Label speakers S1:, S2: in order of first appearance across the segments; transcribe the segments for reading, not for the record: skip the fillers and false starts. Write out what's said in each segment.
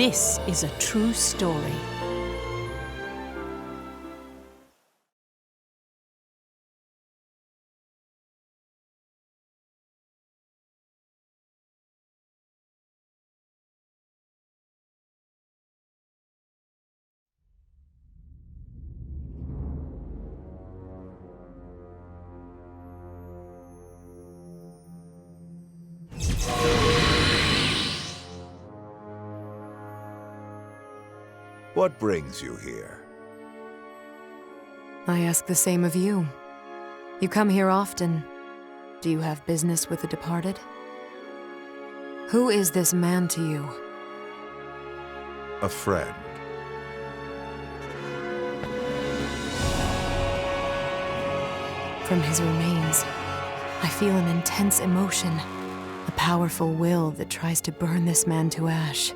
S1: This is a true story.
S2: What brings you here?
S3: I ask the same of you. You come here often. Do you have business with the departed? Who is this man to you?
S2: A friend.
S3: From his remains, I feel an intense emotion, a powerful will that tries to burn this man to ash.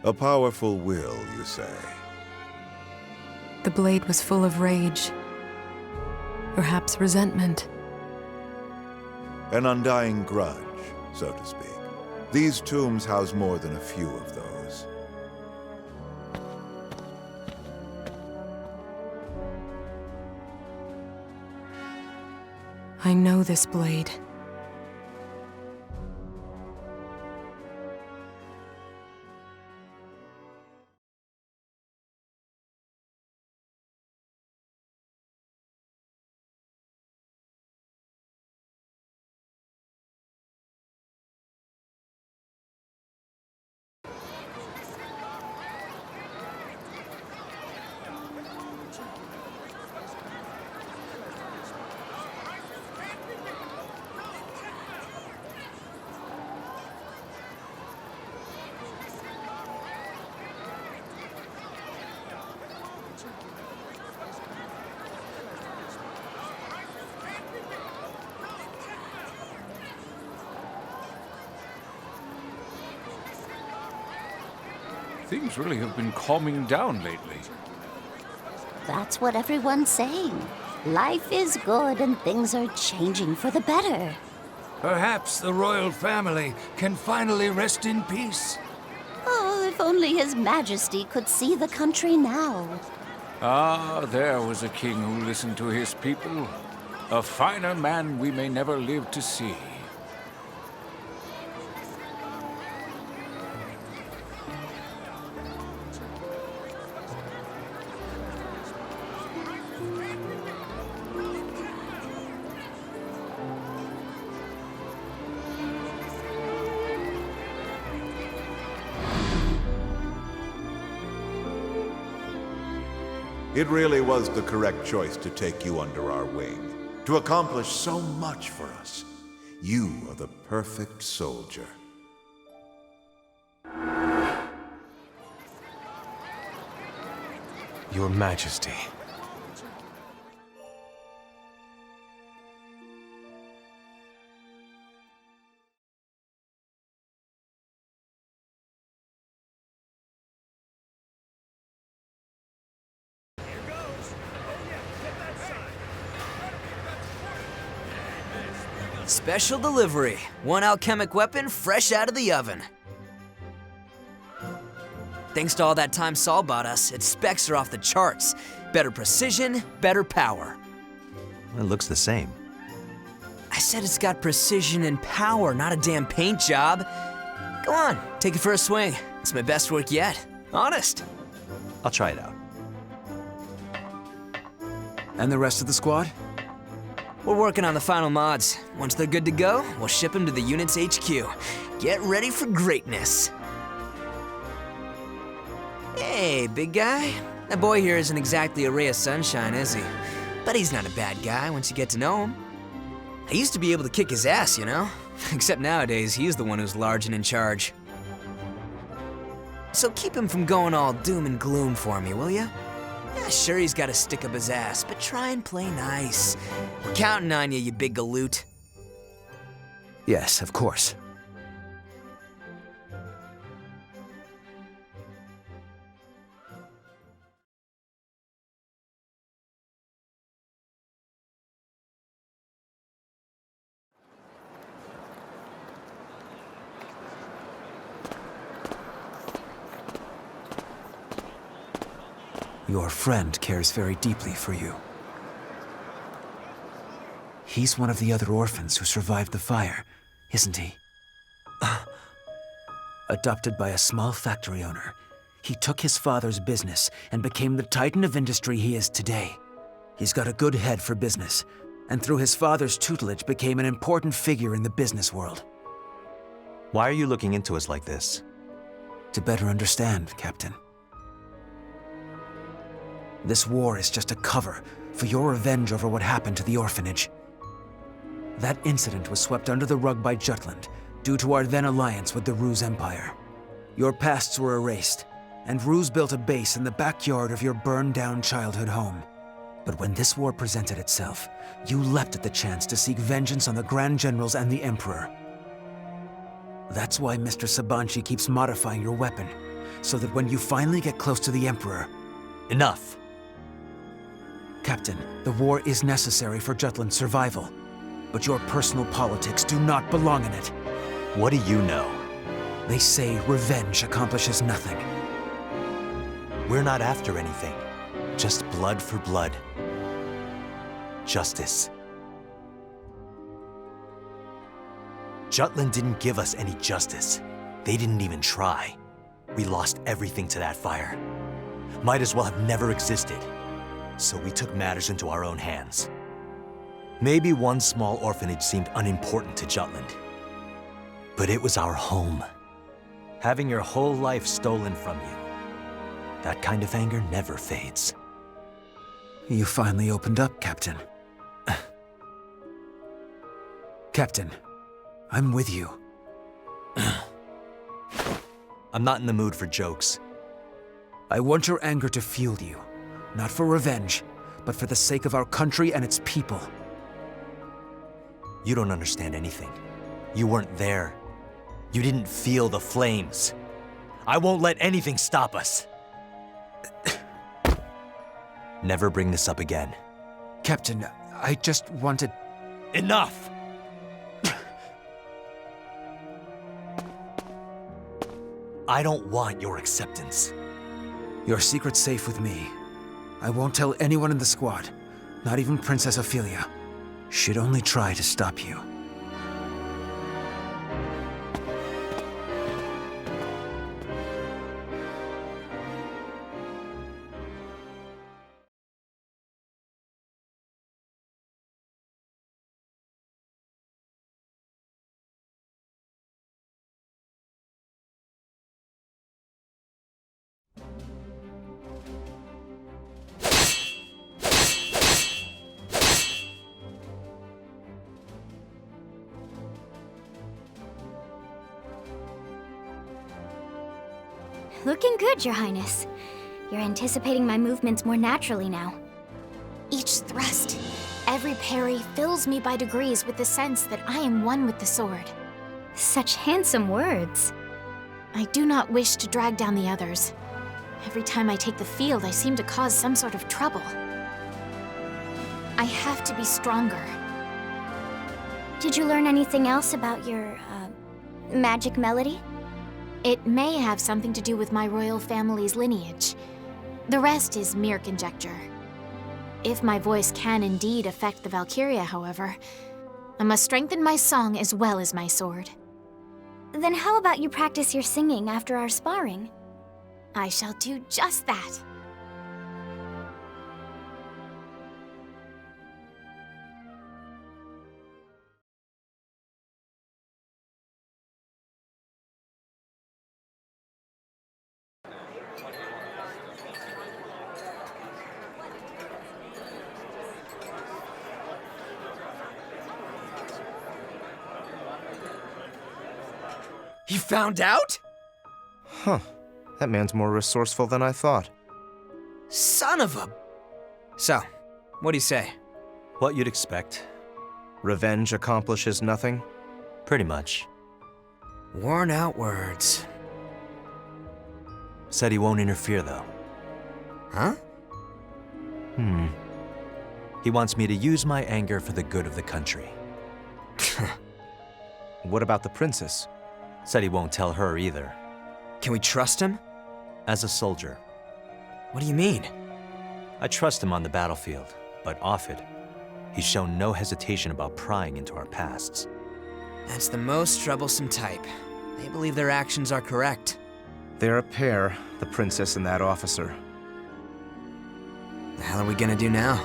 S2: A powerful will, you say?
S3: The blade was full of rage, perhaps resentment.
S2: An undying grudge, so to speak. These tombs house more than a few of those.
S3: I know this blade.
S4: Things really have been calming down lately.
S5: That's what everyone's saying. Life is good and things are changing for the better.
S6: Perhaps the royal family can finally rest in peace.
S5: Oh, if only His Majesty could see the country now.
S4: Ah, there was a king who listened to his people. A finer man we may never live to see.
S2: It really was the correct choice to take you under our wing, to accomplish so much for us. You are the perfect soldier.
S7: Your Majesty.
S8: Special delivery. One alchemic weapon fresh out of the oven. Thanks to all that time Saul bought us, its specs are off the charts. Better precision, better power.
S7: It looks the same.
S8: I said it's got precision and power, not a damn paint job. Go on, take it for a swing. It's my best work yet. Honest.
S7: I'll try it out.
S6: And the rest of the squad?
S8: We're working on the final mods. Once they're good to go, we'll ship them to the unit's HQ. Get ready for greatness. Hey, big guy. That boy here isn't exactly a ray of sunshine, is he? But he's not a bad guy once you get to know him. I used to be able to kick his ass, you know? Except nowadays, he's the one who's large and in charge. So keep him from going all doom and gloom for me, will ya? Yeah, sure he's got a stick up his ass, but try and play nice. We're counting on you, you big galoot.
S6: Yes, of course.
S9: Your friend cares very deeply for you. He's one of the other orphans who survived the fire, isn't he? Adopted by a small factory owner, he took his father's business and became the titan of industry he is today. He's got a good head for business, and through his father's tutelage became an important figure in the business world.
S7: Why are you looking into us like this?
S9: To better understand, Captain. This war is just a cover for your revenge over what happened to the orphanage. That incident was swept under the rug by Jutland due to our then alliance with the Ruse Empire. Your pasts were erased, and Ruse built a base in the backyard of your burned-down childhood home. But when this war presented itself, you leapt at the chance to seek vengeance on the Grand Generals and the Emperor. That's why Mr. Sabanci keeps modifying your weapon, so that when you finally get close to the Emperor...
S7: Enough!
S9: Captain, the war is necessary for Jutland's survival, but your personal politics do not belong in it.
S7: What do you know?
S9: They say revenge accomplishes nothing.
S7: We're not after anything. Just blood for blood. Justice. Jutland didn't give us any justice. They didn't even try. We lost everything to that fire. Might as well have never existed. So we took matters into our own hands. Maybe one small orphanage seemed unimportant to Jutland. But it was our home. Having your whole life stolen from you. That kind of anger never fades.
S9: You finally opened up, Captain. Captain, I'm with you.
S7: I'm not in the mood for jokes.
S9: I want your anger to fuel you. Not for revenge, but for the sake of our country and its people.
S7: You don't understand anything. You weren't there. You didn't feel the flames. I won't let anything stop us. Never bring this up again.
S9: Captain, I just wanted...
S7: Enough! I don't want your acceptance.
S9: Your secret's safe with me. I won't tell anyone in the squad, not even Princess Ophelia. She'd only try to stop you.
S10: Looking good, Your Highness. You're anticipating my movements more naturally now. Each thrust, every parry fills me by degrees with the sense that I am one with the sword. Such handsome words. I do not wish to drag down the others. Every time I take the field, I seem to cause some sort of trouble. I have to be stronger.
S5: Did you learn anything else about your, magic melody?
S10: It may have something to do with my royal family's lineage. The rest is mere conjecture. If my voice can indeed affect the Valkyria, however, I must strengthen my song as well as my sword.
S5: Then how about you practice your singing after our sparring?
S10: I shall do just that.
S8: He found out?
S11: Huh. That man's more resourceful than I thought.
S8: Son of a... So, what do you say?
S7: What you'd expect.
S11: Revenge accomplishes nothing?
S7: Pretty much.
S8: Worn out words.
S7: Said he won't interfere, though.
S8: Huh?
S7: He wants me to use my anger for the good of the country.
S11: What about the princess?
S7: Said he won't tell her either.
S8: Can we trust him?
S7: As a soldier.
S8: What do you mean?
S7: I trust him on the battlefield, but off it, he's shown no hesitation about prying into our pasts.
S8: That's the most troublesome type. They believe their actions are correct.
S11: They're a pair, the princess and that officer.
S8: The hell are we gonna do now?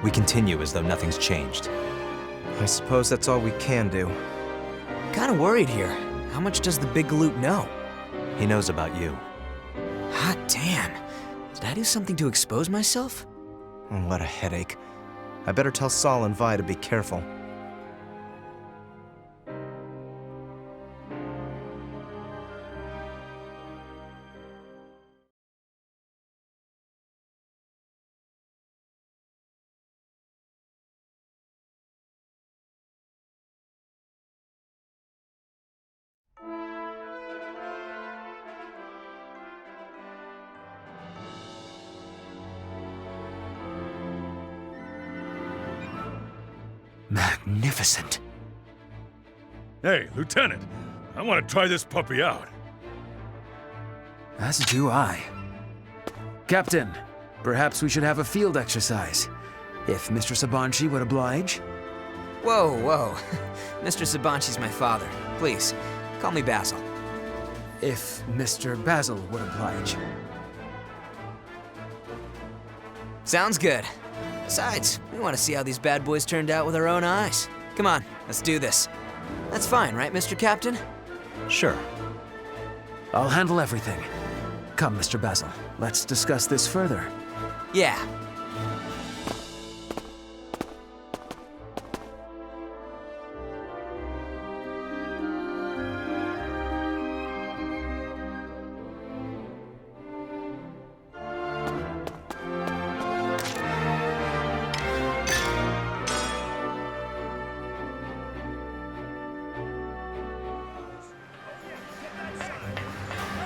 S7: We continue as though nothing's changed.
S11: I suppose that's all we can do.
S8: Kinda worried here. How much does the big galoot know?
S7: He knows about you.
S8: Hot damn. Did I do something to expose myself?
S11: Oh, what a headache. I better tell Saul and Vi to be careful.
S9: Magnificent.
S12: Hey, Lieutenant, I want to try this puppy out.
S9: As do I. Captain, perhaps we should have a field exercise. If Mr. Sabanchi would oblige.
S8: Whoa, whoa. Mr. Sabanchi's my father. Please, call me Basil.
S9: If Mr. Basil would oblige.
S8: Sounds good. Besides, we want to see how these bad boys turned out with our own eyes. Come on, let's do this. That's fine, right, Mr. Captain?
S7: Sure.
S9: I'll handle everything. Come, Mr. Basil, let's discuss this further.
S8: Yeah.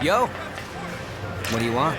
S8: Yo, what do you want?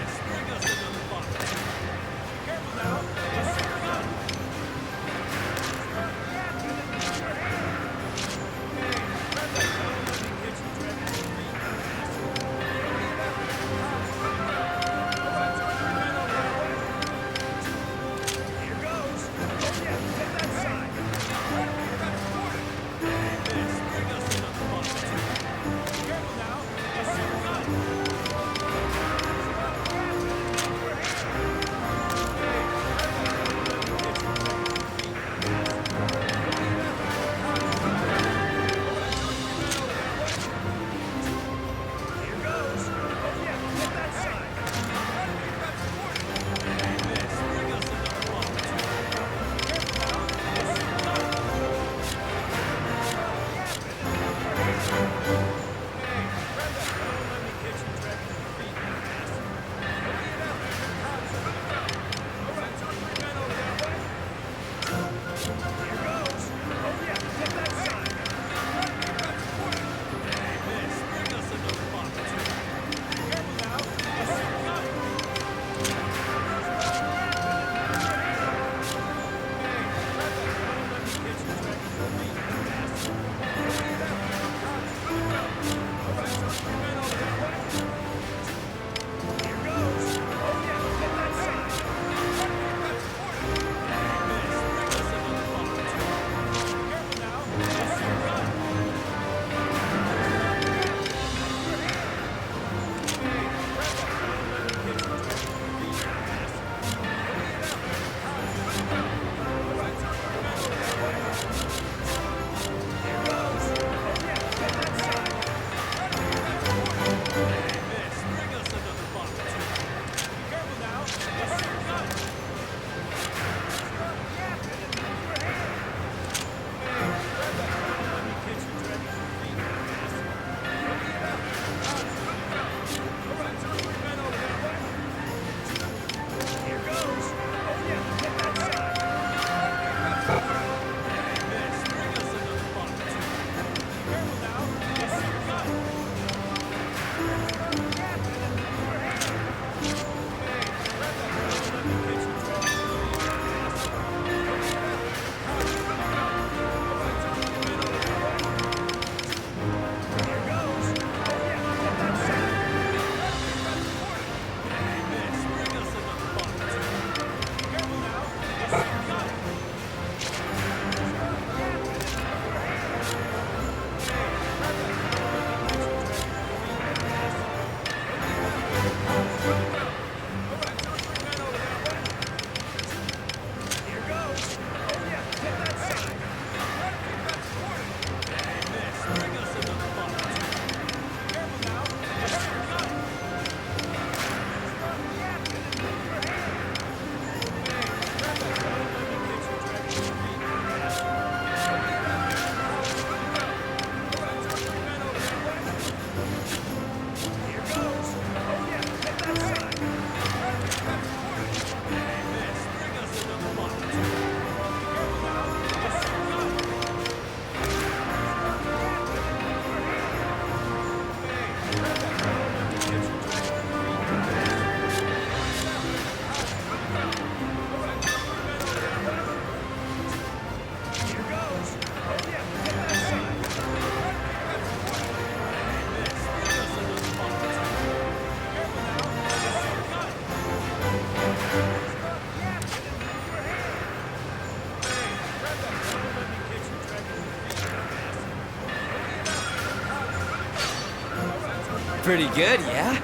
S8: Pretty good, yeah?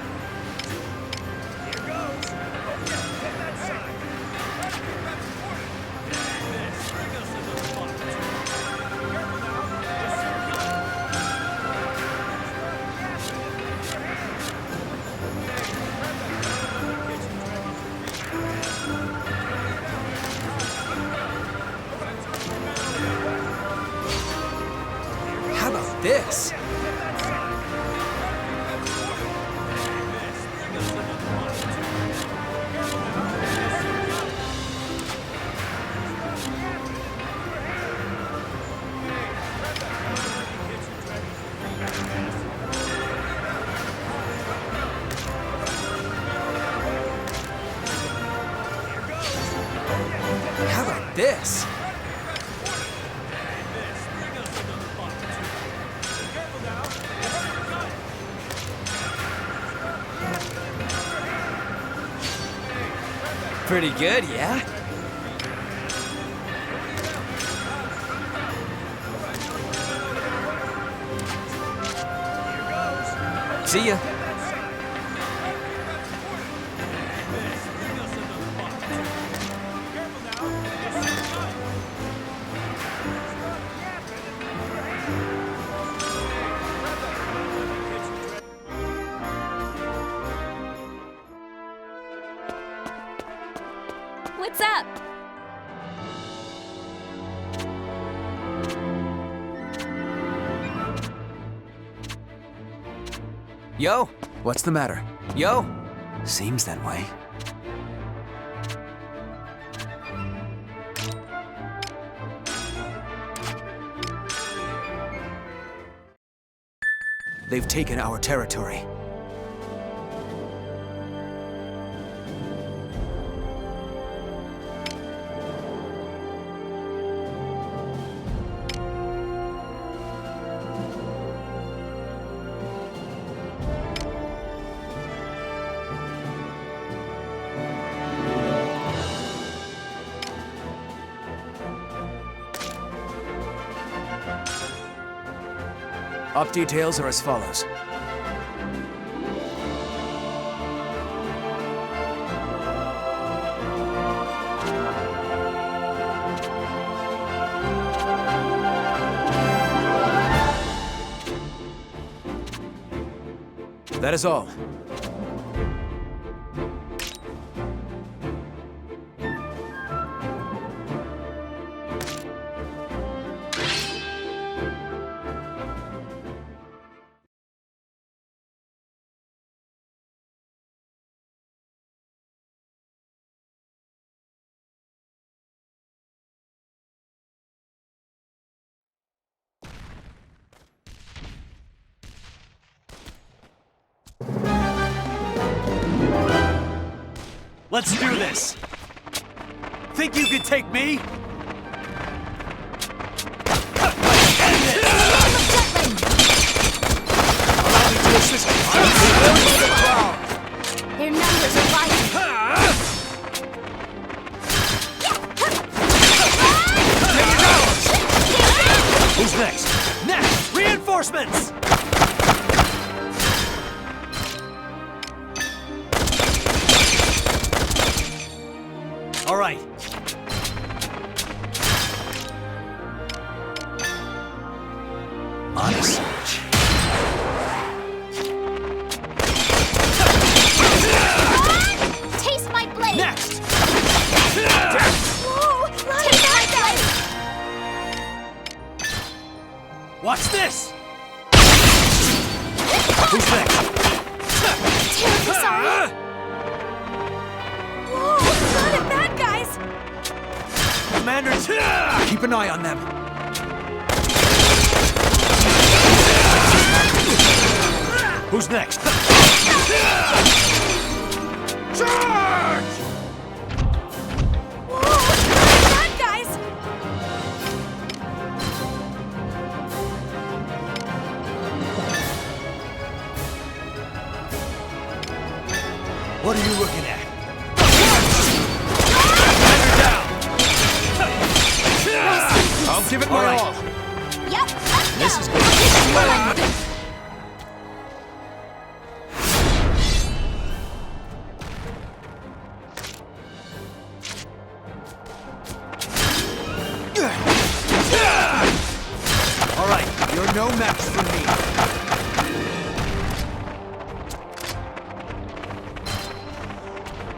S8: How about this? How about this? Pretty good, yeah? See ya.
S10: What's up?
S8: Yo,
S9: What's the matter?
S8: yo.
S9: Seems that way. They've taken our territory. Op details are as follows. That is all.
S7: Let's do this! Think you could take me?
S10: Their numbers are rising.
S7: Who's next? Next! Reinforcements! All right. On a search.
S10: Taste my blade!
S7: Next!
S10: Whoa! Taste my blade!
S7: Watch this! Who's next?
S10: Terribly sorry. Whoa! Not a bad guys!
S7: Commander,
S9: Keep an eye on them.
S7: who's next?
S12: Charge!
S10: Whoa! Not a bad guys!
S7: What are you looking at?
S12: I'll give it my all.
S10: Yep, let's
S7: This
S10: go!
S7: is good.
S9: no match for me.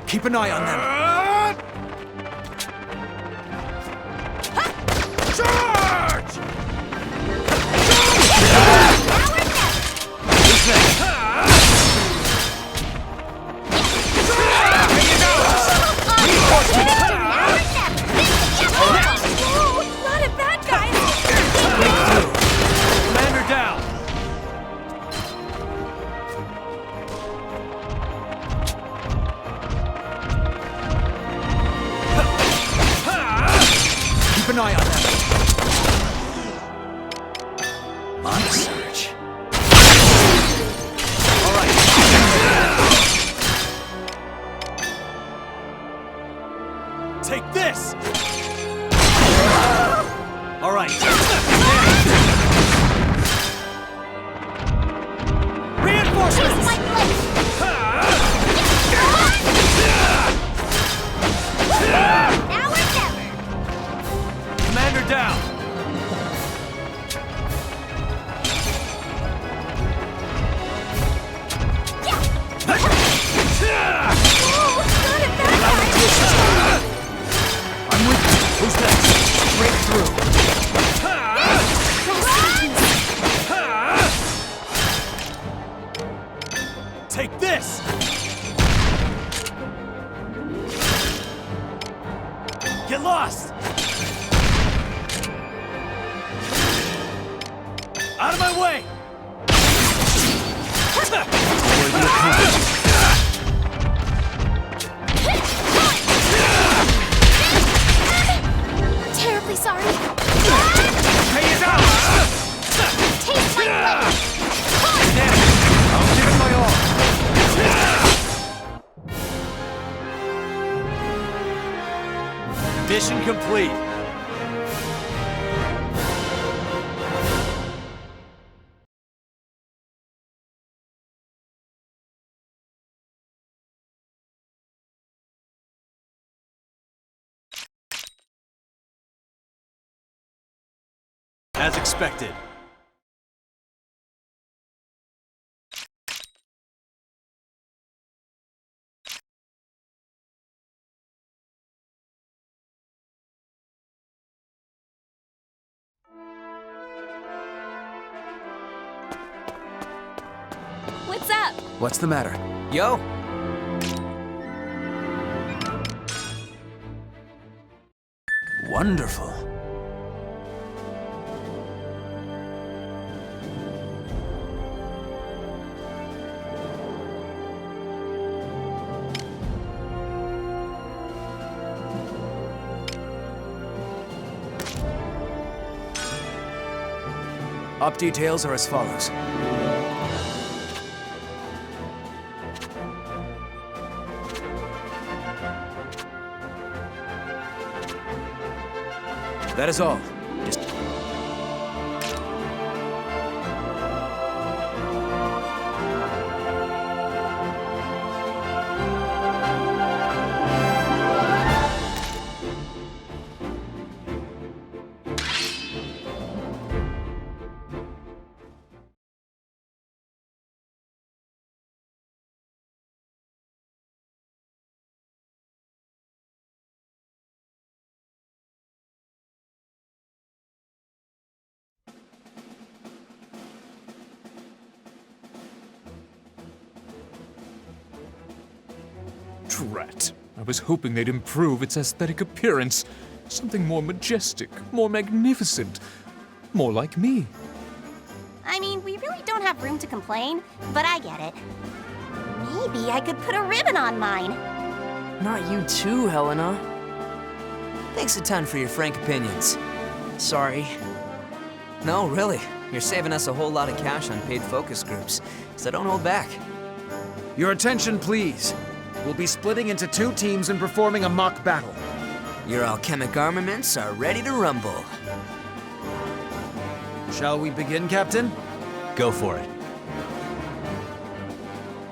S9: Keep an eye on them.
S12: Charge!
S10: Not at that, guys!
S12: Commander down!
S9: Keep an eye on them. On the search. All right. Take this! All right. Reinforcements!
S10: Now or never!
S12: Commander down!
S10: Not at that,
S9: I'm with you. Who's next? Break through. Take this! Get lost! Out of my way!
S10: Terribly sorry.
S12: Pay it out!
S10: Taste my blade!
S12: I'll give it my all!
S7: Mission complete. As expected.
S10: What's up?
S9: What's the matter?
S8: Yo,
S9: Wonderful. Op details are as follows. That is all. Just...
S13: Drat. I was hoping they'd improve its aesthetic appearance. Something more majestic, more magnificent, more like me.
S5: I mean, we really don't have room to complain, but I get it. Maybe I could put a ribbon on mine.
S8: not you too, Helena. Thanks a ton for your frank opinions. Sorry. No, really. You're saving us a whole lot of cash on paid focus groups, so don't hold back.
S9: Your attention, please. We'll be splitting into 2 teams and performing a mock battle.
S8: Your alchemic armaments are ready to rumble.
S9: Shall we begin, Captain?
S7: Go for it.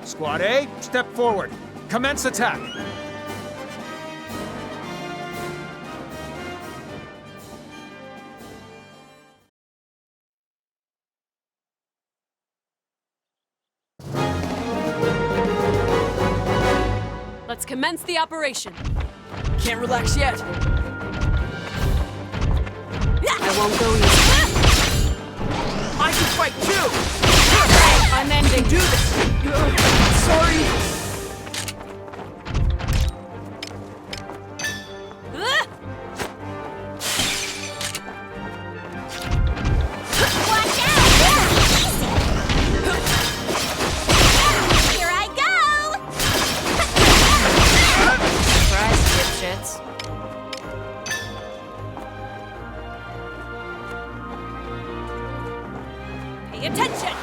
S9: Squad A, step forward. Commence attack.
S14: Let's commence the operation.
S8: Can't relax yet.
S14: I won't go easy.
S8: I can fight too!
S14: I'm ending.
S8: Do this! Sorry!
S5: Watch out! Easy! Here I go!
S14: Surprise, dipshits. Pay attention!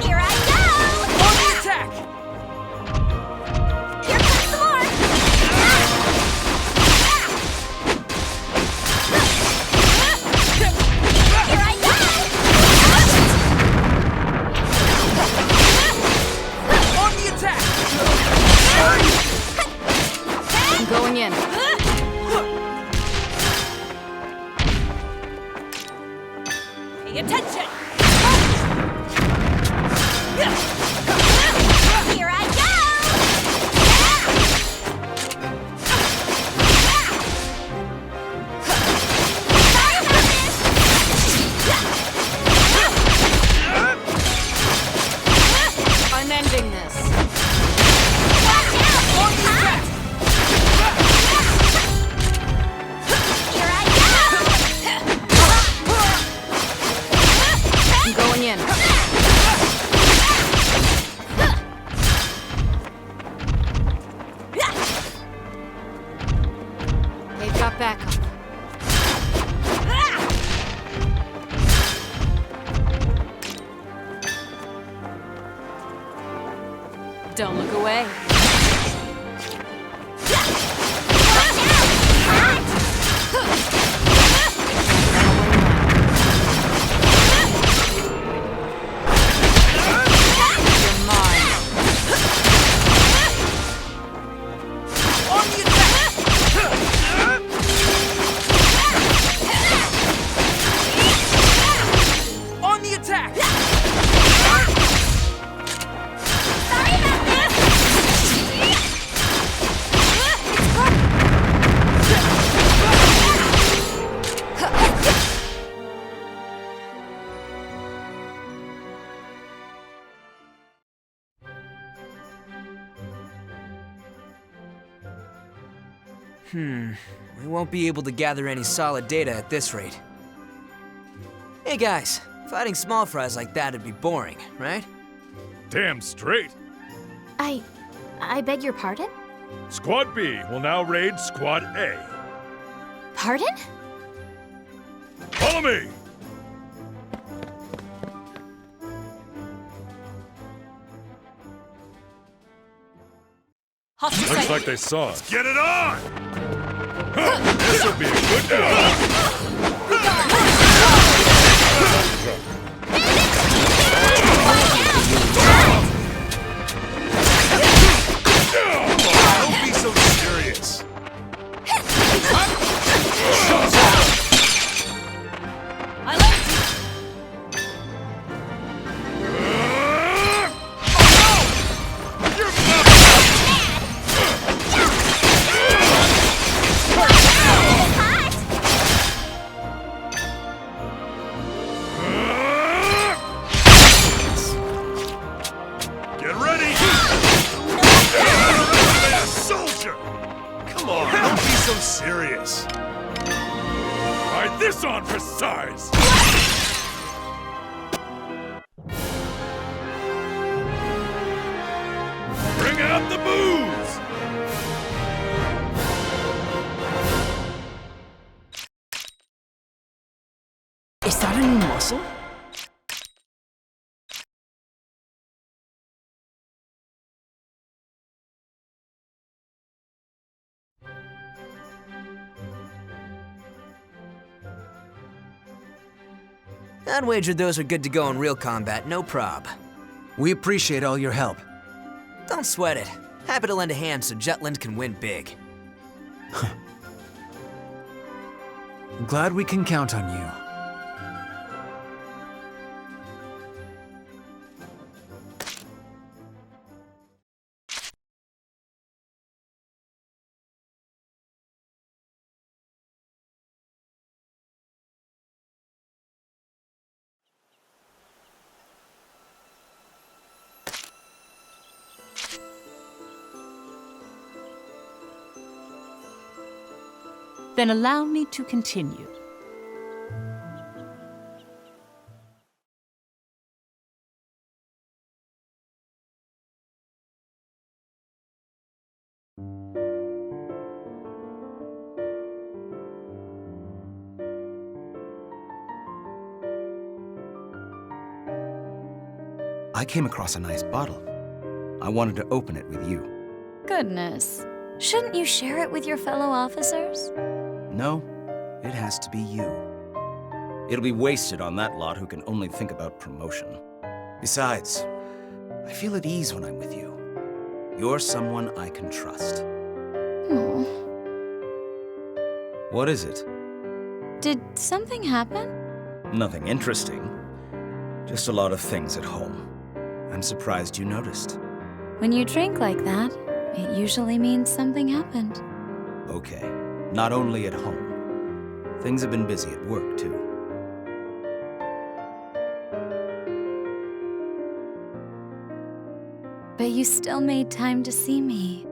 S5: Here I go!
S8: On the attack!
S5: Here comes some more! Here I go!
S8: On the attack!
S14: I'm going in. Pay attention!
S5: Here I go! Sorry about this!
S14: I'm ending this.
S5: Watch out! Hot! Here I go!
S14: I'm going in. They've got backup. Don't look away. You're mine.
S8: On the attack! On the attack!
S5: Sorry about this!
S8: We won't be able to gather any solid data at this rate. Hey guys, fighting small fries like that'd be boring, right?
S12: Damn straight.
S10: I beg your pardon?
S12: Squad B will now raid Squad A.
S10: Pardon?
S12: Follow me!
S14: Hostile
S12: Looks
S14: sight.
S12: like they saw us. Get it on! Huh, this'll be a good
S2: Don't be so serious.
S14: I like you.
S12: Get ready! A soldier! Come on, don't be so serious. Try this on for size! Bring out the booze!
S9: Is that a new muscle?
S8: I'd wager those are good to go in real combat, no prob.
S9: We appreciate all your help.
S8: Don't sweat it. Happy to lend a hand so Jutland can win big.
S9: I'm glad we can count on you.
S1: Then allow me to continue.
S9: I came across a nice bottle. I wanted to open it with you.
S10: Goodness. Shouldn't you share it with your fellow officers?
S9: No, it has to be you. It'll be wasted on that lot who can only think about promotion. Besides, I feel at ease when I'm with you. You're someone I can trust.
S10: Oh.
S9: What is it?
S10: Did something happen?
S9: Nothing interesting. Just a lot of things at home. I'm surprised you noticed.
S10: When you drink like that, it usually means something happened.
S9: Okay, not only at home. Things have been busy at work, too.
S10: But you still made time to see me.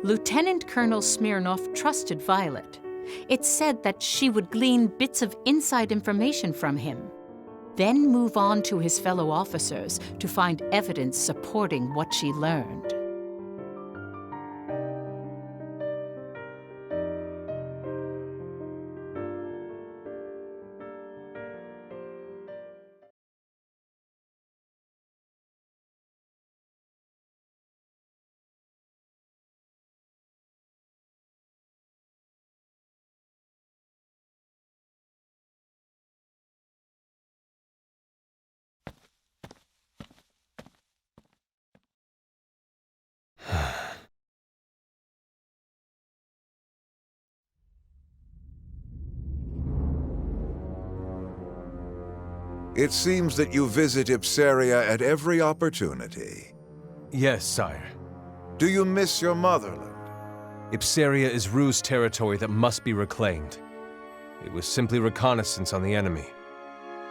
S1: Lieutenant Colonel Smirnov trusted Violet. It said that she would glean bits of inside information from him, then move on to his fellow officers to find evidence supporting what she learned.
S2: It seems that you visit Ipsaria at every opportunity.
S15: Yes, sire.
S2: Do you miss your motherland?
S15: Ipsaria is Rue's territory that must be reclaimed. It was simply reconnaissance on the enemy.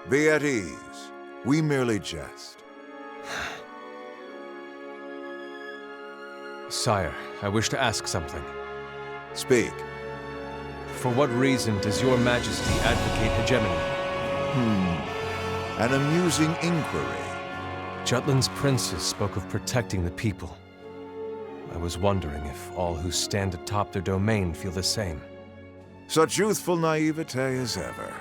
S2: Be at ease. We merely jest.
S15: Sire, I wish to ask something.
S2: Speak.
S15: For what reason does your majesty advocate hegemony?
S2: An amusing inquiry.
S15: Jutland's princes spoke of protecting the people. I was wondering if all who stand atop their domain feel the same.
S2: Such youthful naivete as ever.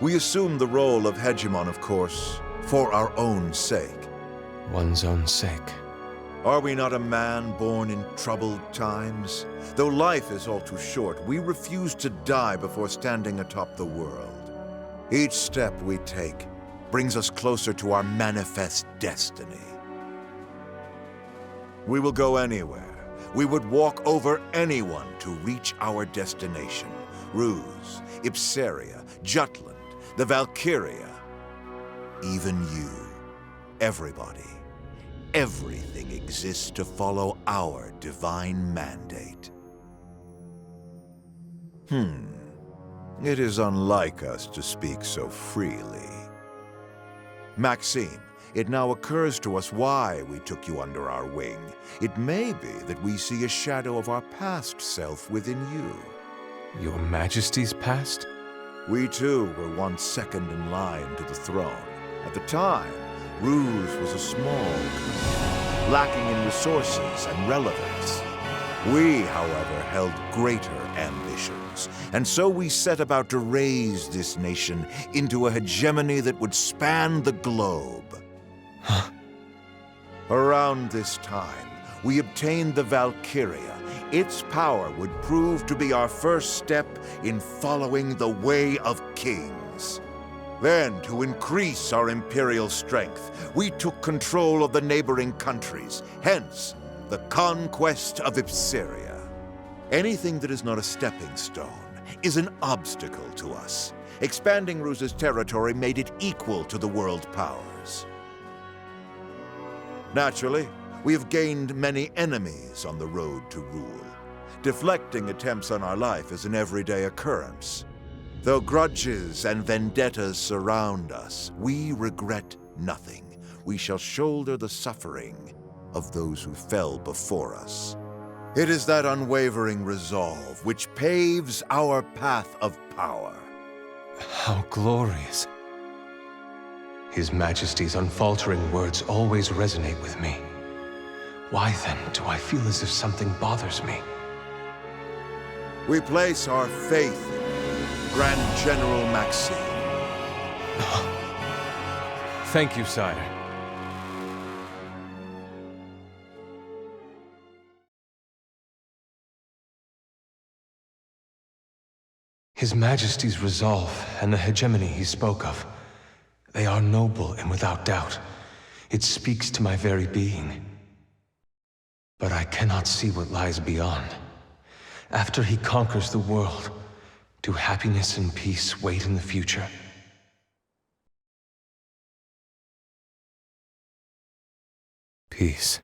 S2: We assume the role of hegemon, of course, for our own sake.
S15: One's own sake.
S2: Are we not a man born in troubled times? Though life is all too short, we refuse to die before standing atop the world. Each step we take brings us closer to our manifest destiny. We will go anywhere. We would walk over anyone to reach our destination. Ruse, Ipsaria, Jutland, the Valkyria. Even you. Everybody. Everything exists to follow our divine mandate. It is unlike us to speak so freely. Maxime, it now occurs to us why we took you under our wing. It may be that we see a shadow of our past self within you.
S15: Your Majesty's past?
S2: We too were once second in line to the throne. At the time, Ruse was a small country, lacking in resources and relevance. We, however, held greater ambitions, and so we set about to raise this nation into a hegemony that would span the globe. Around this time, we obtained the Valkyria. Its power would prove to be our first step in following the way of kings. Then, to increase our imperial strength, we took control of the neighboring countries, hence the conquest of Ipsaria. Anything that is not a stepping stone is an obstacle to us. Expanding Ruse's territory made it equal to the world powers. Naturally, we have gained many enemies on the road to rule. Deflecting attempts on our life is an everyday occurrence. Though grudges and vendettas surround us, we regret nothing. we shall shoulder the suffering of those who fell before us. It is that unwavering resolve which paves our path of power.
S15: How glorious. His Majesty's unfaltering words always resonate with me. Why then do I feel as if something bothers me?
S2: We place our faith in Grand General Maxime.
S15: Thank you, sire. His Majesty's resolve and the hegemony he spoke of, they are noble and without doubt. It speaks to my very being. But I cannot see what lies beyond. After he conquers the world, do happiness and peace wait in the future? Peace.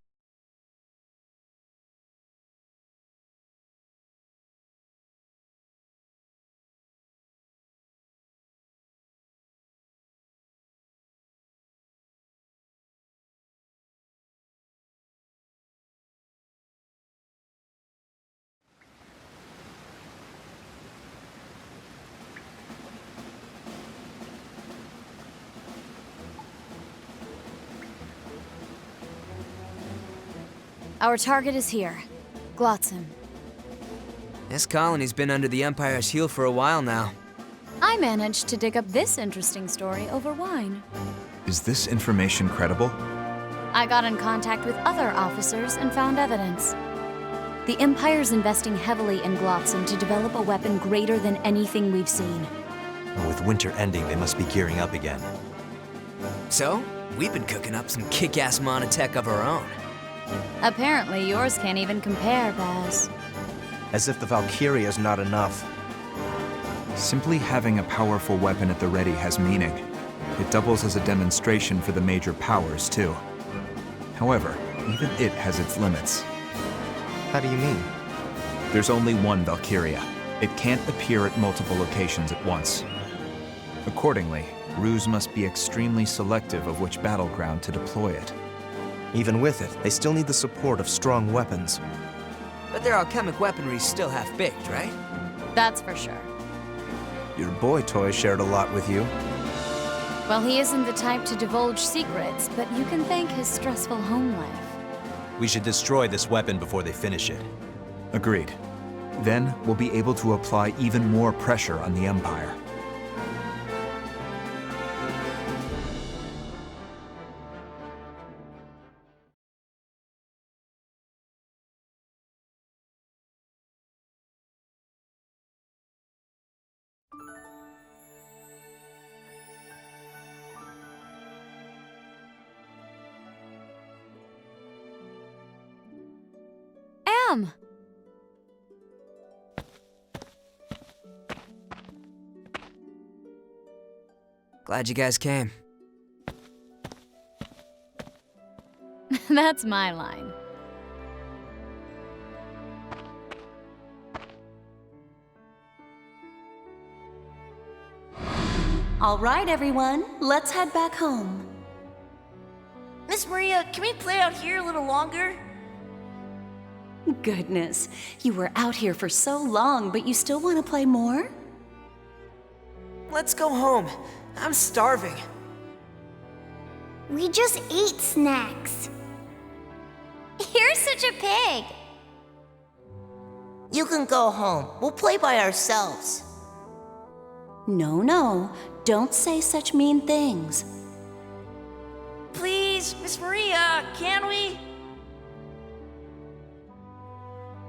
S14: Our target is here. Glotzim.
S8: This colony's been under the Empire's heel for a while now.
S14: I managed to dig up this interesting story over wine.
S16: Is this information credible?
S14: I got in contact with other officers and found evidence. The Empire's investing heavily in Glotzim to develop a weapon greater than anything we've seen.
S7: With winter ending, they must be gearing up again.
S8: So, we've been cooking up some kick-ass monotech of our own.
S14: Apparently yours can't even compare, Baz.
S11: As if the Valkyria is not enough.
S16: Simply having a powerful weapon at the ready has meaning. It doubles as a demonstration for the major powers, too. However, even it has its limits.
S11: How do you mean?
S16: There's only one Valkyria. It can't appear at multiple locations at once. Accordingly, Ruse must be extremely selective of which battleground to deploy it.
S11: Even with it, they still need the support of strong weapons.
S8: But their alchemic weaponry's still half-baked, right?
S14: That's for sure.
S11: Your boy toy shared a lot with you.
S14: Well, he isn't the type to divulge secrets, but you can thank his stressful home life.
S7: We should destroy this weapon before they finish it.
S16: Agreed. Then we'll be able to apply even more pressure on the Empire.
S14: Am!
S8: Glad you guys came.
S14: That's my line.
S17: All right, everyone, let's head back home.
S5: Miss Maria, can we play out here a little longer?
S17: Goodness, you were out here for so long, but you still want to play more?
S8: Let's go home. I'm starving.
S10: We just ate snacks. You're such a pig.
S5: You can go home. We'll play by ourselves.
S17: No, don't say such mean things.
S5: Please, Miss Maria, can we?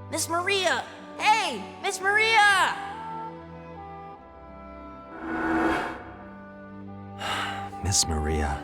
S5: Miss Maria! Hey, Miss Maria!
S7: Miss Maria.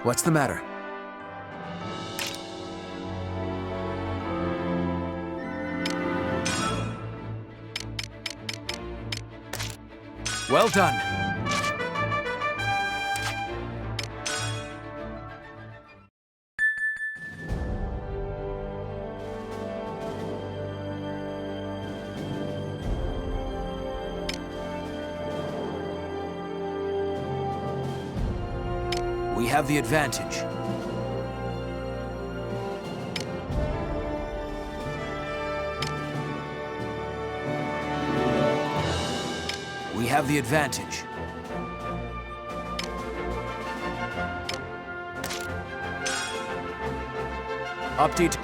S9: What's the matter? Well done. We have the advantage. We have the advantage. Update.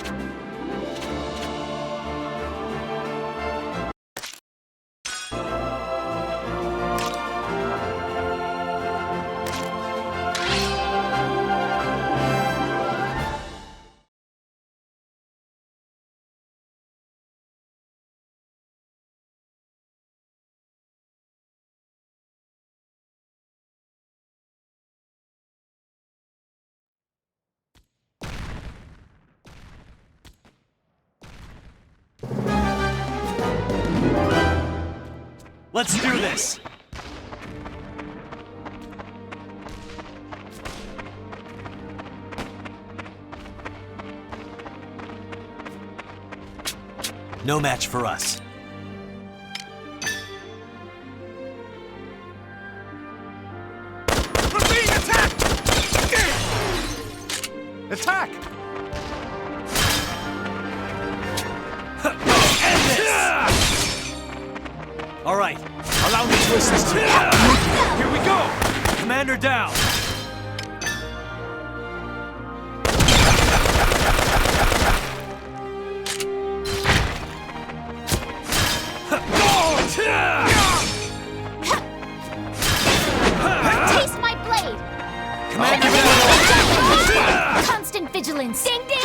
S7: Let's do this! No match for us.
S12: We're being attacked!
S7: Attack! All right, allow me to assist you.
S12: Here we go!
S7: Commander down!
S10: Taste my blade!
S7: Commander
S10: down! Constant vigilance! Ding ding!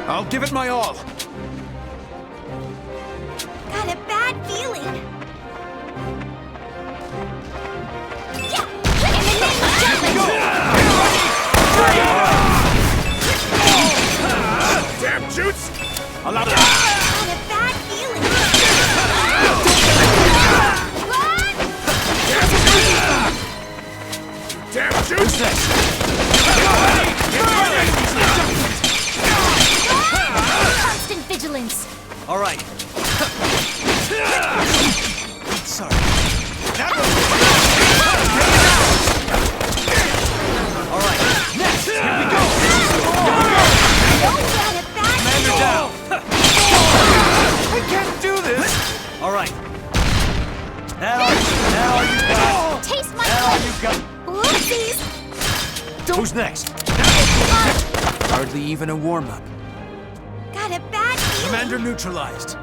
S9: I'll give it my all.
S5: Got a bad feeling. Yeah! In the name of justice!
S12: Damn Jutes!
S9: Allow me.
S5: Got a bad feeling.
S12: Damn Jutes!
S10: Constant vigilance!
S7: All right. Sorry. All right. Next. Here we go. Commander down.
S12: I can't do this!
S7: All right. Now you got it.
S10: Taste my
S7: Now
S10: blade!
S7: you got it.
S10: Whoopsies!
S7: Who's next?
S9: Hardly even a warm-up.
S5: Got a bad feeling.
S9: Commander neutralized.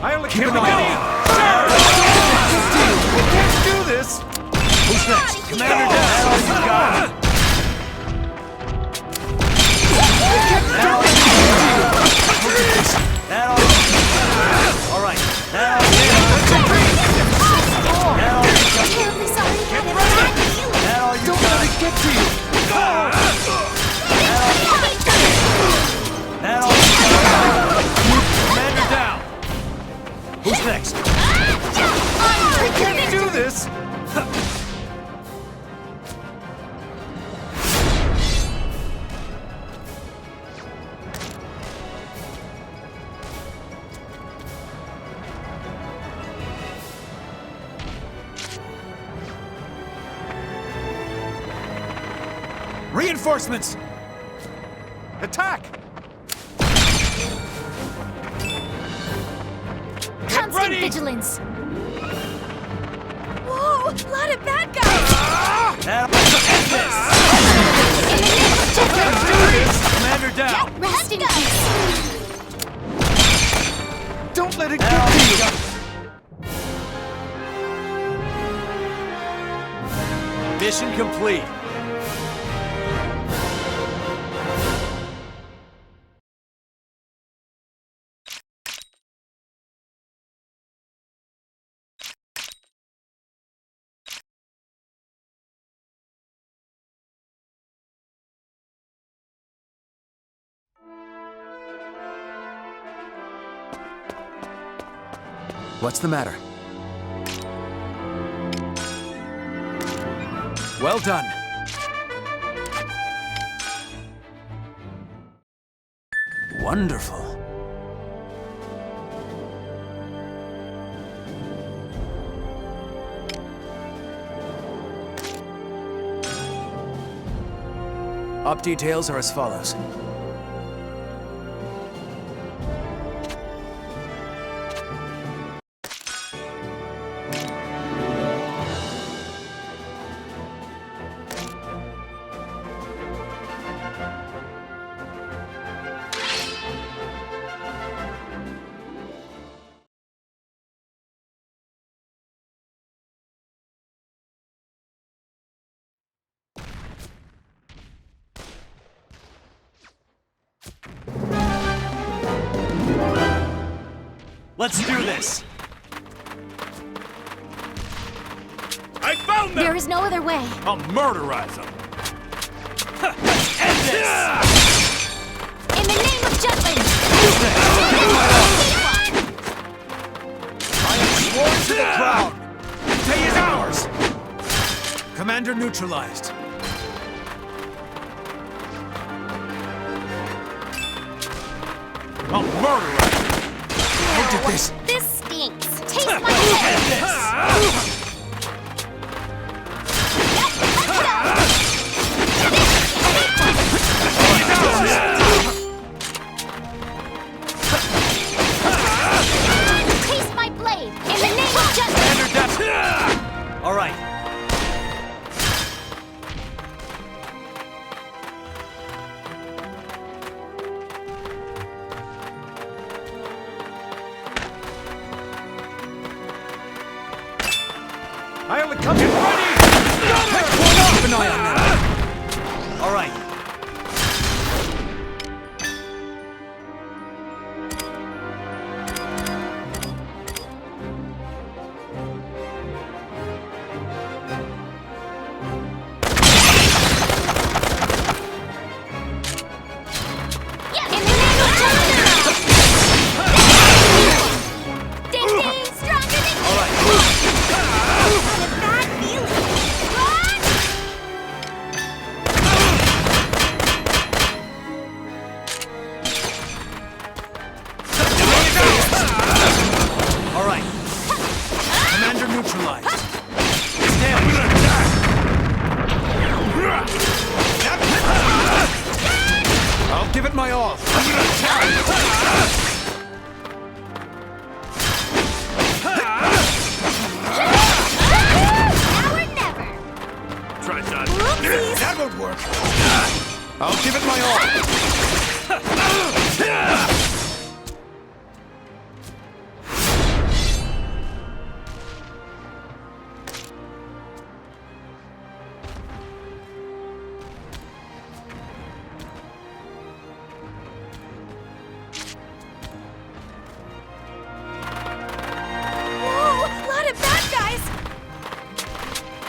S12: I only
S9: Keep
S12: can't
S9: an eye
S12: We can't do this!
S7: Who's next? Commander down. Now you got it. All right. Now
S5: Terribly sorry. Got a bad feeling.
S7: Don't let it get to you. Commander down. Who's next?
S12: I can't do this!
S9: Reinforcements!
S12: Attack!
S10: Instant vigilance! Whoa! Lot of bad guys!
S9: Commander down!
S10: Rest in peace!
S9: Don't let it get to you! Mission complete. What's the matter? Well done. Wonderful. Op details are as follows. Let's do this!
S12: I found them!
S10: There is no other way.
S12: I'll murderize them!
S9: End this!
S10: In the name of Jutland!
S9: I am sworn to the crown! Day is ours! Commander neutralized.
S12: I'll murderize them!
S9: Look at this!
S5: This stinks. Taste my head. Taste my blade. In the name of justice.
S9: All right.
S12: I only come in ready!
S9: Keep an eye on them. All right. Give it my all.
S12: Try that.
S9: That won't work. I'll give it my all.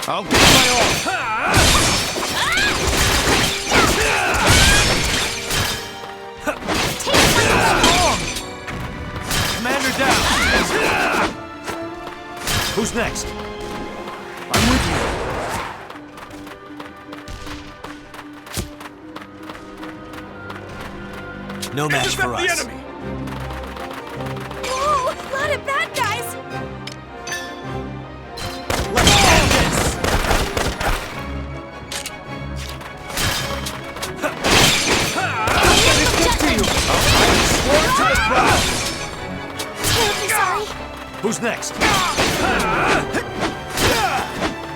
S9: I'll give it my all. Commander down. Who's next? I'm with you. No match for us.
S12: Enemy.
S10: Whoa! Lot of bad guys!
S9: Sworn to the crown!
S10: Terribly sorry.
S9: Who's next?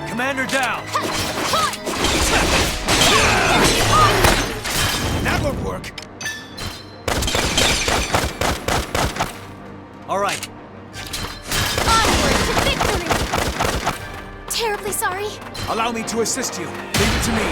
S9: Commander down! That won't work. All right.
S10: Onward to victory! Terribly sorry.
S9: Allow me to assist you. Leave it to me.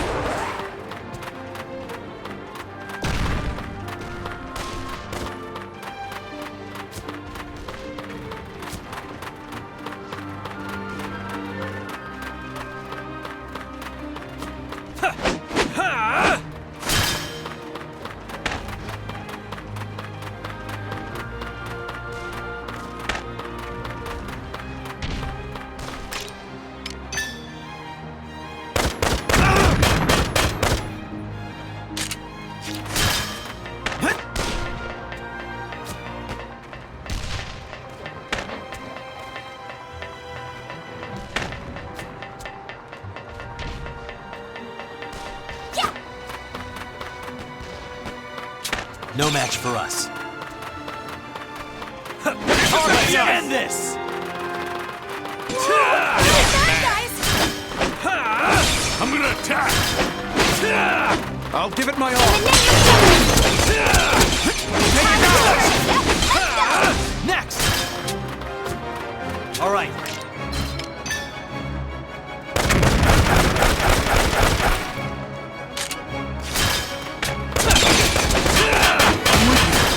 S9: No match for us. Let's end this!
S12: I'm gonna attack!
S9: I'll give it my all. Next! All right.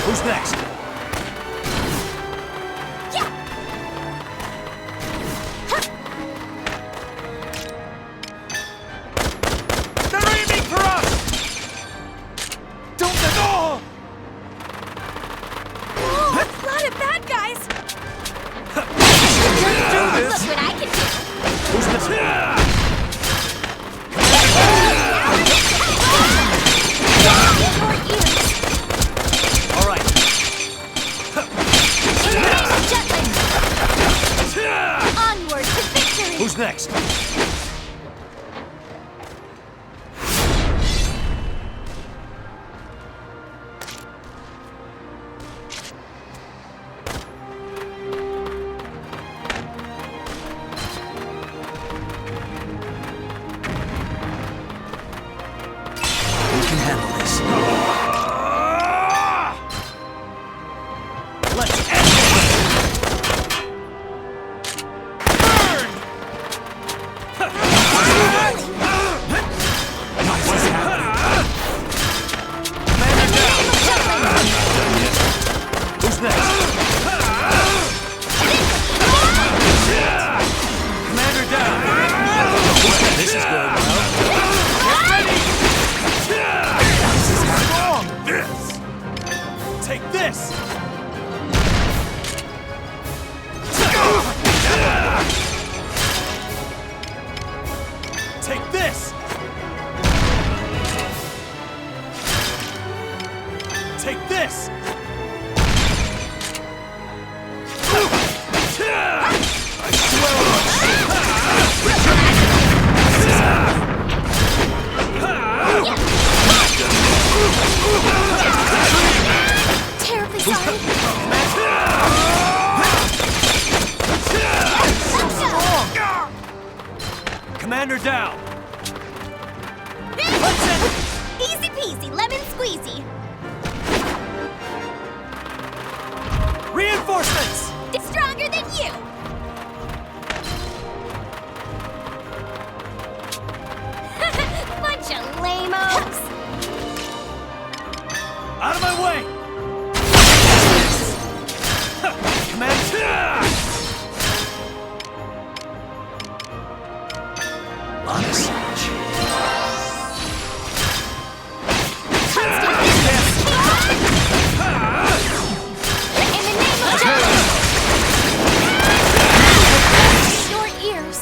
S9: Who's next?
S12: They're aiming for us!
S9: Don't let go!
S10: Whoa, a lot of bad guys!
S9: Do this!
S10: Look what I can do!
S9: Who's next? All right.
S10: Onward to victory!
S9: Who's next? We can handle this. Let's end this! What's happening? Commander down! Who's next? Commander down! This is going well. This is wrong! Take this! Take this! Take this! I
S10: Terribly sorry.
S9: Commander down!
S5: Easy peasy, lemon squeezy.
S9: Reinforcements!
S5: It's stronger than you. Bunch of lame-os.
S9: Out of my way! Commander! Honest.
S10: Your ears.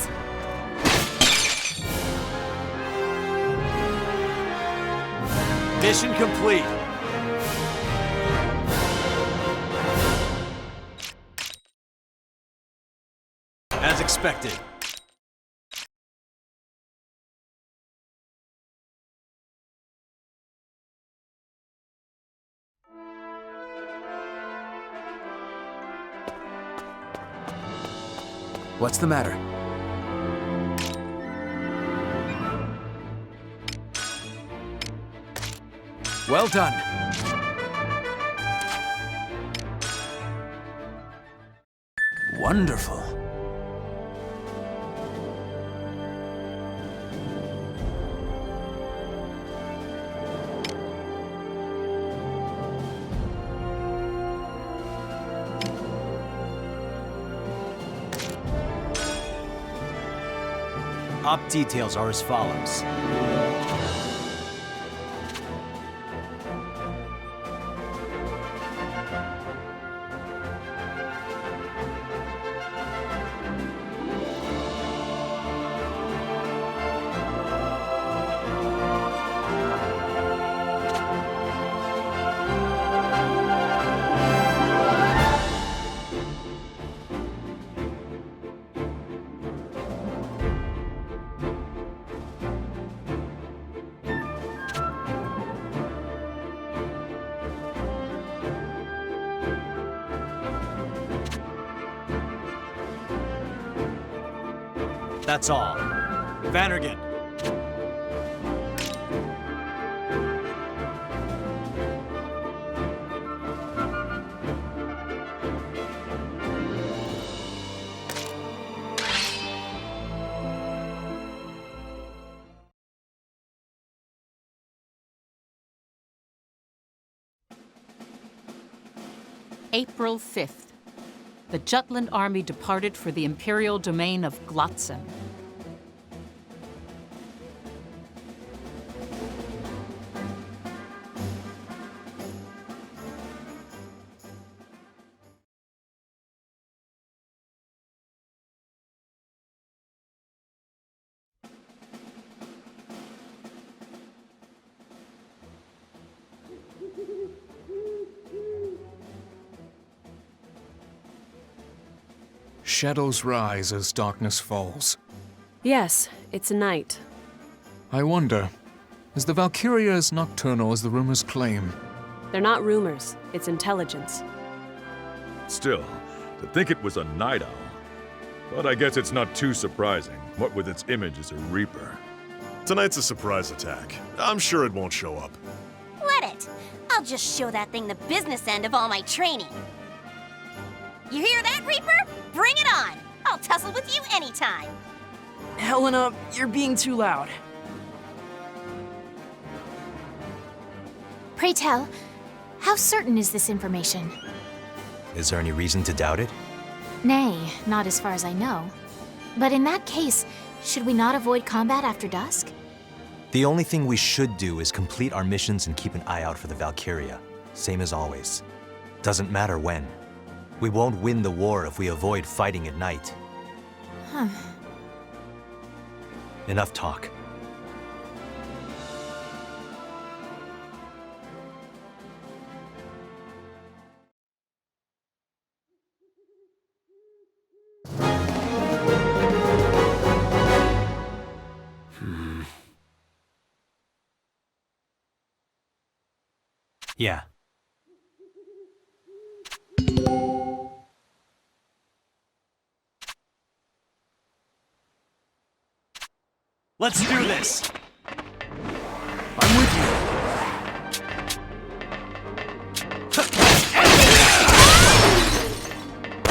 S9: Mission complete. As expected. What's the matter? Well done. Wonderful.
S7: Op details are as follows. That's all. Vannergan.
S1: April 5th. The Jutland army departed for the imperial domain of Glotzen.
S13: Shadows rise as darkness falls.
S18: Yes, it's night.
S13: I wonder, is the Valkyria as nocturnal as the rumors claim?
S18: They're not rumors, it's intelligence.
S12: Still, to think it was a night owl. But I guess it's not too surprising, what with its image as a reaper.
S19: Tonight's a surprise attack. I'm sure it won't show up.
S5: Let it. I'll just show that thing the business end of all my training. You hear that, Reaper? Bring it on! I'll tussle with you anytime!
S18: Helena, you're being too loud.
S10: Pray tell, how certain is this information?
S7: Is there any reason to doubt it?
S10: Nay, not as far as I know. But in that case, should we not avoid combat after dusk?
S7: The only thing we should do is complete our missions and keep an eye out for the Valkyria. Same as always. Doesn't matter when. We won't win the war if we avoid fighting at night.
S10: Huh.
S7: Enough talk. Yeah.
S9: Let's do this! I'm with you!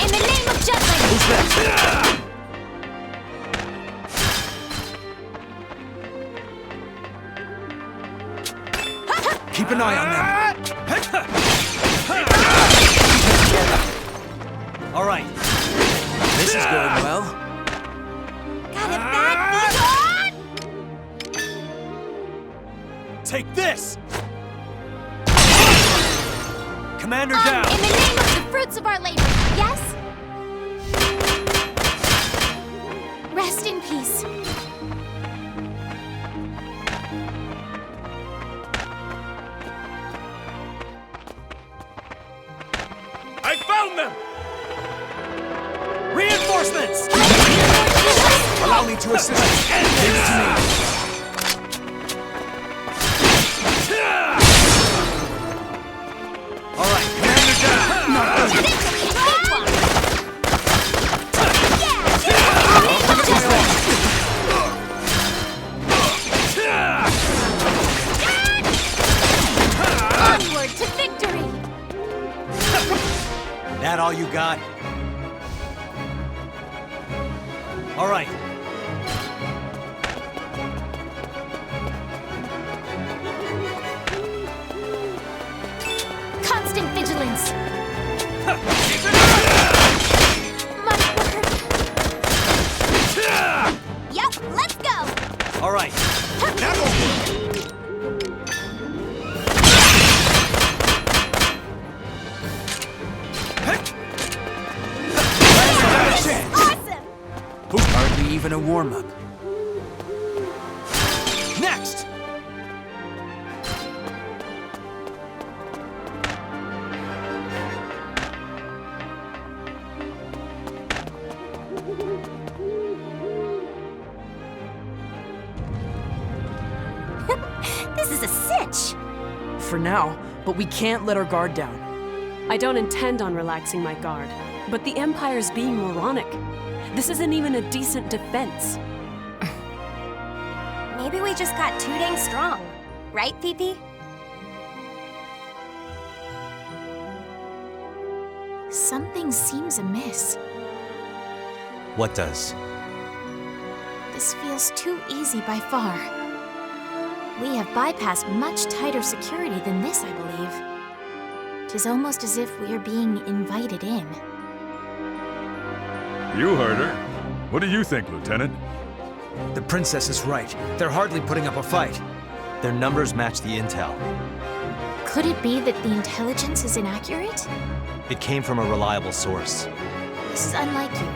S10: In the name of Jutland!
S9: Who's that? Keep an eye on them! All right. This is going well.
S5: Got it back,
S9: Take this! Commander down!
S10: In the name of the fruits of our labor, yes? Rest in peace.
S12: I found them!
S9: Reinforcements! Allow me to assist. Give it to me. All right, commander down.
S7: All right.
S10: Constant vigilance.
S5: Yep, let's go!
S7: All right.
S5: Awesome!
S9: Hardly even a warm-up.
S7: Next!
S5: This is a cinch!
S18: For now, but we can't let our guard down. I don't intend on relaxing my guard, but the Empire's being moronic. This isn't even a decent defense.
S5: Maybe we just got too dang strong. Right, Pee-Pee?
S10: Something seems amiss.
S7: What does?
S10: This feels too easy by far. We have bypassed much tighter security than this, I believe. 'Tis almost as if we are being invited in.
S12: You heard her. What do you think, Lieutenant?
S9: The princess is right. They're hardly putting up a fight.
S7: Their numbers match the intel.
S10: Could it be that the intelligence is inaccurate?
S7: It came from a reliable source.
S10: This is unlike you.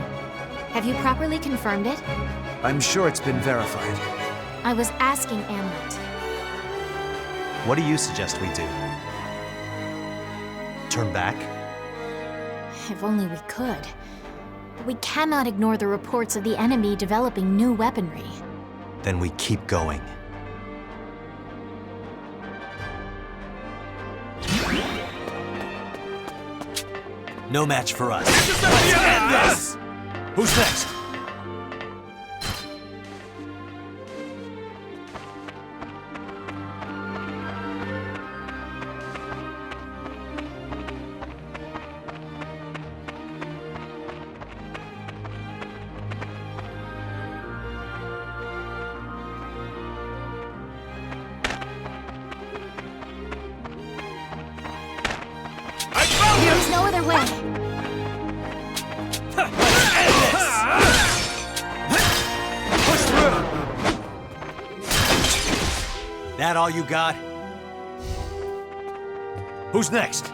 S10: Have you properly confirmed it?
S9: I'm sure it's been verified.
S10: I was asking Amlet.
S7: What do you suggest we do? Turn back?
S10: If only we could. We cannot ignore the reports of the enemy developing new weaponry.
S7: Then we keep going. No match for us.
S12: Let's end this!
S7: Who's next?
S10: There's no other way.
S7: Push through! That all you got? Who's next?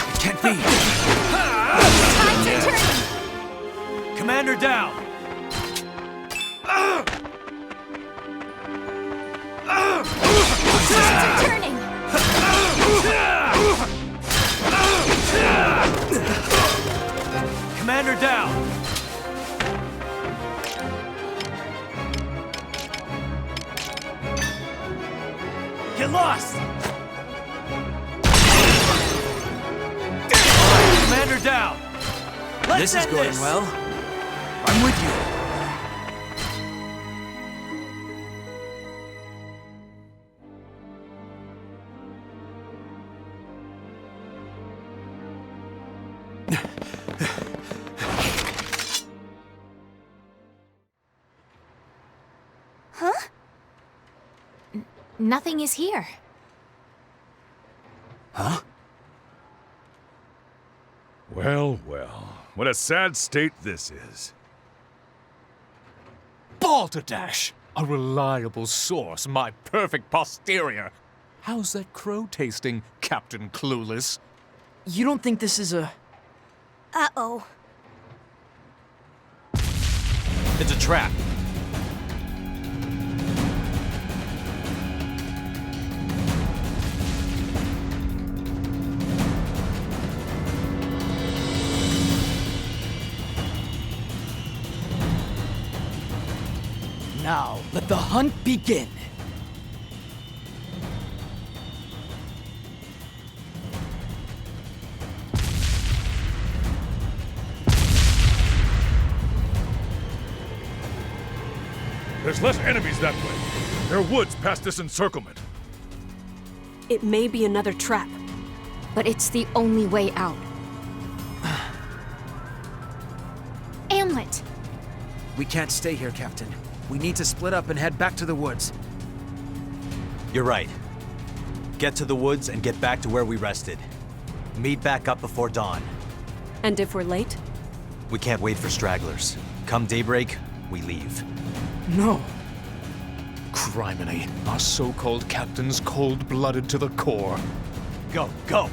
S9: It can't be.
S10: Time's returning.
S7: Commander down!
S10: Time's returning.
S7: Commander down! Get lost! Commander down!
S9: This is going well. I'm with you.
S5: Huh?
S10: Nothing is here.
S9: Huh?
S12: Well, well. What a sad state this is.
S13: Balderdash! A reliable source, my perfect posterior. How's that crow tasting, Captain Clueless?
S18: You don't think this is a...
S5: Uh-oh.
S7: It's a trap.
S18: Now, let the hunt begin.
S12: There's less enemies that way. There are woods past this encirclement.
S18: It may be another trap.
S14: But it's the only way out.
S9: We can't stay here, Captain. We need to split up and head back to the woods.
S7: You're right. Get to the woods and get back to where we rested. Meet back up before dawn.
S18: And if we're late?
S7: We can't wait for stragglers. Come daybreak, we leave.
S13: No. Criminy, our so-called captain's cold-blooded to the core.
S7: Go, go!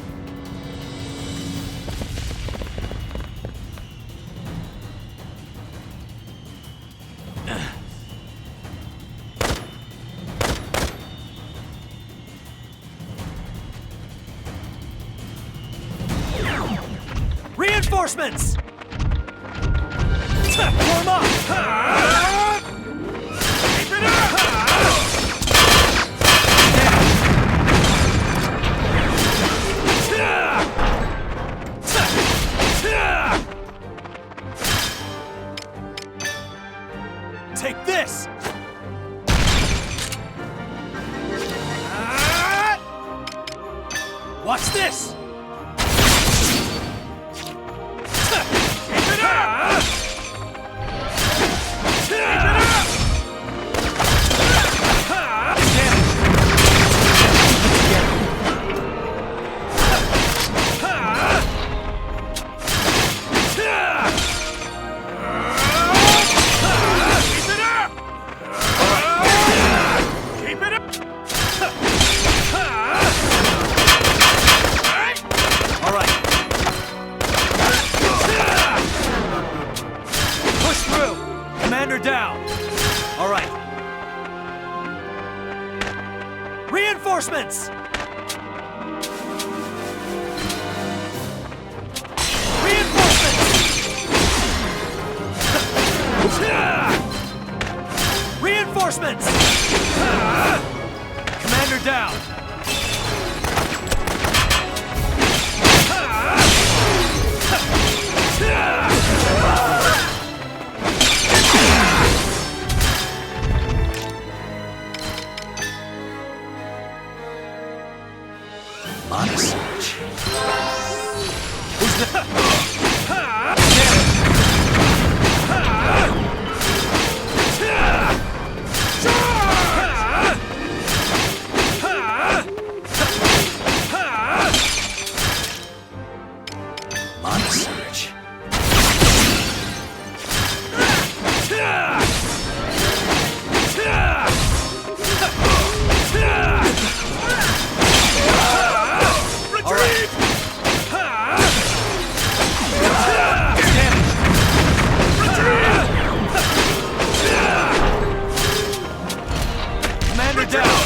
S9: Reinforcements! Warm up! Keep it up! Take this! Watch this! Keep it up! Keep it up! Reinforcements! Reinforcements! Commander down!
S7: Monosage.
S9: Who's the...
S7: Monosage.
S9: Retreat! Commander down!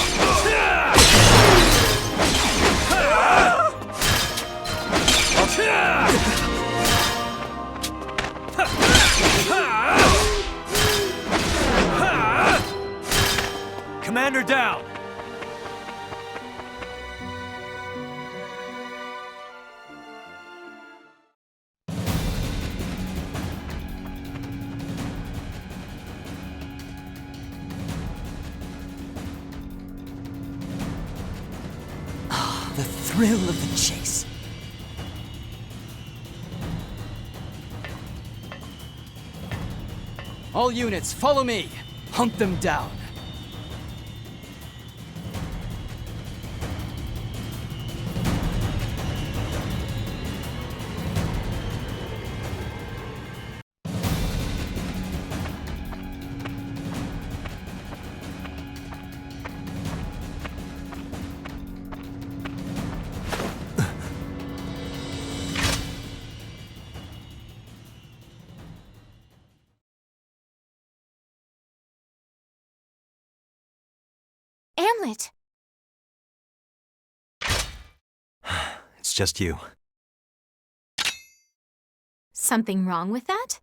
S9: Commander down!
S8: The thrill of the chase.
S20: All units, follow me. Hunt them down.
S10: Amlet!
S7: It's just you.
S10: Something wrong with that?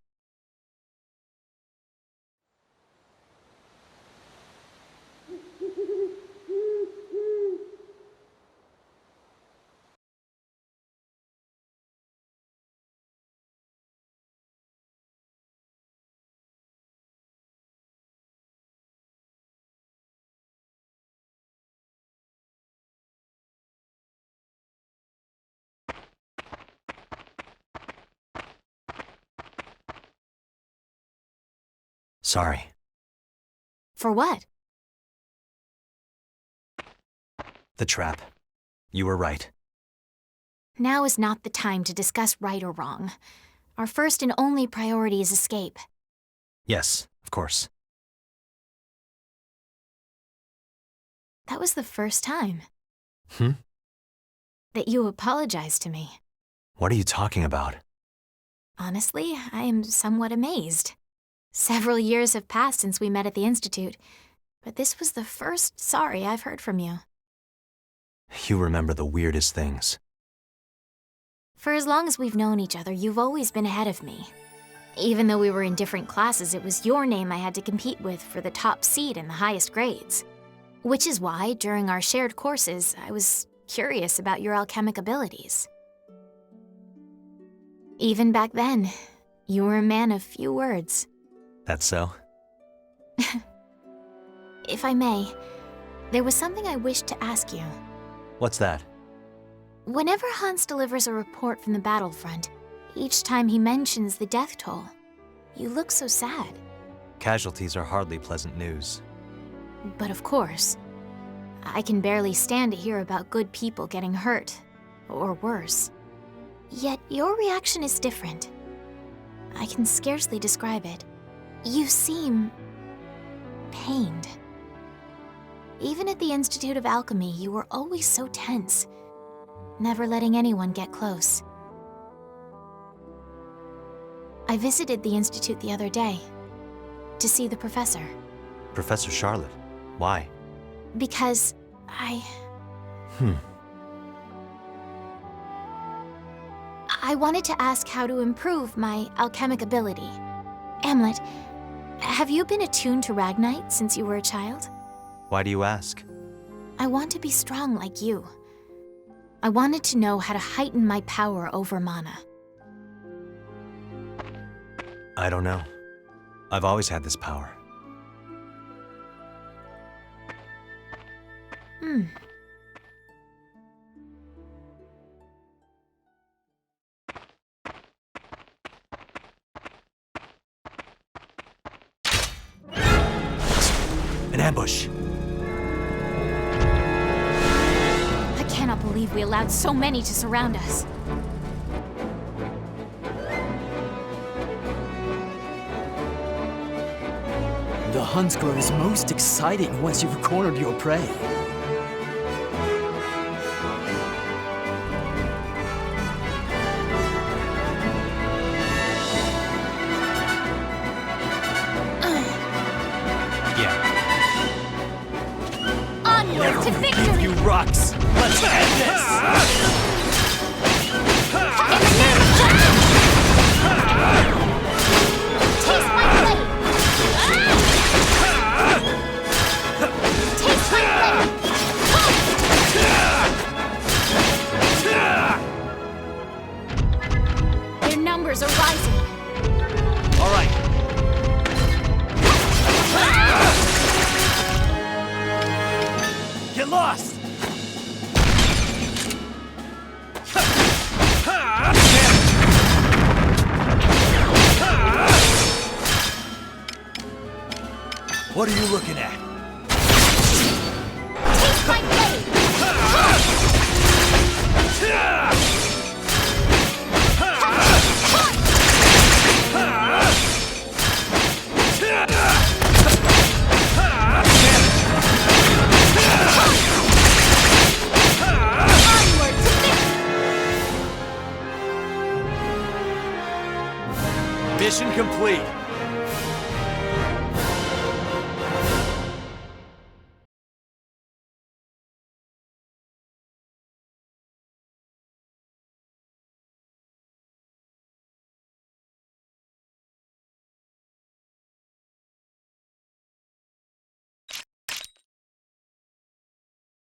S7: Sorry.
S10: For what?
S7: The trap. You were right.
S10: Now is not the time to discuss right or wrong. Our first and only priority is escape.
S7: Yes, of course.
S10: That was the first time.
S7: Hmm?
S10: That you apologized to me.
S7: What are you talking about?
S10: Honestly, I am somewhat amazed. Several years have passed since we met at the Institute, but this was the first sorry I've heard from you.
S7: You remember the weirdest things.
S10: For as long as we've known each other, you've always been ahead of me. Even though we were in different classes, it was your name I had to compete with for the top seed and the highest grades. Which is why, during our shared courses, I was curious about your alchemic abilities. Even back then, you were a man of few words.
S7: That's so?
S10: If I may, there was something I wished to ask you.
S7: What's that?
S10: Whenever Hans delivers a report from the battlefront, each time he mentions the death toll, you look so sad.
S7: Casualties are hardly pleasant news.
S10: But of course, I can barely stand to hear about good people getting hurt, or worse. Yet your reaction is different. I can scarcely describe it. You seem pained. Even at the Institute of Alchemy, you were always so tense, never letting anyone get close. I visited the Institute the other day to see the professor.
S7: Professor Charlotte? Why?
S10: Because I wanted to ask how to improve my alchemic ability. Amlet, have you been attuned to Ragnite since you were a child?
S7: Why do you ask?
S10: I want to be strong like you. I wanted to know how to heighten my power over mana.
S7: I don't know. I've always had this power. An ambush!
S10: I cannot believe we allowed so many to surround us.
S20: The hunt grows most exciting once you've cornered your prey.
S10: Onward to victory!
S20: You rocks! Let's end this!
S10: Taste my blade! Taste my blade! Their numbers are rising.
S20: All right. Get lost!
S7: What are you looking at?
S10: Taste my blade! Onward to victory!
S20: Mission complete.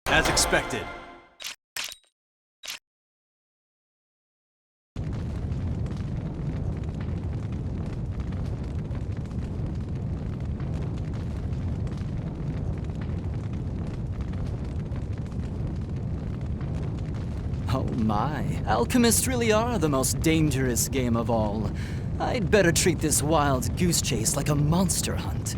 S20: As expected. Oh my, alchemists really are the most dangerous game of all. I'd better treat this wild goose chase like a monster hunt.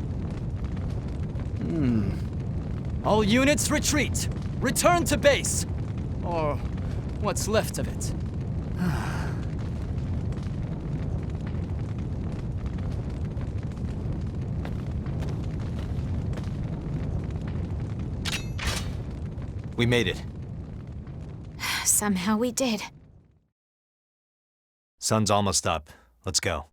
S20: All units retreat! Return to base! Or what's left of it.
S7: We made it.
S10: Somehow we did.
S7: Sun's almost up. Let's go.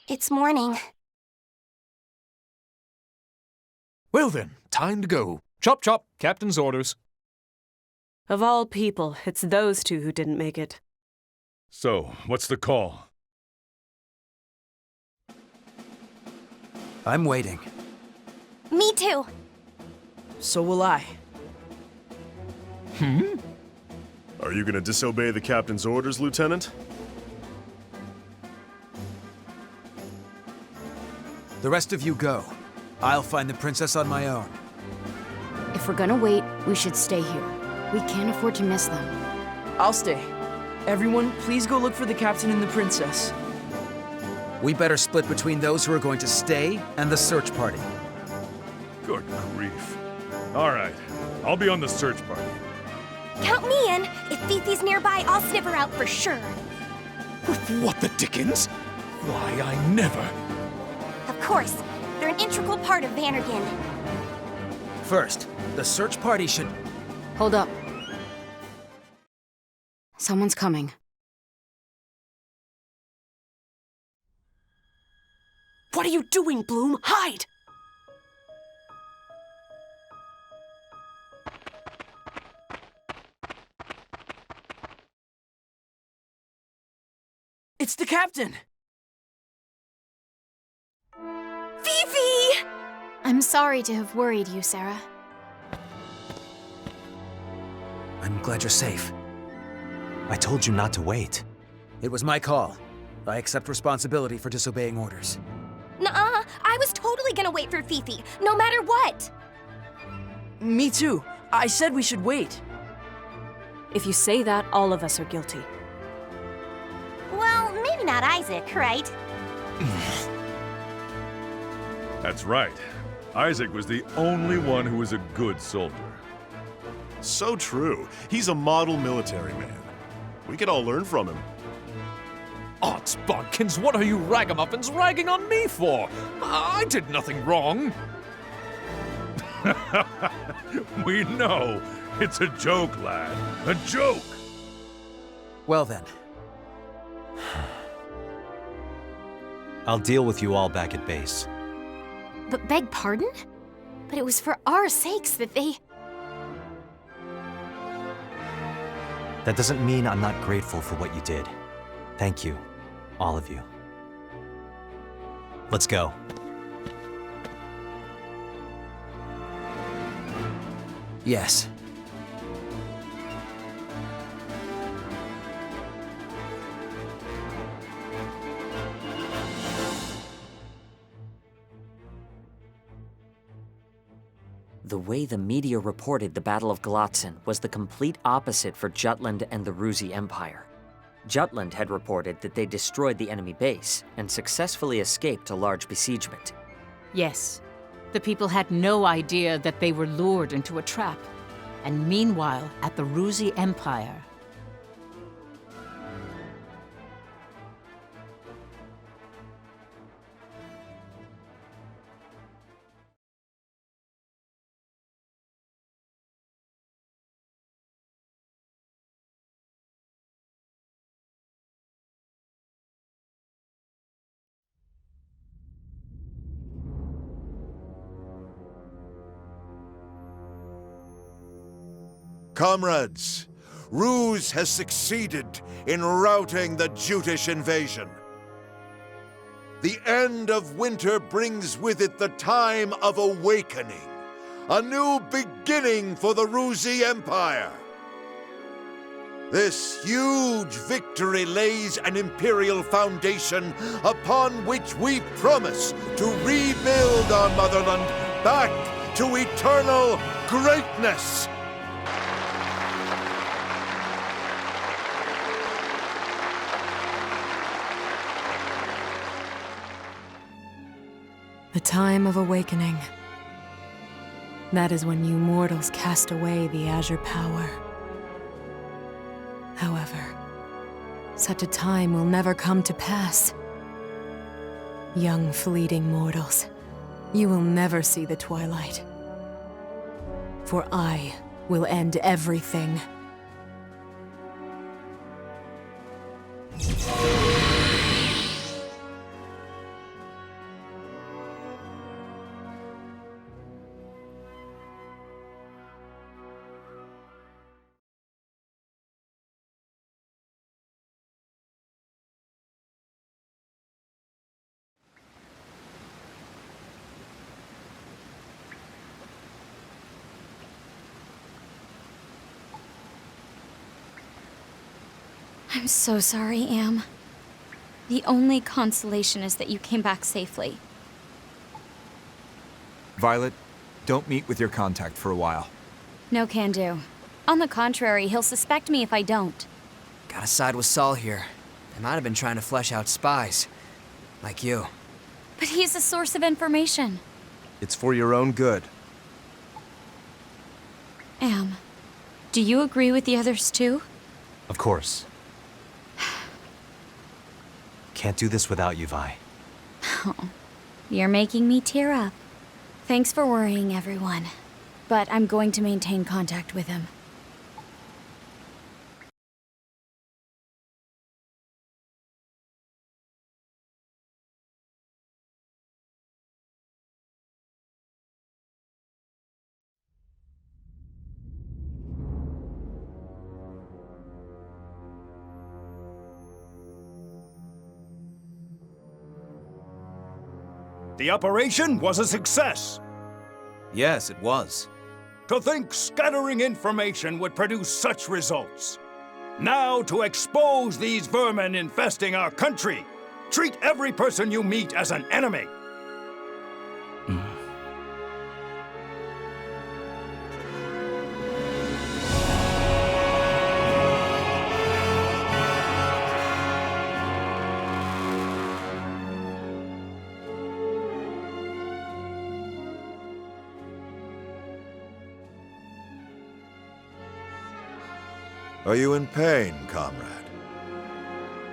S5: It's morning.
S13: Well then, time to go. Chop chop, captain's orders.
S18: Of all people, it's those two who didn't make it.
S12: So, what's the call?
S9: I'm waiting.
S5: Me too.
S18: So will I.
S19: Are you gonna disobey the captain's orders, Lieutenant?
S9: The rest of you go. I'll find the princess on my own.
S14: If we're gonna wait, we should stay here. We can't afford to miss them.
S18: I'll stay. Everyone, please go look for the captain and the princess.
S9: We better split between those who are going to stay and the search party.
S12: Good grief. All right, I'll be on the search party.
S5: Count me in. If Fifi's nearby, I'll sniff her out for sure.
S13: What the dickens? Why, I never...
S5: Of course, they're an integral part of Vandergen.
S9: First, the search party should...
S14: Hold up. Someone's coming.
S18: What are you doing, Bloom? Hide! It's the captain!
S5: Fifi!
S10: I'm sorry to have worried you, Sarah.
S9: I'm glad you're safe.
S7: I told you not to wait.
S9: It was my call. I accept responsibility for disobeying orders.
S5: Nuh-uh, I was totally gonna wait for Fifi, no matter what.
S18: Me too. I said we should wait. If you say that, all of us are guilty.
S5: Well, maybe not Isaac, right?
S12: That's right. Isaac was the only one who was a good soldier.
S19: So true. He's a model military man. We could all learn from him.
S13: Odds bodkins, what are you ragamuffins ragging on me for? I did nothing wrong.
S12: We know. It's a joke, lad. A joke!
S9: Well then.
S7: I'll deal with you all back at base.
S10: But beg pardon? But it was for our sakes that they...
S7: That doesn't mean I'm not grateful for what you did. Thank you, all of you. Let's go.
S9: Yes.
S21: The way the media reported the Battle of Glotzen was the complete opposite for Jutland and the Ruzi Empire. Jutland had reported that they destroyed the enemy base and successfully escaped a large besiegement.
S1: Yes, the people had no idea that they were lured into a trap. And meanwhile, at the Ruzi Empire,
S2: Comrades, Ruse has succeeded in routing the Jutish invasion. The end of winter brings with it the time of awakening, a new beginning for the Ruzi Empire. This huge victory lays an Imperial foundation upon which we promise to rebuild our motherland back to eternal greatness.
S18: The time of awakening. That is when you mortals cast away the Azure power. However, such a time will never come to pass. Young, fleeting mortals, you will never see the twilight. For I will end everything.
S14: I'm so sorry, Am. The only consolation is that you came back safely.
S16: Violet, don't meet with your contact for a while.
S14: No can do. On the contrary, he'll suspect me if I don't.
S8: Gotta side with Saul here. They might have been trying to flesh out spies. Like you.
S14: But he's a source of information.
S11: It's for your own good.
S14: Am, do you agree with the others too?
S7: Of course. Can't do this without you, Vi.
S14: Oh, you're making me tear up. Thanks for worrying, everyone. But I'm going to maintain contact with him.
S3: The operation was a success.
S22: Yes, it was.
S3: To think scattering information would produce such results. Now to expose these vermin infesting our country. Treat every person you meet as an enemy.
S2: Are you in pain, comrade?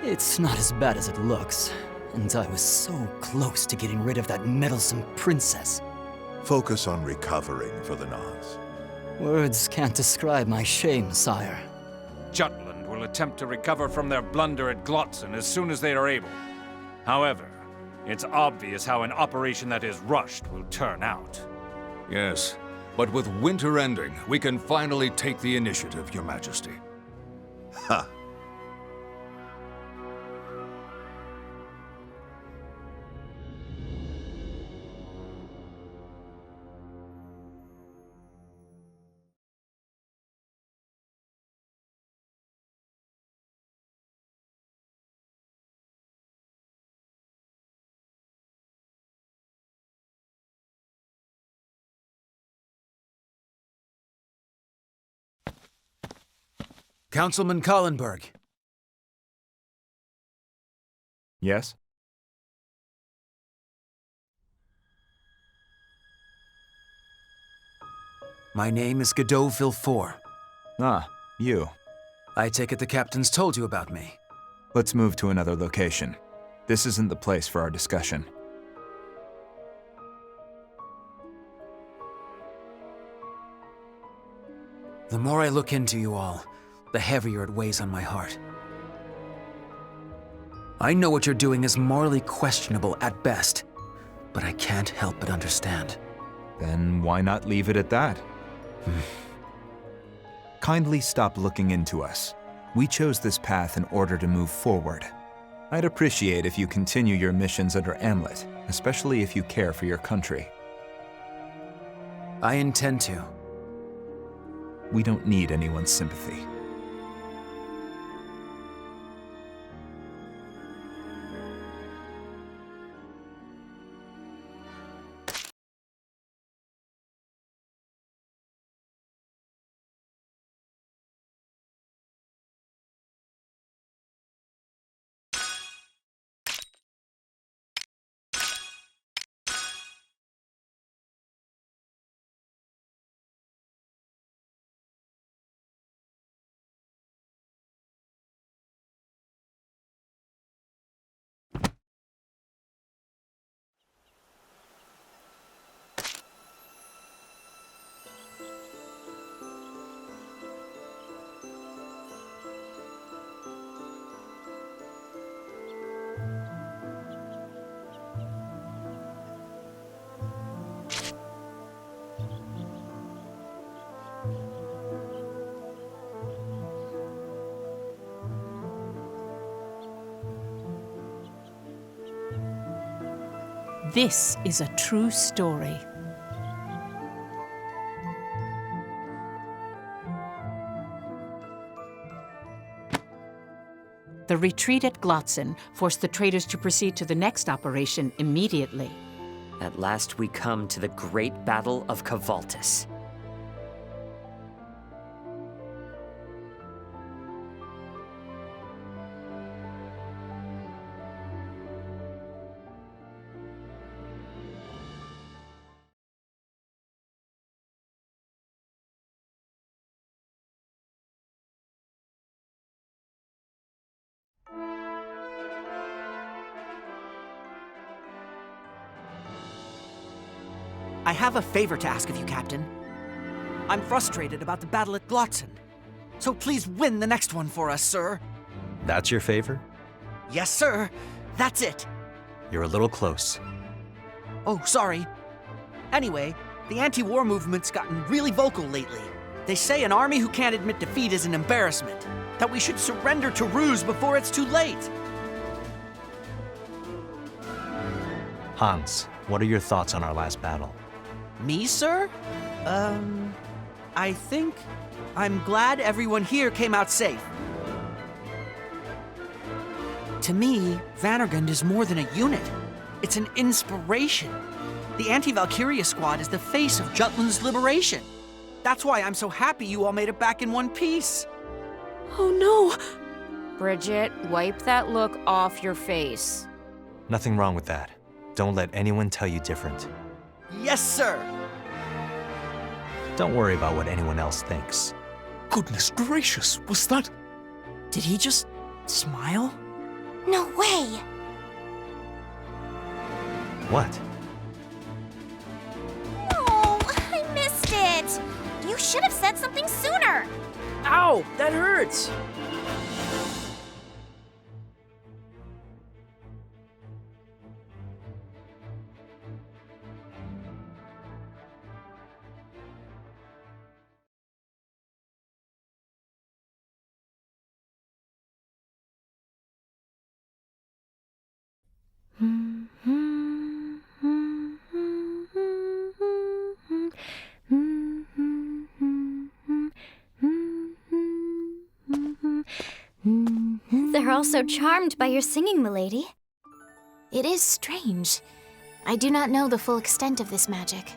S20: It's not as bad as it looks, and I was so close to getting rid of that meddlesome princess.
S2: Focus on recovering for the nonce.
S20: Words can't describe my shame, sire.
S4: Jutland will attempt to recover from their blunder at Glotzen as soon as they are able. However, it's obvious how an operation that is rushed will turn out.
S6: Yes, but with winter ending, we can finally take the initiative, Your Majesty.
S2: Ha!
S9: Councilman Kallenberg.
S16: Yes?
S9: My name is Godot Villefort.
S16: Ah, you.
S9: I take it the captain's told you about me.
S16: Let's move to another location. This isn't the place for our discussion.
S9: The more I look into you all, the heavier it weighs on my heart. I know what you're doing is morally questionable at best, but I can't help but understand.
S16: Then why not leave it at that? Kindly stop looking into us. We chose this path in order to move forward. I'd appreciate if you continue your missions under Amlet, especially if you care for your country.
S9: I intend to.
S16: We don't need anyone's sympathy.
S1: This is a true story. The retreat at Glotzen forced the traders to proceed to the next operation immediately.
S21: At last we come to the great battle of Kavaltis.
S15: I have a favor to ask of you, Captain. I'm frustrated about the battle at Glotzen, so please win the next one for us, sir.
S7: That's your favor?
S15: Yes, sir. That's it.
S7: You're a little close.
S15: Oh, sorry. Anyway, the anti-war movement's gotten really vocal lately. They say an army who can't admit defeat is an embarrassment, that we should surrender to Ruse before it's too late.
S7: Hans, what are your thoughts on our last battle?
S15: Me, sir? I think I'm glad everyone here came out safe. To me, Vannergund is more than a unit. It's an inspiration. The anti-Valkyria squad is the face of Jutland's liberation. That's why I'm so happy you all made it back in one piece.
S14: Oh no! Bridget, wipe that look off your face.
S7: Nothing wrong with that. Don't let anyone tell you different.
S15: Yes, sir!
S7: Don't worry about what anyone else thinks.
S13: Goodness gracious, was that...
S15: Did he just smile?
S5: No way!
S7: What?
S5: Oh, I missed it! You should have said something sooner!
S15: Ow, that hurts!
S10: They're all so charmed by your singing, milady.
S17: It is strange. I do not know the full extent of this magic.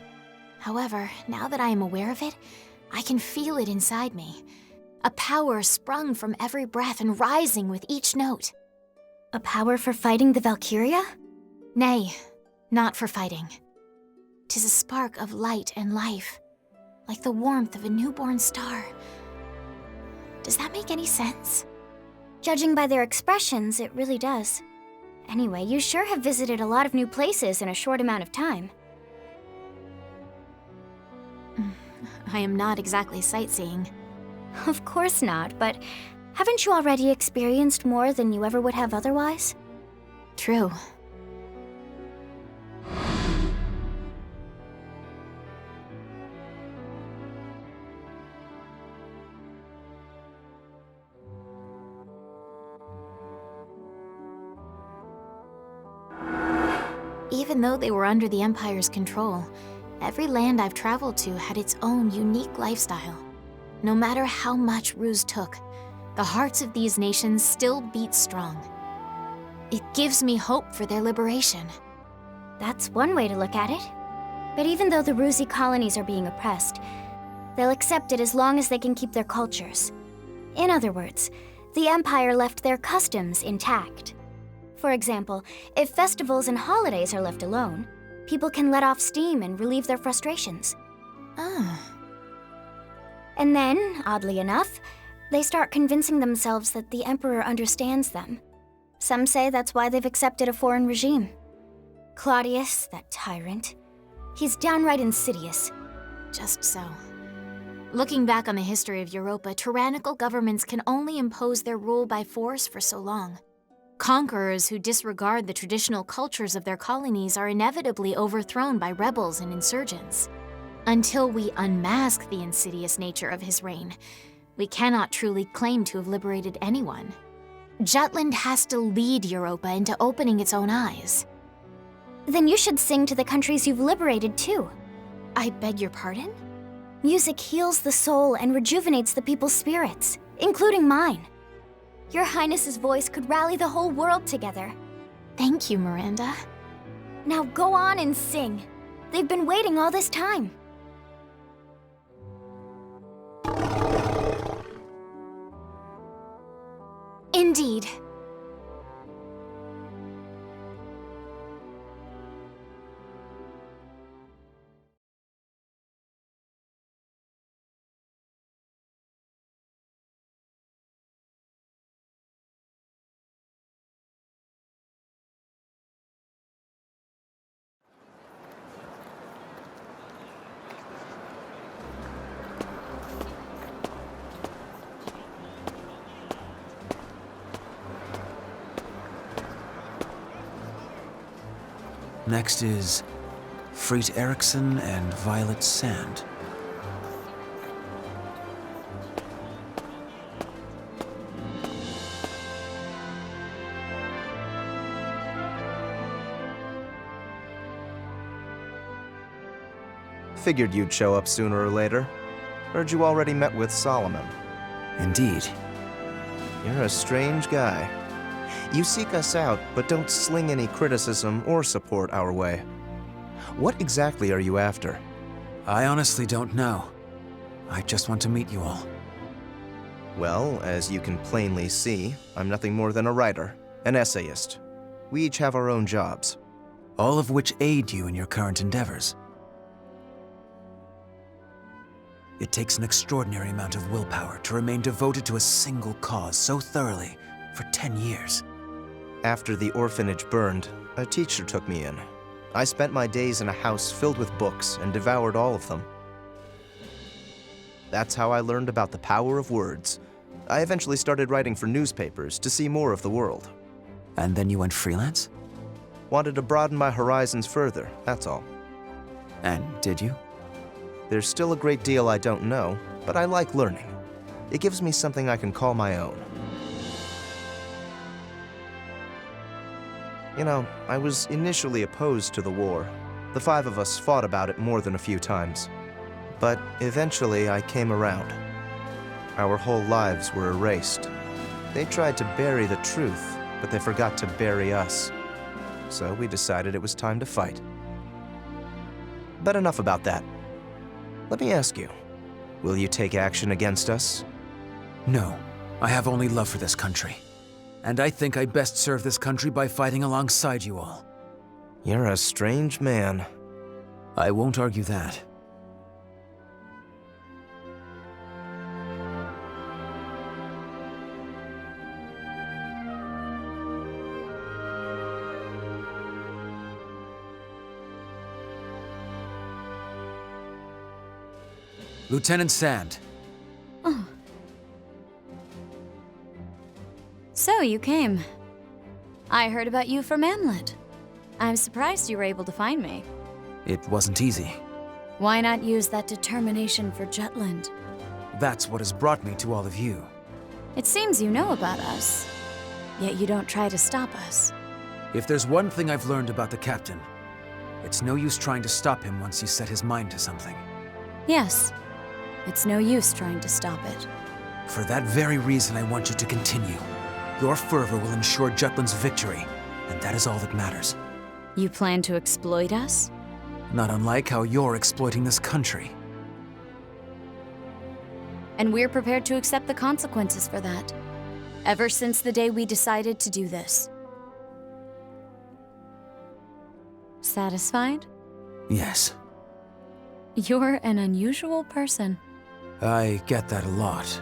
S17: However, now that I am aware of it, I can feel it inside me. A power sprung from every breath and rising with each note.
S10: A power for fighting the Valkyria?
S17: Nay, not for fighting. 'Tis a spark of light and life, like the warmth of a newborn star. Does that make any sense?
S10: Judging by their expressions, it really does. Anyway, you sure have visited a lot of new places in a short amount of time.
S17: I am not exactly sightseeing.
S10: Of course not, but haven't you already experienced more than you ever would have otherwise?
S17: True. Even though they were under the Empire's control, every land I've traveled to had its own unique lifestyle. No matter how much Ruse took, the hearts of these nations still beat strong. It gives me hope for their liberation.
S10: That's one way to look at it. But even though the Rusi colonies are being oppressed, they'll accept it as long as they can keep their cultures. In other words, the Empire left their customs intact. For example, if festivals and holidays are left alone, people can let off steam and relieve their frustrations. And then, oddly enough, they start convincing themselves that the Emperor understands them. Some say that's why they've accepted a foreign regime. Claudius, that tyrant, he's downright insidious.
S17: Just so. Looking back on the history of Europa, tyrannical governments can only impose their rule by force for so long. Conquerors who disregard the traditional cultures of their colonies are inevitably overthrown by rebels and insurgents. Until we unmask the insidious nature of his reign, we cannot truly claim to have liberated anyone. Jutland has to lead Europa into opening its own eyes.
S10: Then you should sing to the countries you've liberated too.
S17: I beg your pardon?
S10: Music heals the soul and rejuvenates the people's spirits, including mine. Your Highness's voice could rally the whole world together.
S17: Thank you, Miranda.
S10: Now go on and sing. They've been waiting all this time. Indeed.
S9: Next is Freet Erickson and Violet Sand.
S11: Figured you'd show up sooner or later. Heard you already met with Solomon.
S9: Indeed.
S11: You're a strange guy. You seek us out, but don't sling any criticism or support our way. What exactly are you after?
S9: I honestly don't know. I just want to meet you all.
S11: Well, as you can plainly see, I'm nothing more than a writer, an essayist. We each have our own jobs.
S9: All of which aid you in your current endeavors. It takes an extraordinary amount of willpower to remain devoted to a single cause so thoroughly for 10 years.
S11: After the orphanage burned, a teacher took me in. I spent my days in a house filled with books and devoured all of them. That's how I learned about the power of words. I eventually started writing for newspapers to see more of the world.
S9: And then you went freelance?
S11: Wanted to broaden my horizons further, that's all.
S9: And did you?
S11: There's still a great deal I don't know, but I like learning. It gives me something I can call my own. You know, I was initially opposed to the war. The 5 of us fought about it more than a few times. But eventually I came around. Our whole lives were erased. They tried to bury the truth, but they forgot to bury us. So we decided it was time to fight. But enough about that. Let me ask you, will you take action against us?
S9: No, I have only love for this country. And I think I best serve this country by fighting alongside you all.
S11: You're a strange man.
S9: I won't argue that. Lieutenant Sand.
S14: Oh. So you came. I heard about you from Amlet. I'm surprised you were able to find me.
S9: It wasn't easy.
S14: Why not use that determination for Jutland?
S9: That's what has brought me to all of you.
S14: It seems you know about us, yet you don't try to stop us.
S9: If there's one thing I've learned about the captain, it's no use trying to stop him once he's set his mind to something.
S14: Yes, it's no use trying to stop it.
S9: For that very reason, I want you to continue. Your fervor will ensure Jutland's victory, and that is all that matters.
S14: You plan to exploit us?
S9: Not unlike how you're exploiting this country.
S14: And we're prepared to accept the consequences for that. Ever since the day we decided to do this. Satisfied?
S9: Yes.
S14: You're an unusual person.
S9: I get that a lot.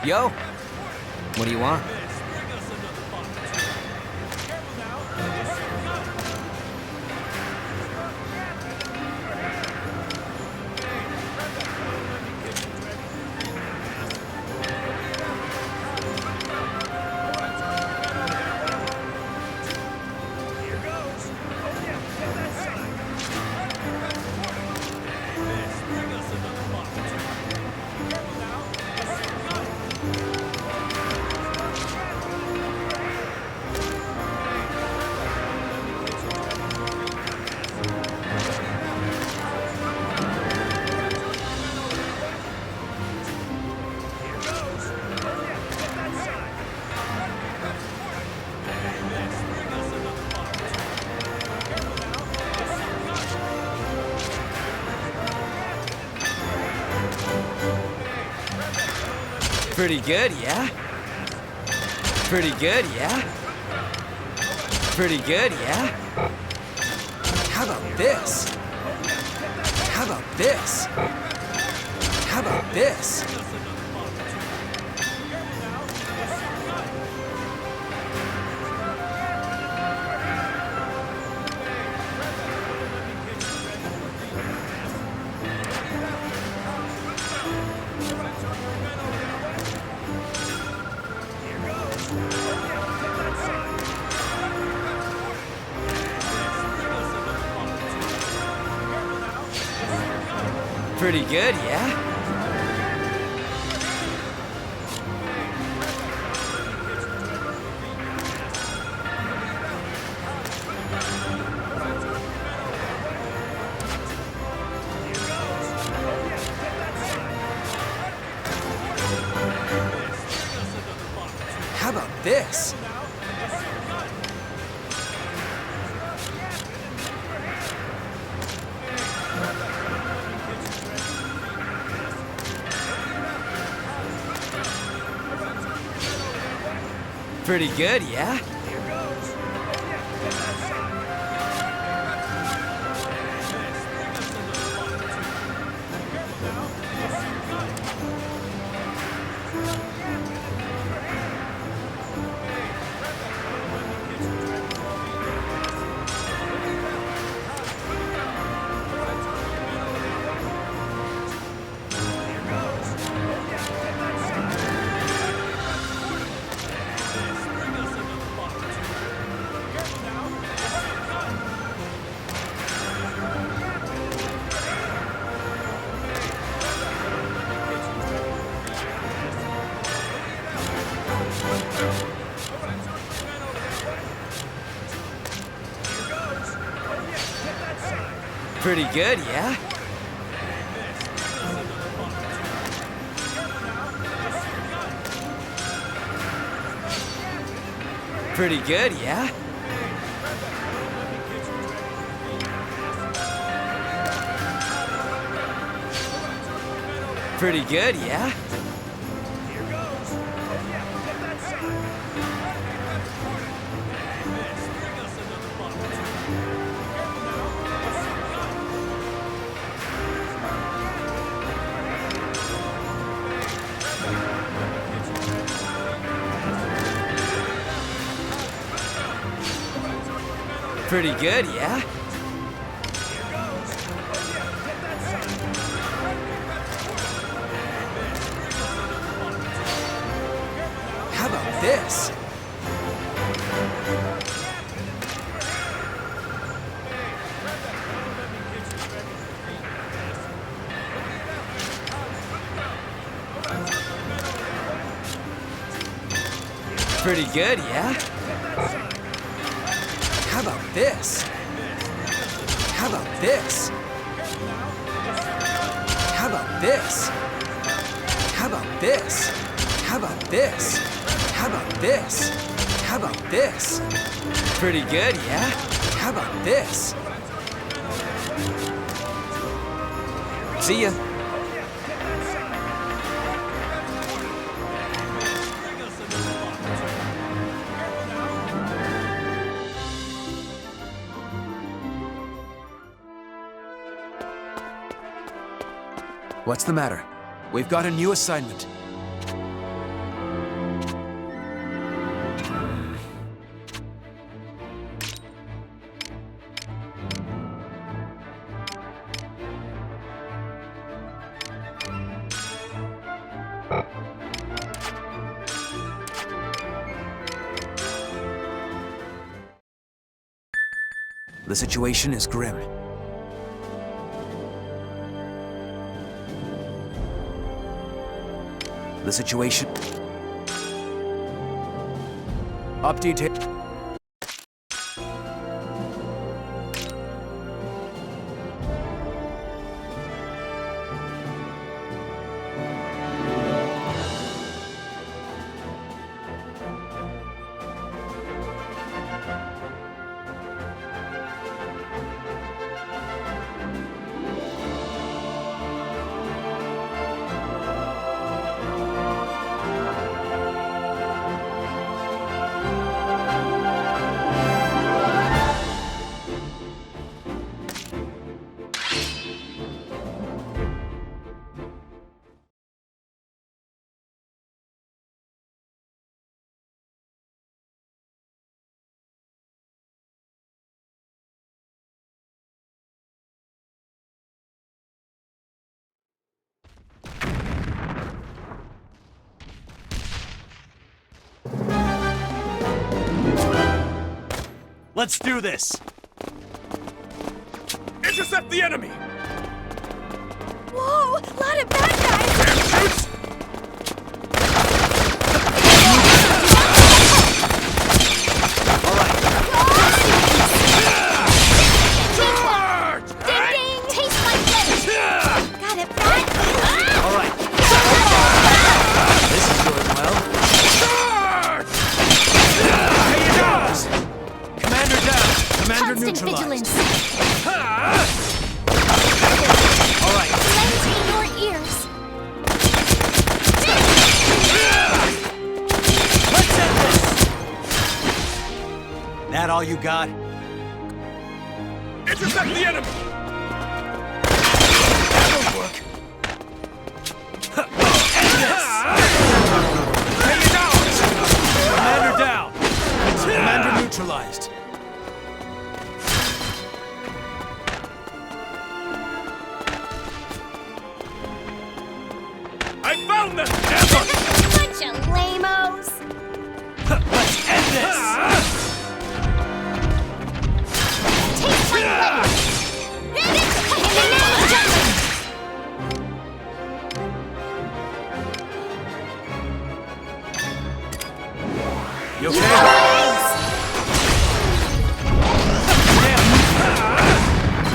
S8: Yo, what do you want? Pretty good, yeah? Pretty good, yeah? Pretty good, yeah? How about this? How about this? How about this? Pretty good, yeah? How about this? Pretty good, yeah? Pretty good, yeah? Pretty good, yeah? Pretty good, yeah? Pretty good, yeah? How about this? Pretty good, yeah? How about this? How about this? about this? How about this? How about this? How about this? How about this? Pretty good, yeah? How about this? See ya.
S9: What's the matter? We've got a new assignment. The situation is grim. The situation... Update...
S7: Let's do this!
S3: Intercept the enemy!
S10: Whoa! Lot of bad guys!
S3: Charge!
S10: Ding ding! Taste my blade! Got it back!
S7: Alright. This is going well.
S3: Charge!
S7: Pay your dollars! Commander down! Commander
S10: Constant
S7: neutralized.
S10: vigilance!
S7: Alright.
S10: Lend me your ears!
S7: Let's end this! That all you got?
S3: Intercept the enemy!
S7: That'll work. End this! Pay your dollars! Commander down! Commander neutralized.
S3: I found them!
S5: Bunch of lamos!
S7: Let's end this!
S10: Taste my blade! In the name of justice!
S7: You okay?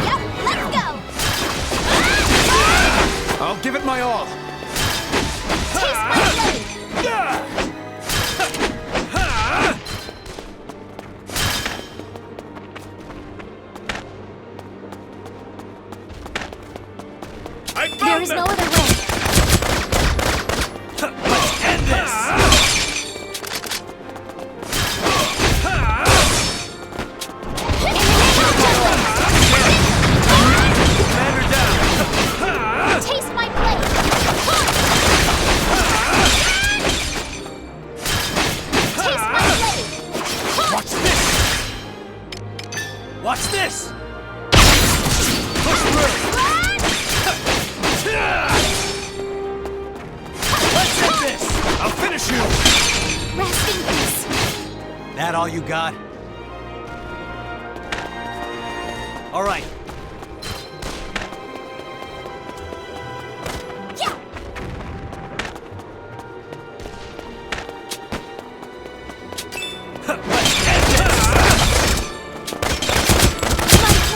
S5: Yep, let's go!
S9: I'll give it my all.
S10: Taste my blade!
S3: I found
S10: There is
S3: them!
S10: no other way.
S7: Let's end this! Commander down!
S10: Taste my blade! Taste my blade!
S7: Watch this! Watch this! Push through! Let's hit this! I'll finish you!
S10: Rest in peace!
S7: That all you got? All right.
S10: Yeah!
S7: Let's end this!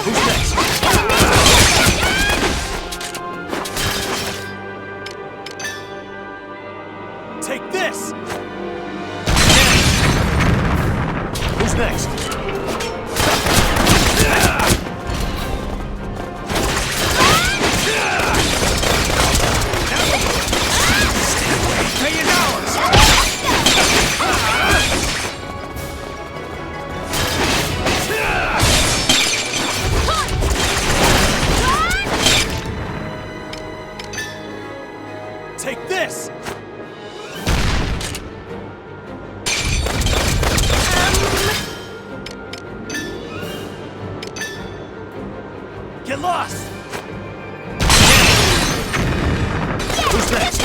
S7: Who's next?
S9: next?
S3: Pay it ours!
S9: Take this! Get lost! Who's next?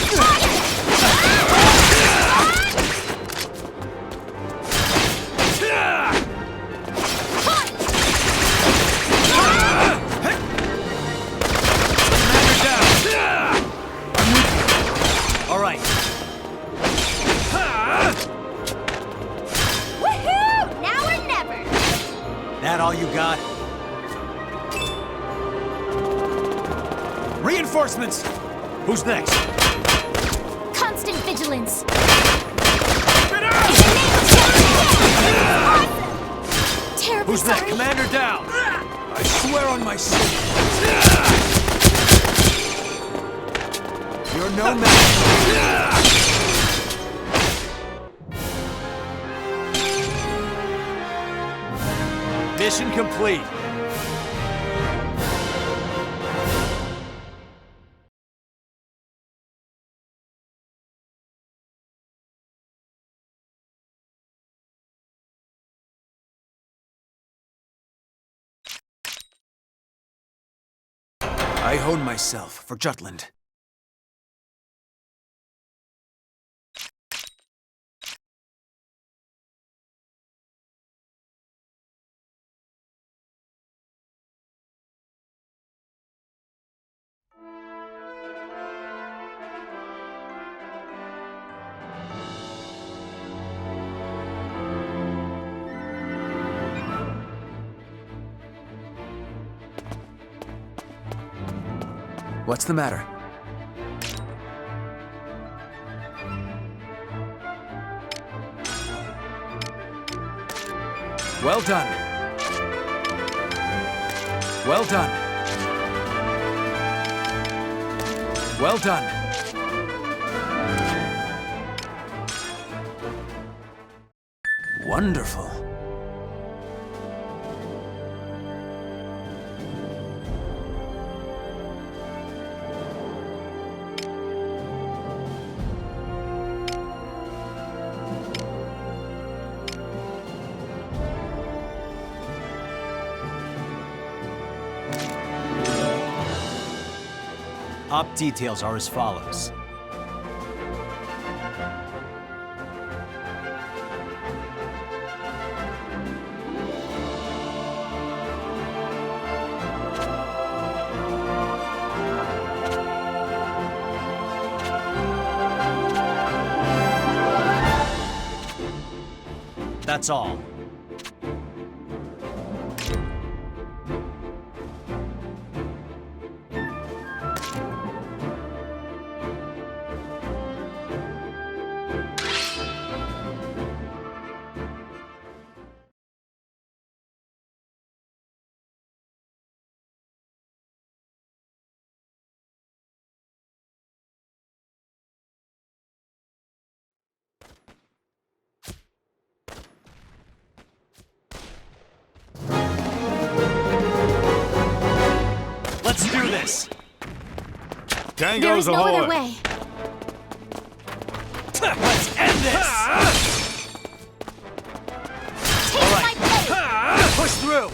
S9: All right.
S5: Woohoo! Now or never!
S9: That all you got? Reinforcements! Who's next?
S17: Constant vigilance. Terribly
S9: Who's next?
S17: sorry.
S9: Commander down!
S3: I swear on my soul.
S9: You're no match. Mission complete. I hone myself for Jutland. What's the matter? Well done. Well done. Well done. Wonderful. Op details are as follows. That's all. Let's do this!
S17: There is no other way.
S9: Let's end this!
S17: Take my blade!
S9: Push through!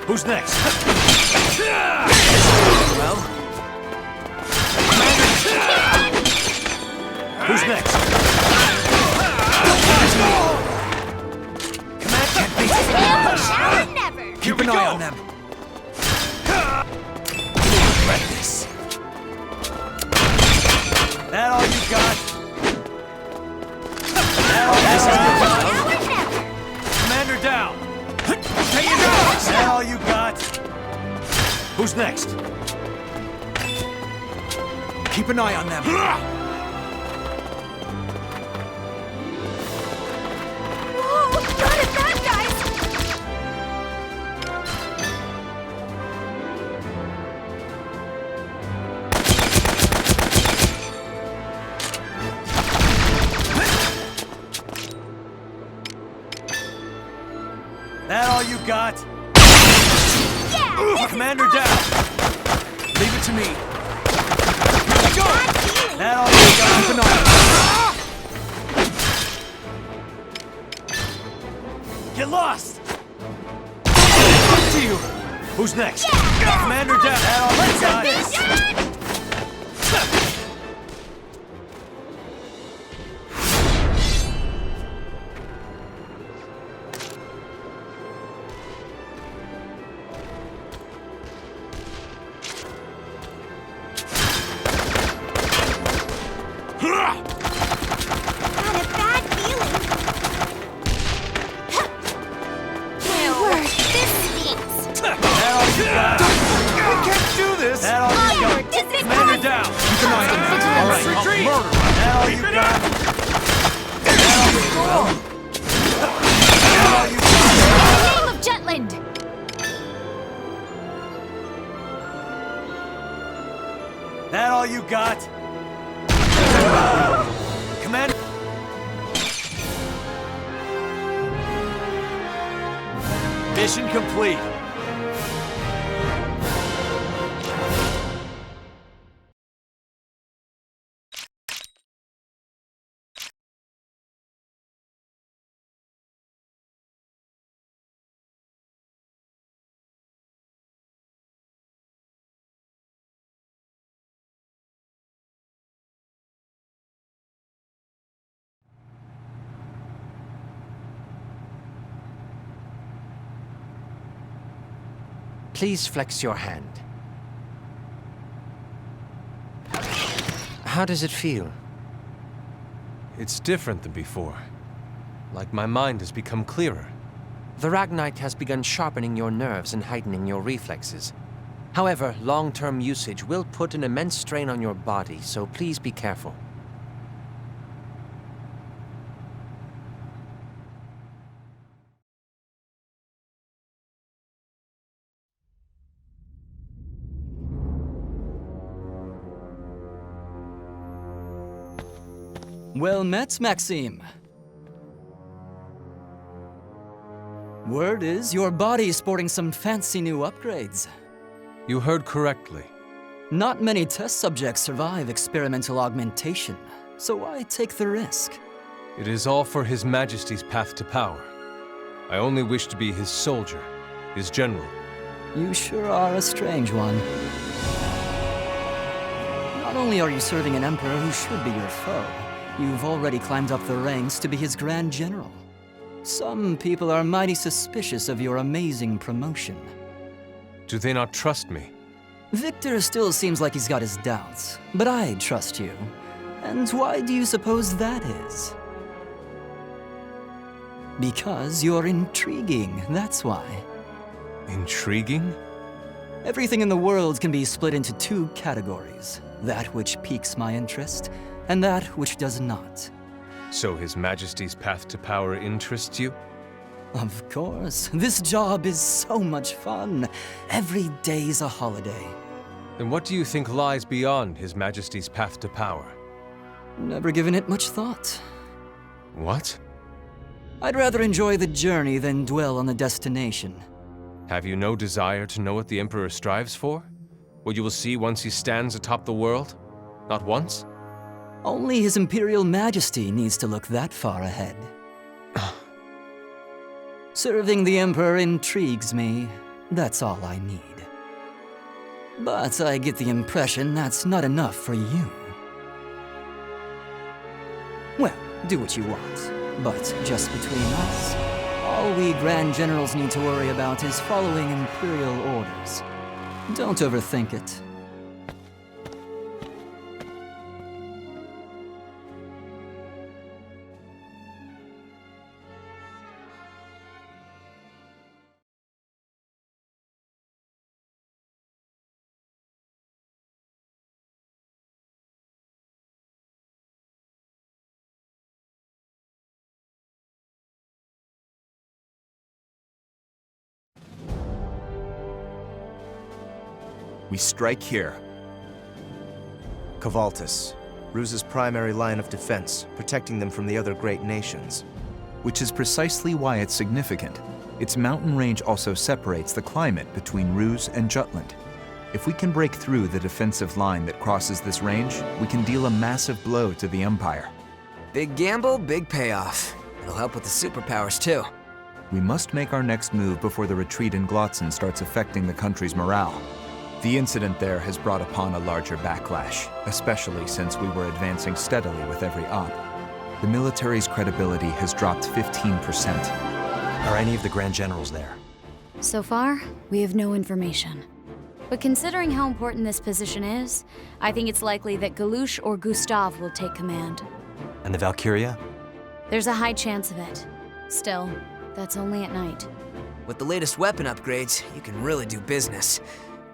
S9: Who's next? Well? Commander! Who's next? Keep an eye on them.
S10: Whoa! Not at that, guys!
S9: That all you got?
S10: Yeah!
S9: Commander down! Leave it to me. Here we go! That all you got? Keep an eye on it. Get lost! Up to you! Who's next?
S10: Yeah!
S9: Commander down! That all you got? That all you got? Commander! Mission complete.
S12: Please flex your hand. How does it feel?
S19: It's different than before. Like my mind has become clearer.
S12: The Ragnite has begun sharpening your nerves and heightening your reflexes. However, long-term usage will put an immense strain on your body, so please be careful.
S20: Well met, Maxime. Word is your body is sporting some fancy new upgrades.
S19: You heard correctly.
S20: Not many test subjects survive experimental augmentation, so why take the risk?
S19: It is all for His Majesty's path to power. I only wish to be his soldier, his general.
S20: You sure are a strange one. Not only are you serving an emperor who should be your foe, you've already climbed up the ranks to be his Grand General. Some people are mighty suspicious of your amazing promotion.
S19: Do they not trust me?
S20: Victor still seems like he's got his doubts, but I trust you. And why do you suppose that is? Because you're intriguing, that's why.
S19: Intriguing?
S20: Everything in the world can be split into two categories. That which piques my interest, and that which does not.
S19: So His Majesty's path to power interests you?
S20: Of course. This job is so much fun. Every day's a holiday.
S19: Then what do you think lies beyond His Majesty's path to power?
S20: Never given it much thought.
S19: What?
S20: I'd rather enjoy the journey than dwell on the destination.
S19: Have you no desire to know what the Emperor strives for? What you will see once he stands atop the world? Not once?
S20: Only His Imperial Majesty needs to look that far ahead. Serving the Emperor intrigues me. That's all I need. But I get the impression that's not enough for you. Well, do what you want. But just between us, all we Grand Generals need to worry about is following Imperial orders. Don't overthink it.
S16: We strike here.
S11: Cavaltus, Ruse's primary line of defense, protecting them from the other great nations.
S16: Which is precisely why it's significant. Its mountain range also separates the climate between Ruse and Jutland. If we can break through the defensive line that crosses this range, we can deal a massive blow to the Empire.
S8: Big gamble, big payoff. It'll help with the superpowers, too.
S16: We must make our next move before the retreat in Glotzen starts affecting the country's morale. The incident there has brought upon a larger backlash, especially since we were advancing steadily with every op. The military's credibility has dropped 15%.
S7: Are any of the Grand Generals there?
S14: So far, we have no information. But considering how important this position is, I think it's likely that Galush or Gustav will take command.
S7: And the Valkyria?
S14: There's a high chance of it. Still, that's only at night.
S8: With the latest weapon upgrades, you can really do business.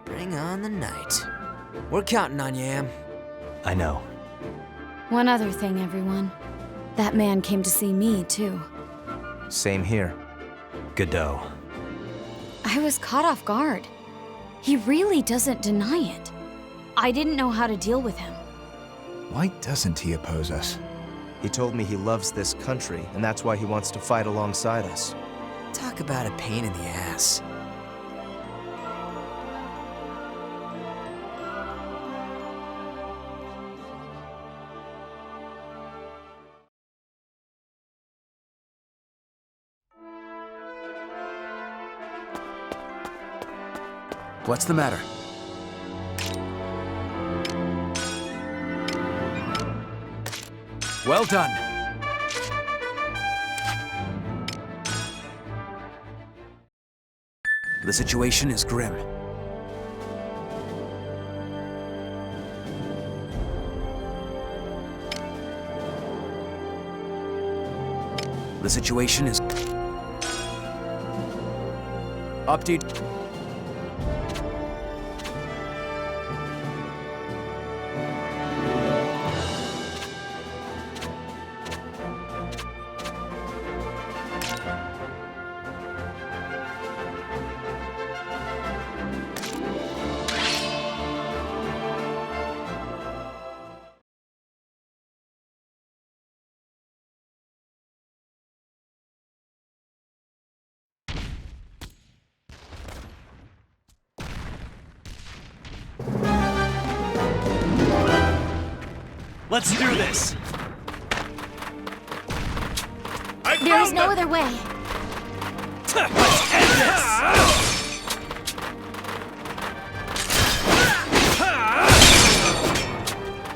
S8: Bring on the night. We're counting on you, Am.
S7: I know.
S14: One other thing, everyone. That man came to see me, too.
S11: Same here.
S7: Godot.
S14: I was caught off guard. He really doesn't deny it. I didn't know how to deal with him.
S16: Why doesn't he oppose us?
S11: He told me he loves this country, and that's why he wants to fight alongside us.
S8: Talk about a pain in the ass.
S9: What's the matter? Well done. The situation is grim. The situation is... Update.
S7: Let's do this!
S10: There is no other way.
S7: Let's end this!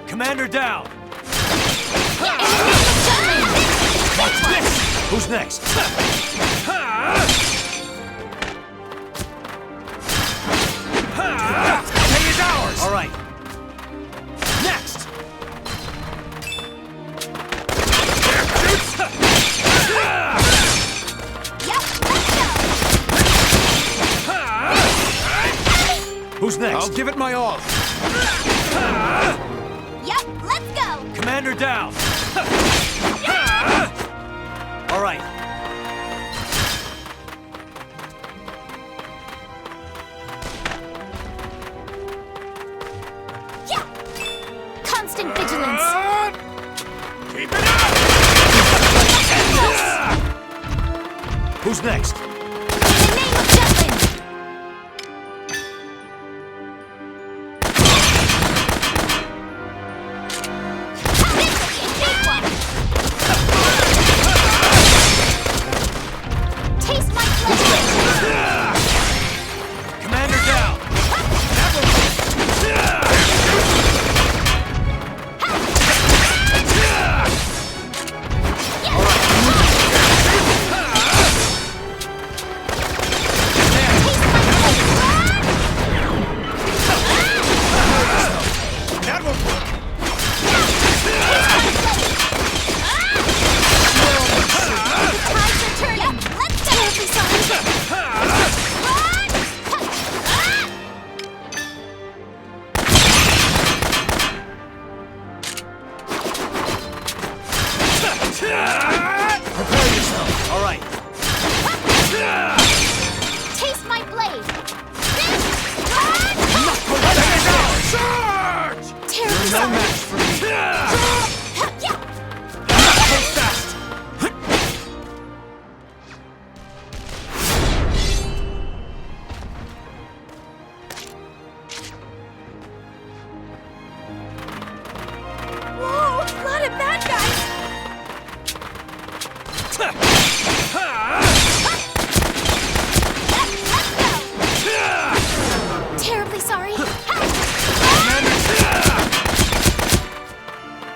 S7: Commander down! What's this? Who's next? Take is ours! All right. Next! Who's next?
S16: I'll give it my all.
S5: Yep, let's go!
S7: Commander down! All right.
S10: Yeah! Constant vigilance!
S7: Keep it up! Who's next?
S10: In the name of Jutland! Taste my flesh!
S7: Commander down!
S15: no match for me. Fast.
S5: Whoa, a lot of bad guys!
S10: Terribly sorry.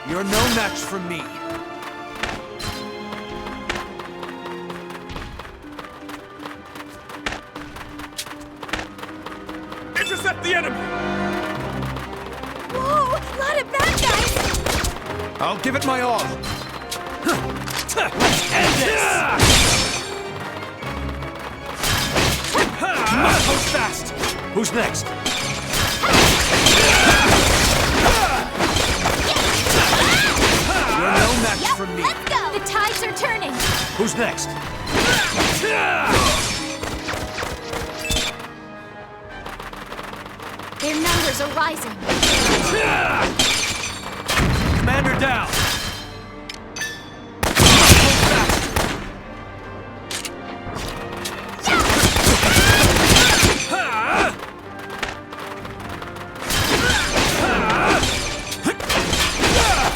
S15: You're no match for me.
S3: Intercept the enemy!
S5: Whoa, a lot of bad guys!
S15: I'll give it my all.
S3: End this!
S15: Must go fast. Who's next? You're no match for me.
S5: Let's go!
S10: The tides are turning.
S15: Who's next?
S10: Their numbers are rising.
S15: Commander down.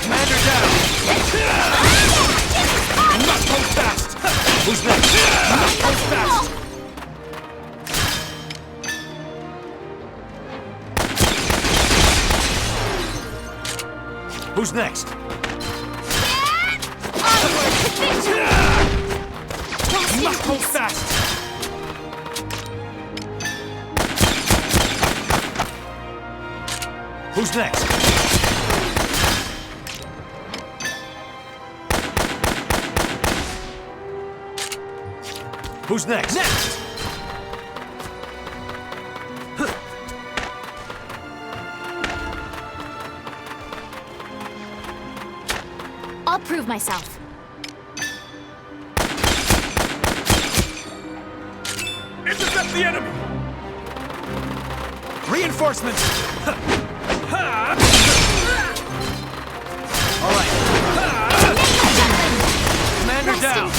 S15: Commander down. Must go fast. Who's next? Must go fast. Who's next?
S10: Onward to victory.
S15: Must go fast. Who's next? Who's next? Next!
S10: I'll prove myself.
S3: Intercept the enemy!
S15: Reinforcements! All right. Commander down!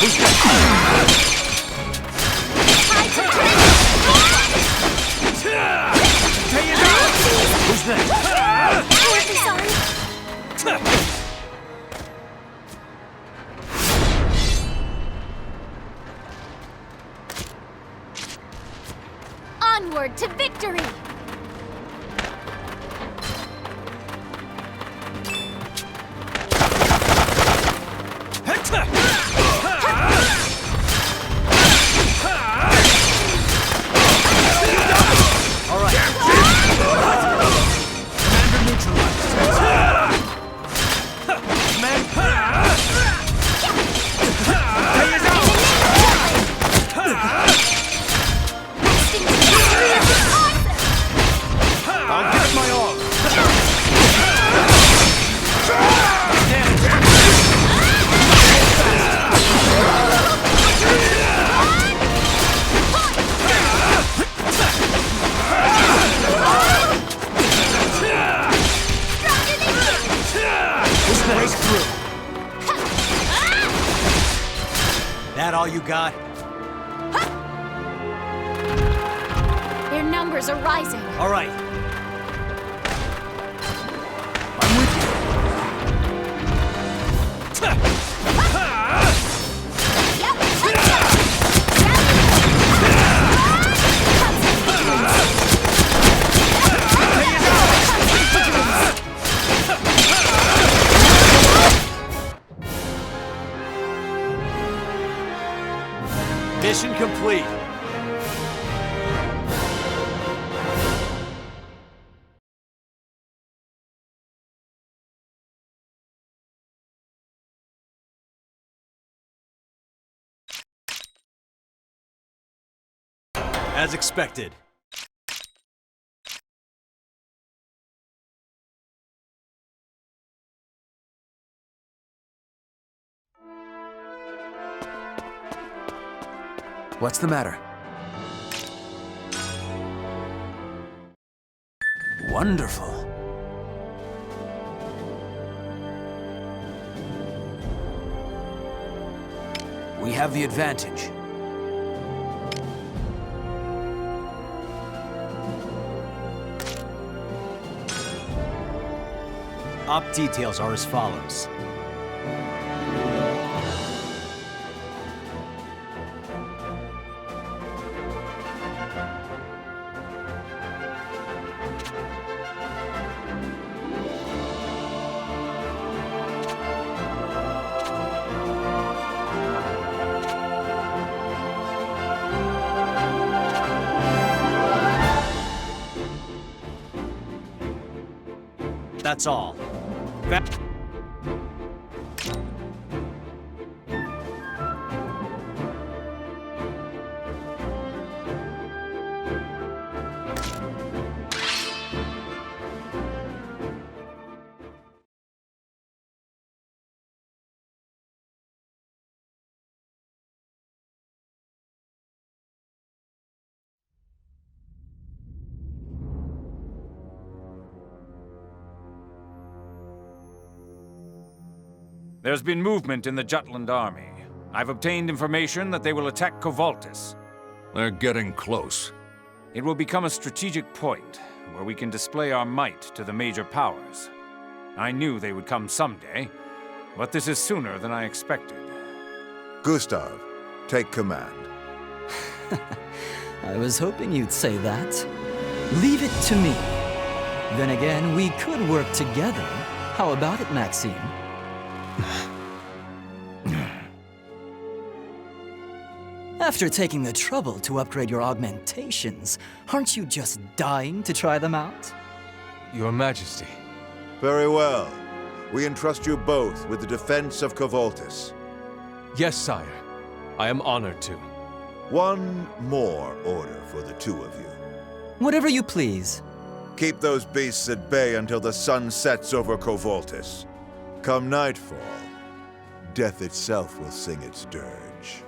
S15: Who's next? Take it down! Who's next?
S10: Terribly sorry. Onward to victory!
S15: All right. Commander neutralized. I'll give it my all. Break through. That all you got?
S10: Their numbers are rising.
S15: All right. I'm with you. Mission complete. As expected.
S9: What's the matter? Wonderful. We have the advantage.
S7: Op details are as follows. That's all.
S4: There's been movement in the Jutland army. I've obtained information that they will attack Kovaltis.
S6: They're getting close.
S4: It will become a strategic point where we can display our might to the major powers. I knew they would come someday, but this is sooner than I expected.
S2: Gustav, take command.
S20: I was hoping you'd say that. Leave it to me. Then again, we could work together. How about it, Maxime? After taking the trouble to upgrade your augmentations, aren't you just dying to try them out?
S19: Your Majesty.
S2: Very well. We entrust you both with the defense of Kovaltis.
S19: Yes, sire. I am honored to.
S2: One more order for the two of you.
S20: Whatever you please.
S2: Keep those beasts at bay until the sun sets over Kovaltis. Come nightfall, death itself will sing its dirge.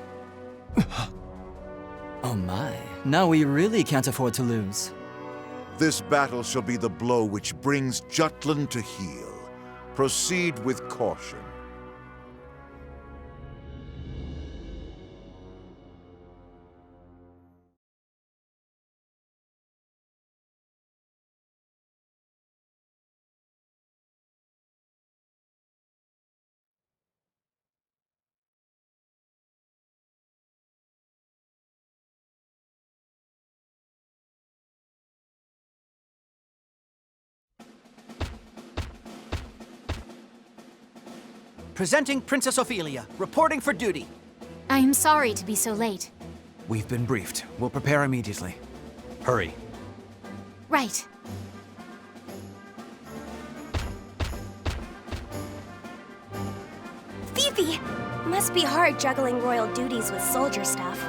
S20: Oh my, now we really can't afford to lose.
S2: This battle shall be the blow which brings Jutland to heel. Proceed with caution.
S15: Presenting Princess Ophelia, reporting for duty.
S17: I am sorry to be so late.
S9: We've been briefed. We'll prepare immediately.
S7: Hurry.
S17: Right.
S5: Fifi! Must be hard juggling royal duties with soldier stuff.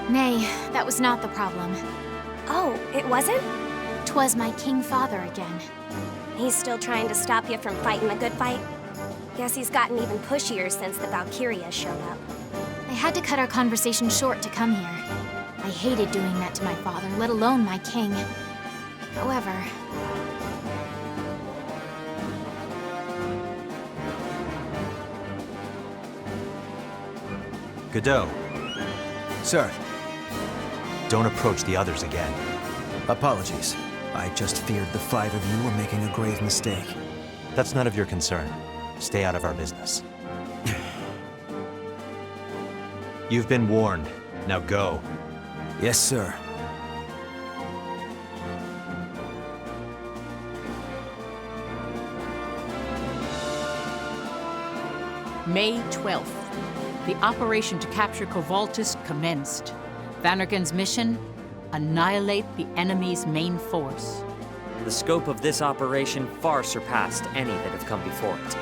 S17: Nay, that was not the problem.
S5: Oh, it wasn't?
S17: 'Twas my king father again.
S5: He's still trying to stop you from fighting the good fight? Guess he's gotten even pushier since the Valkyria showed up.
S17: I had to cut our conversation short to come here. I hated doing that to my father, let alone my king. However...
S7: Godot.
S9: Sir.
S7: Don't approach the others again.
S9: Apologies. I just feared the five of you were making a grave mistake.
S7: That's none of your concern. Stay out of our business. You've been warned. Now go.
S9: Yes, sir.
S1: May 12th. The operation to capture Kovaltis commenced. Vanergan's mission? Annihilate the enemy's main force.
S21: The scope of this operation far surpassed any that have come before it.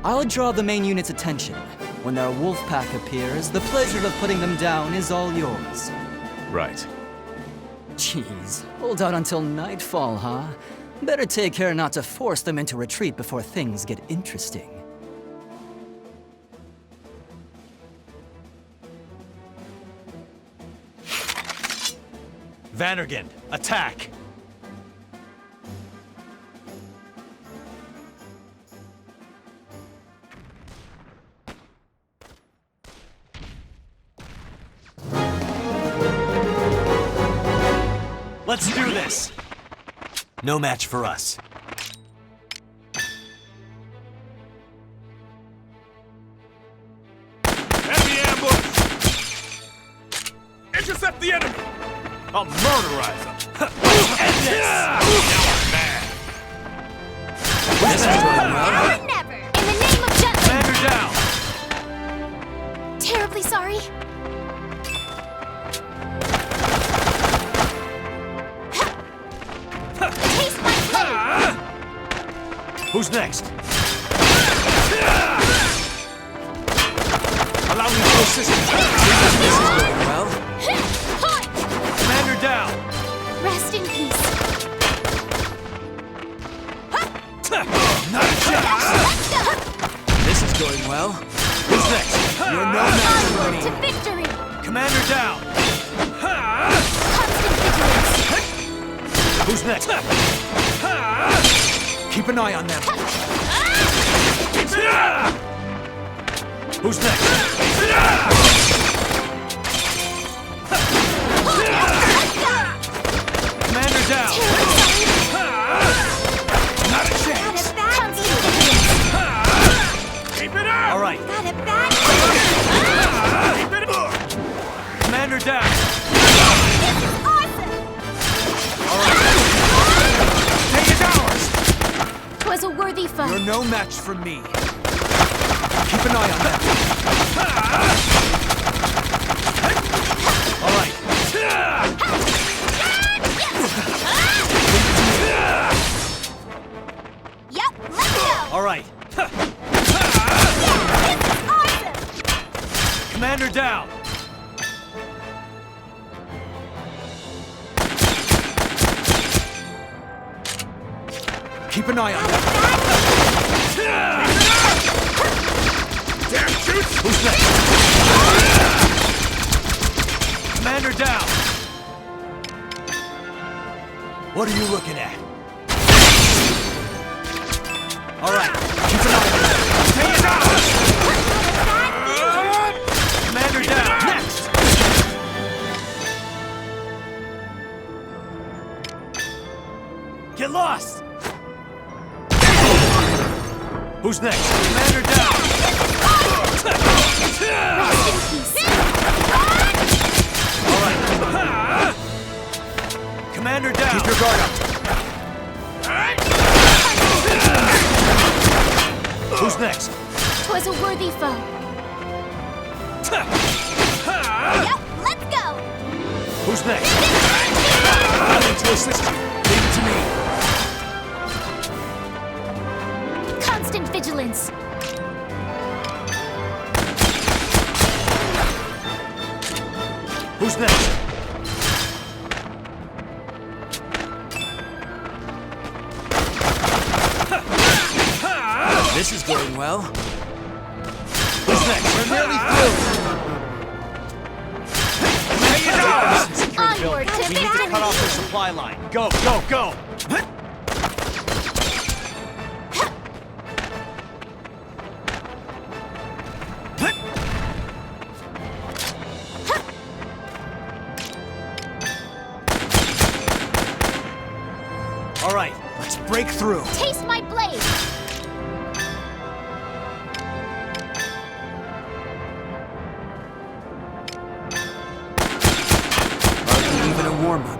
S20: I'll draw the main unit's attention. When their wolf pack appears, the pleasure of putting them down is all yours.
S19: Right.
S20: Jeez, hold out until nightfall, huh? Better take care not to force them into retreat before things get interesting.
S7: Vandergand, attack! Let's do this! No match for us.
S3: Heavy ambush! Intercept the enemy! I'll murderize them!
S7: End this!
S3: Now I'm mad!
S7: This is going well.
S10: Never! In the name of Jutland!
S7: Commander down!
S10: Terribly sorry. Taste my blade!
S7: Who's next?
S3: Allow me to assist you!
S7: This is going well. Commander down!
S10: Rest in peace.
S7: Not a chance! This is going well. Who's next? You're no match for
S10: Onward
S7: me.
S10: to victory!
S7: Commander down!
S10: Constant vigilance!
S7: Who's next? Keep an eye on them. Who's next? Commander down! Not a chance!
S10: Constant vigilance!
S3: Keep it up!
S7: All right.
S10: Got it back!
S3: Keep it up!
S7: Commander down!
S10: This is awesome!
S7: All right. Take it ours!
S10: 'Twas a worthy foe.
S7: You're no match for me. Keep an eye on them. All right.
S5: Yep, let's go!
S7: All right.
S5: Awesome!
S7: Commander down! Keep an eye on them.
S3: Damn shoots!
S7: Who's next? Commander down! What are you looking at? All right, keep an eye on them. Take it out! Commander down! Next! Get lost! Who's next? Commander down!
S10: Rest in peace.
S7: All right. Commander down! Keep your guard up. Who's next?
S10: 'Twas a worthy foe.
S5: Yep, let's go!
S7: Who's next? I'm in to assist you. Leave it to me.
S10: Constant vigilance.
S7: Who's next? This is going well. Who's next? We're nearly through.
S10: Onward to
S7: We need to
S10: victory!
S7: cut off their supply line. Go, go, go! All right, let's break through.
S10: Taste my blade!
S9: Hardly even a warm-up.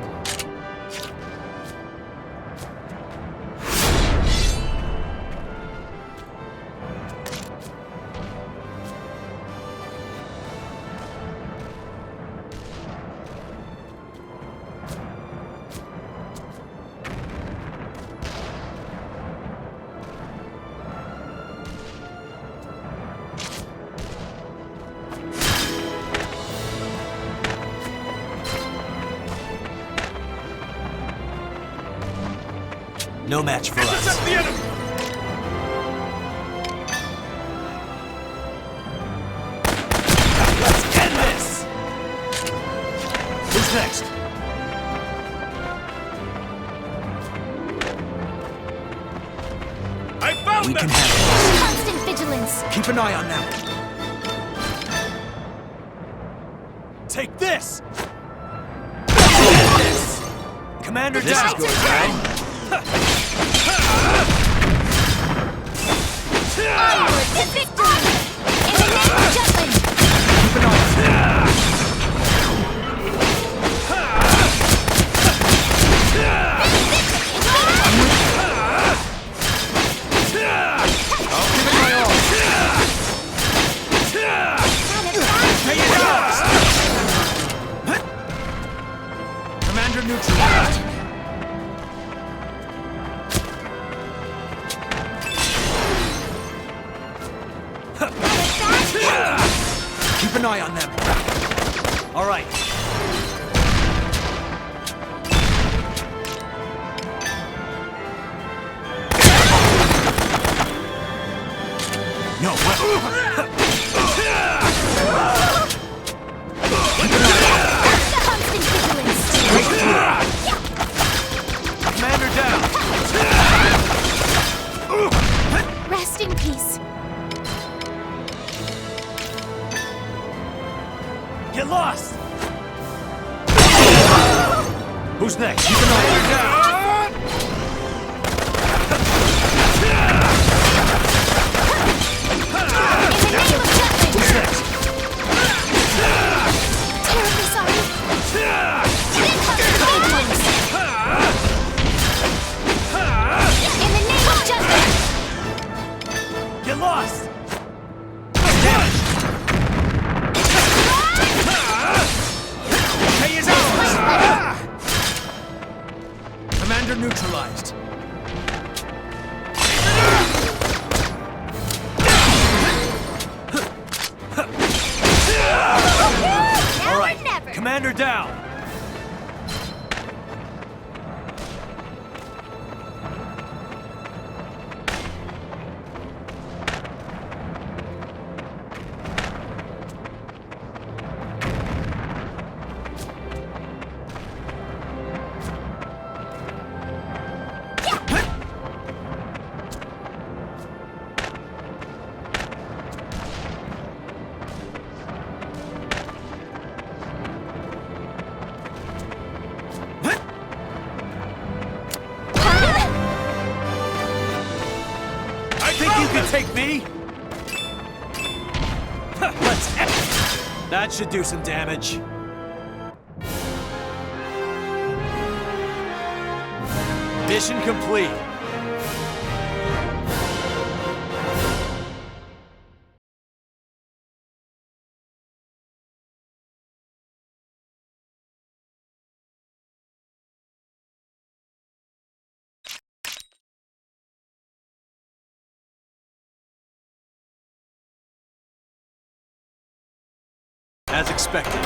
S7: No match for us.
S3: Intercept the enemy!
S7: Let's end this! Who's next?
S3: I found
S9: We
S3: them!
S9: can handle this.
S10: Constant vigilance.
S9: Keep an eye on them. Take this! End this! Commander
S8: This
S9: down!
S8: is good, right?
S10: Onward to victory! In the name of Jutland!
S9: Keep an eye on them.
S7: I'll give it my all.
S9: Take it out! Commander neutralized. Keep an eye on them. All right. No, well.
S10: Constant vigilance!
S9: Commander down.
S10: Rest in peace.
S9: Get lost! Who's next? Keep an eye on them. Who's next?
S10: Terribly sorry. In the name of Jutland!
S9: Get lost! Pay is ours! Commander neutralized. All right, Commander down. Take me? Let's end. That should do some damage. Mission complete. As expected.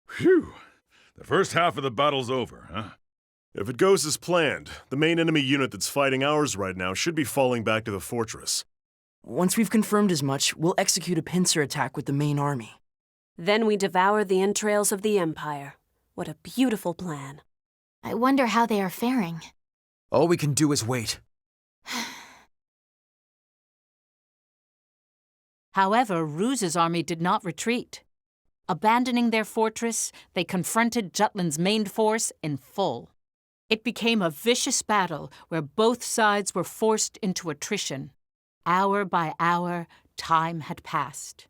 S18: Phew! The first half of the battle's over, huh?
S22: If it goes as planned, the main enemy unit that's fighting ours right now should be falling back to the fortress.
S23: Once we've confirmed as much, we'll execute a pincer attack with the main army.
S24: Then we devour the entrails of the Empire. What a beautiful plan.
S17: I wonder how they are faring.
S9: All we can do is wait.
S1: However, Ruse's army did not retreat. Abandoning their fortress, they confronted Jutland's main force in full. It became a vicious battle where both sides were forced into attrition. Hour by hour, time had passed.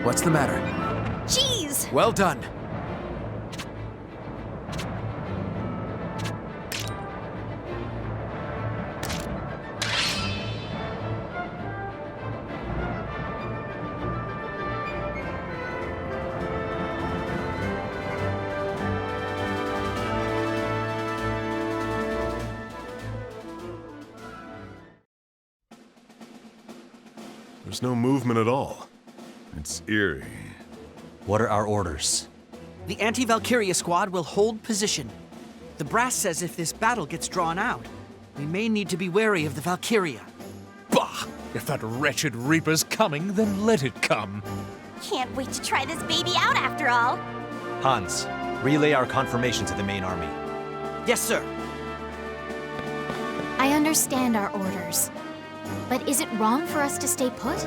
S9: What's the matter?
S5: Jeez!
S9: Well done.
S22: There's no movement at all. It's eerie.
S7: What are our orders?
S15: The anti-Valkyria squad will hold position. The brass says if this battle gets drawn out, we may need to be wary of the Valkyria.
S19: Bah! If that wretched Reaper's coming, then let it come.
S5: Can't wait to try this baby out after all.
S7: Hans, relay our confirmation to the main army.
S15: Yes, sir.
S17: I understand our orders. But is it wrong for us to stay put?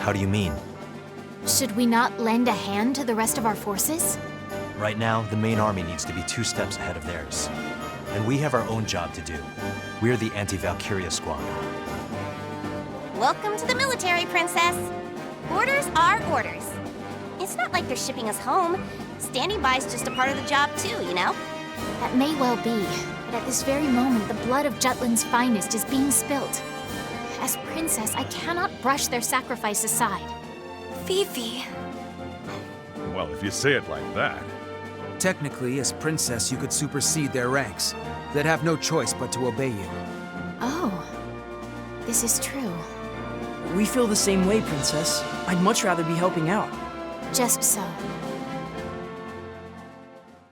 S7: How do you mean?
S17: Should we not lend a hand to the rest of our forces?
S7: Right now, the main army needs to be 2 steps ahead of theirs. And we have our own job to do. We're the anti-Valkyria squad.
S5: Welcome to the military, Princess. Orders are orders. It's not like they're shipping us home. Standing by is just a part of the job too, you know?
S17: That may well be, but at this very moment, the blood of Jutland's finest is being spilt. As princess, I cannot brush their sacrifice aside.
S5: Fifi.
S18: Well, if you say it like that.
S9: Technically, as princess, you could supersede their ranks. They'd have no choice but to obey you.
S17: Oh, this is true.
S23: We feel the same way, Princess. I'd much rather be helping out.
S17: Just so.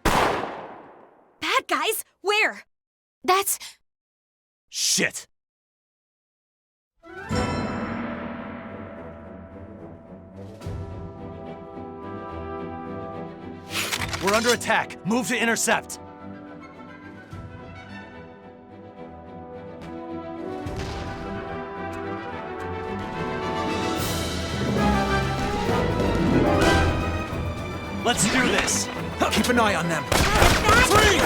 S5: Bad guys? Where?
S17: That's...
S7: Shit! We're under attack. Move to intercept. Let's do this.
S9: Keep an eye on them.
S5: Freeze!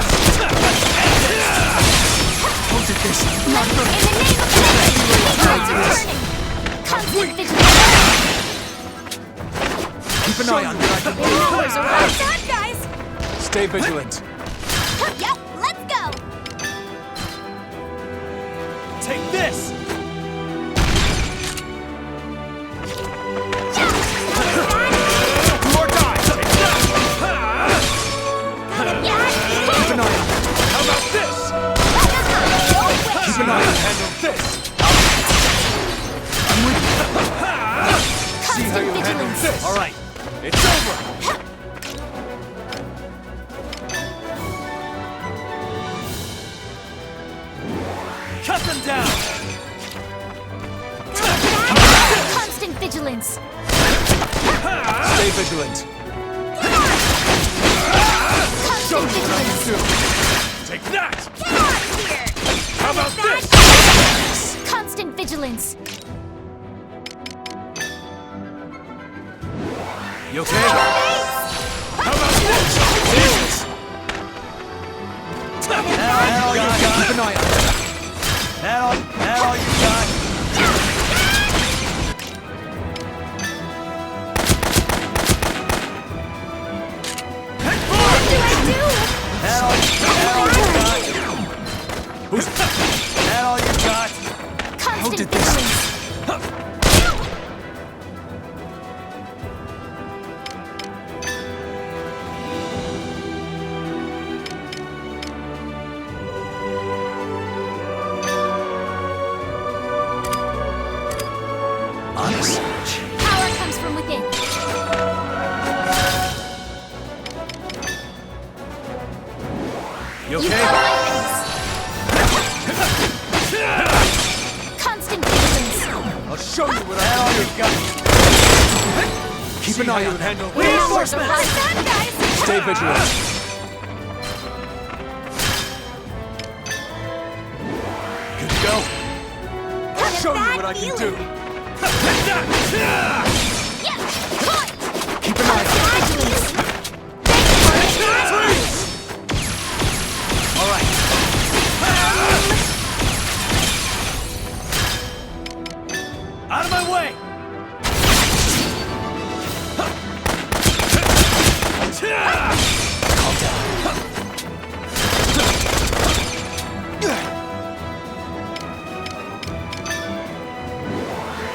S9: How did this?
S5: Not good. In the name of
S9: Keep an eye on them.
S5: Bad guys!
S19: Stay vigilant.
S5: Yep, let's go!
S7: Take this!
S19: More guys!
S9: Keep an eye on them.
S19: How about this?
S9: Keep an eye on them.
S19: Handle this!
S9: I'm with you.
S19: See how you handle this!
S7: All right.
S19: It's over!
S7: Cut them down!
S17: Constant vigilance.
S19: Stay vigilant.
S17: Constant vigilance.
S19: Take that!
S5: Get out of here!
S19: How about this?
S17: Constant vigilance.
S7: You okay?
S19: How about this? Jesus!
S7: That all you got? Keep an eye on them. That all you got?
S5: What do I do?
S7: That all you got? That all you got?
S17: Constant vigilance. Power comes from within.
S8: You okay?
S17: Constant vigilance.
S8: I'll show you what I got.
S9: Keep an eye on
S8: handle.
S17: Reinforcements.
S8: Stay vigilant. Good to go. I'll show you what I can do.
S9: Keep an eye on
S8: All right. Out of my way!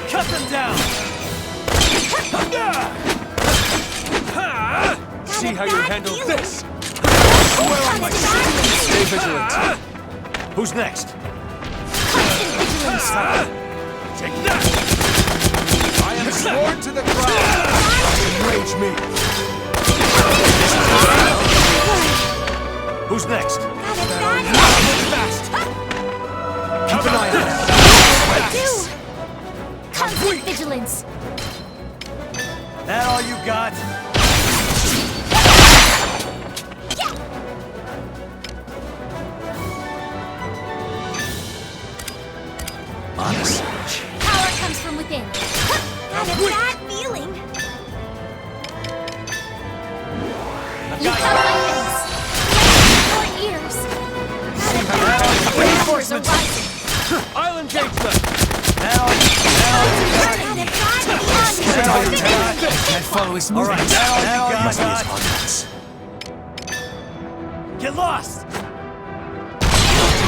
S9: Calm down.
S8: Cut them down! See how you handle this! Where are my shields? Stay vigilant. Who's next? Take that! I am sworn to the ground! Enrage me! Who's next? Move fast!
S9: Keep an eye on him.
S17: Constant vigilance.
S8: That all you got?
S9: Honest.
S17: Power comes from within.
S5: Got a bad feeling.
S17: You have my face. Your ears. Reinforcements are rising.
S8: I'll engage them!
S9: Can't follow his movements. Must be his audience.
S8: Get lost!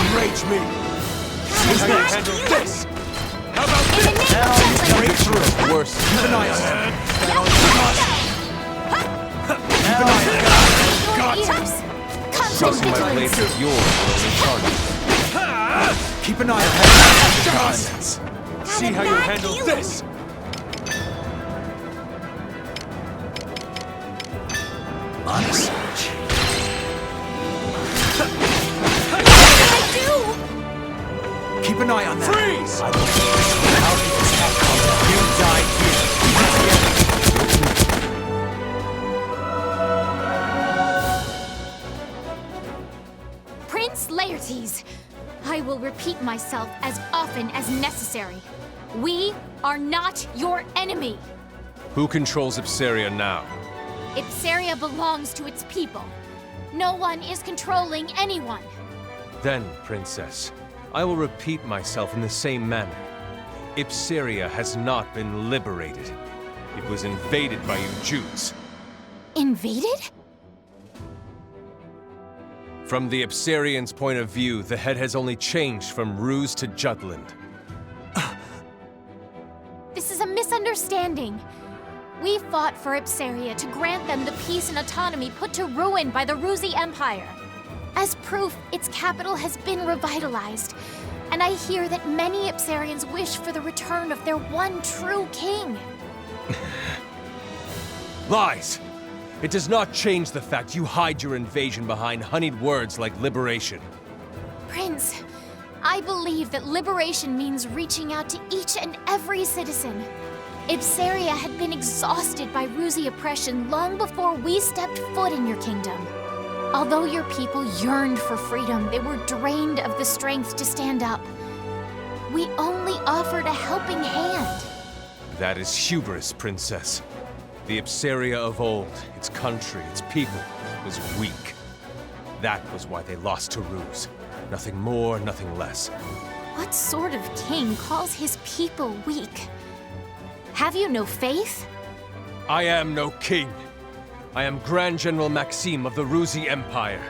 S8: Enrage me! Who's next? Handle this! How about this?
S9: Break through.
S19: Worse.
S9: Keep an eye on him.
S17: Keep an eye on your ears. Constant
S19: Crossing my blade
S17: vigilance.
S19: with yours will only charge you.
S9: Keep an eye on him. Nonsense.
S8: See how you handle this!
S9: Honest. Keep an eye on them.
S8: Freeze!
S9: I will. How did this happen? You died
S17: here. Prince Laertes, I will repeat myself as often as necessary. We are not your enemy.
S19: Who controls Ipsaria now?
S17: Ipsaria belongs to its people. No one is controlling anyone.
S19: Then, Princess, I will repeat myself in the same manner. Ipsaria has not been liberated. It was invaded by you Jews.
S17: Invaded?
S19: From the Ipsarians' point of view, the head has only changed from Ruse to Jutland.
S17: This is a misunderstanding. We fought for Ipsaria to grant them the peace and autonomy put to ruin by the Ruzi Empire. As proof, its capital has been revitalized, and I hear that many Ipsarians wish for the return of their one true king.
S19: Lies! It does not change the fact you hide your invasion behind honeyed words like liberation.
S17: Prince, I believe that liberation means reaching out to each and every citizen. Ipsaria had been exhausted by Ruzi oppression long before we stepped foot in your kingdom. Although your people yearned for freedom, they were drained of the strength to stand up. We only offered a helping hand.
S19: That is hubris, Princess. The Ipsaria of old, its country, its people, was weak. That was why they lost to Ruse. Nothing more, nothing less.
S17: What sort of king calls his people weak? Have you no faith?
S19: I am no king. I am Grand General Maxime of the Ruzi Empire,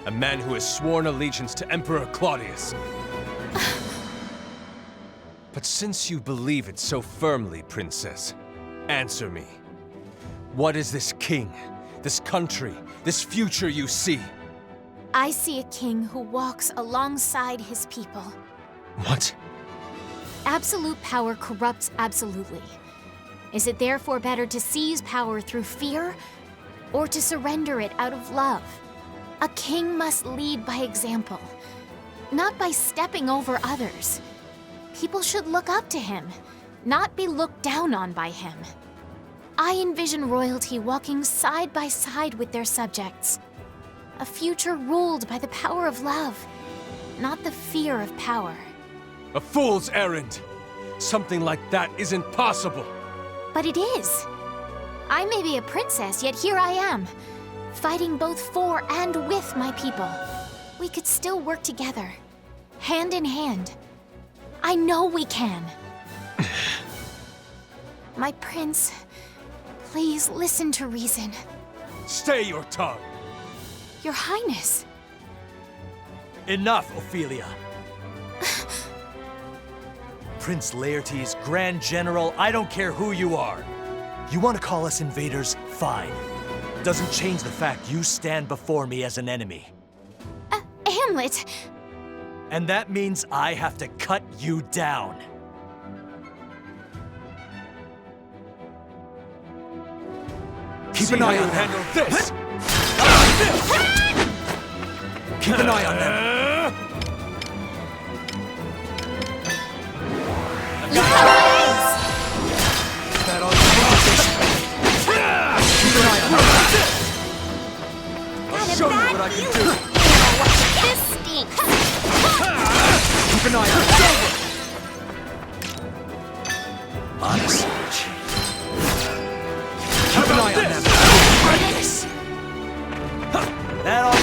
S19: a man who has sworn allegiance to Emperor Claudius. But since you believe it so firmly, Princess, answer me. What is this king, this country, this future you see?
S17: I see a king who walks alongside his people.
S19: What?
S17: Absolute power corrupts absolutely. Is it therefore better to seize power through fear, or to surrender it out of love? A king must lead by example, not by stepping over others. People should look up to him, not be looked down on by him. I envision royalty walking side by side with their subjects. A future ruled by the power of love, not the fear of power.
S19: A fool's errand! Something like that isn't possible!
S17: But it is. I may be a princess, yet here I am, fighting both for and with my people. We could still work together, hand in hand. I know we can. My prince, please listen to reason.
S19: Stay your tongue!
S17: Your Highness.
S7: Enough, Ophelia. Prince Laertes, Grand General, I don't care who you are. You want to call us invaders? Fine. Doesn't change the fact you stand before me as an enemy.
S17: Hamlet!
S7: And that means I have to cut you down. Keep an eye on
S19: handle this!
S7: Keep an eye on them. That on Keep an eye on them. I'll show you what I can do.
S5: This stinks.
S7: Keep an eye on them. Honest. Keep an eye on them. That all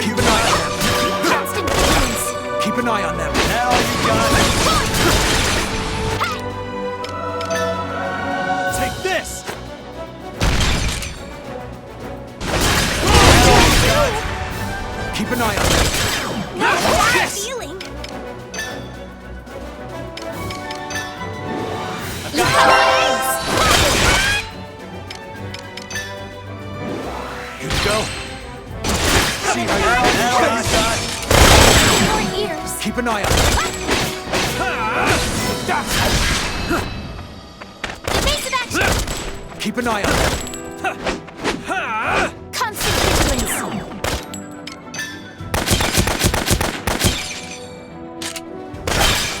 S7: keep an eye on them.
S17: Constant vigilance.
S7: Keep an eye on them. That all you got. Take this. That all you got. Keep an eye on them.
S5: Not that feeling.
S7: Here you go. See how you're
S17: Your ears.
S7: Keep an eye on them.
S17: Evasive action.
S7: Keep an eye on them.
S17: Constant vigilance.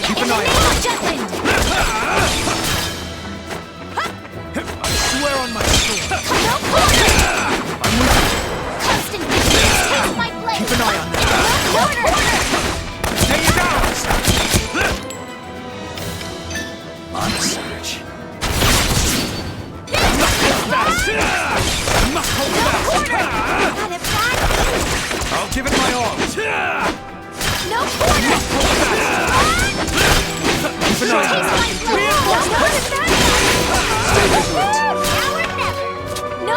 S7: Keep an eye on them.
S17: Jutland.
S7: I swear on my soul.
S17: No corner.
S7: I'm with you.
S17: Constant vigilance. Taste my blade.
S7: Keep an eye on them.
S17: No corner.
S7: Stay down. Honest search. I must hold fast. I'll give it my all.
S17: No corner.
S7: Keep an eye on them. Stay vigilant.
S17: No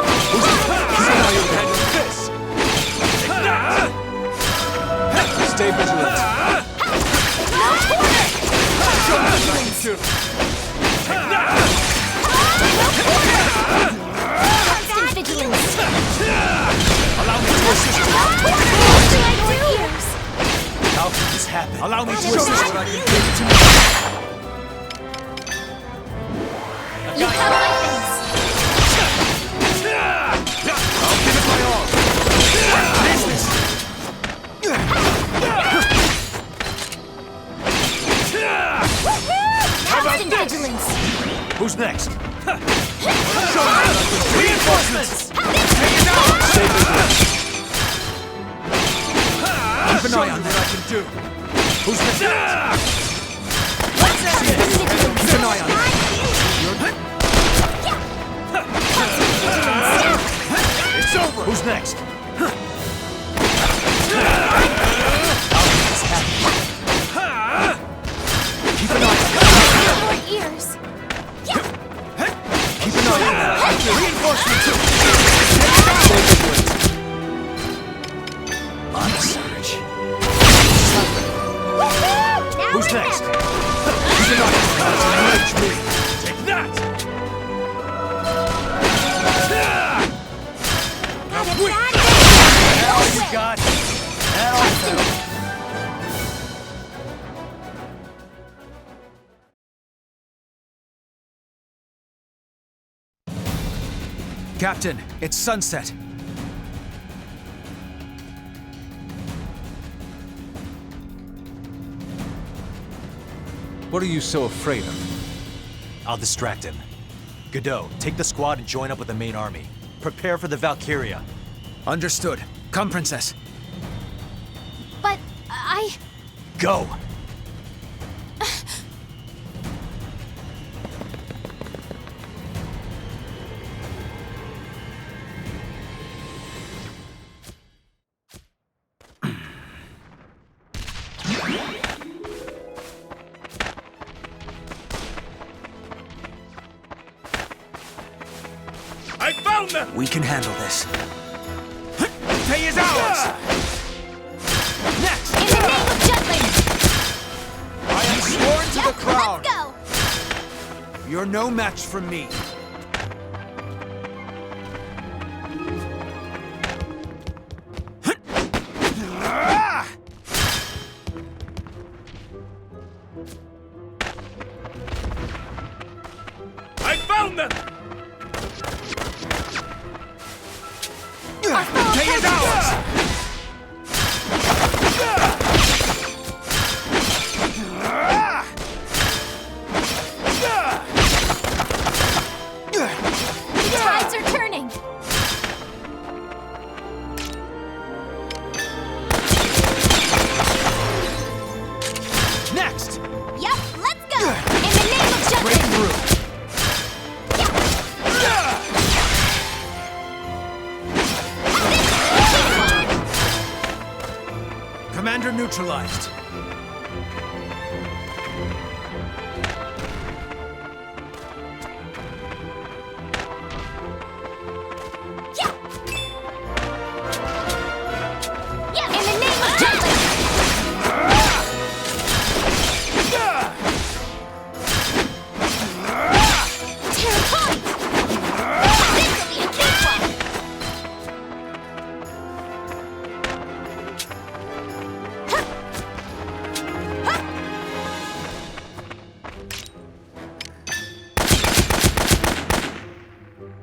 S7: See how you handle this. Stay vigilant.
S17: No corner.
S7: Show me what I can do.
S17: Constant vigilance.
S7: Allow me to assist you.
S17: Your ears.
S7: How can this happen? Allow me to
S17: Show me
S7: assist
S17: what
S7: you.
S17: I can
S7: Give it to me.
S17: You have my face.
S7: I'll give it my all. Business.
S17: Constant vigilance.
S7: Who's next? Reinforcements! Take it down! Stay vigilant. Keep an eye on what I can do. Who's next? Keep an eye on it. It's over! Who's next? Keep an eye on
S17: Your ears.
S7: Keep an eye on that. Reinforcements! Honest search. Who's next? Keep an eye on that. Enrage me. Take that! That all you got? That all you got? Captain, it's sunset.
S19: What are you so afraid of?
S7: I'll distract him. Godot, take the squad and join up with the main army. Prepare for the Valkyria.
S9: Understood. Come, Princess.
S17: But I...
S7: Go!
S3: I found them!
S9: We can handle this.
S3: Pay is ours!
S9: Next!
S17: In the name of Jutland!
S9: I am sworn to the crown!
S17: Let's go!
S9: You're no match for me.
S3: I found them!
S9: Pay is ours!
S17: The tides are turning!
S9: Next!
S5: Yep, let's go! In the name of
S9: Break
S5: Jutland!
S9: through! Commander neutralized.
S5: Yeah, in the name of Jutland! Terraform! This'll be a big one!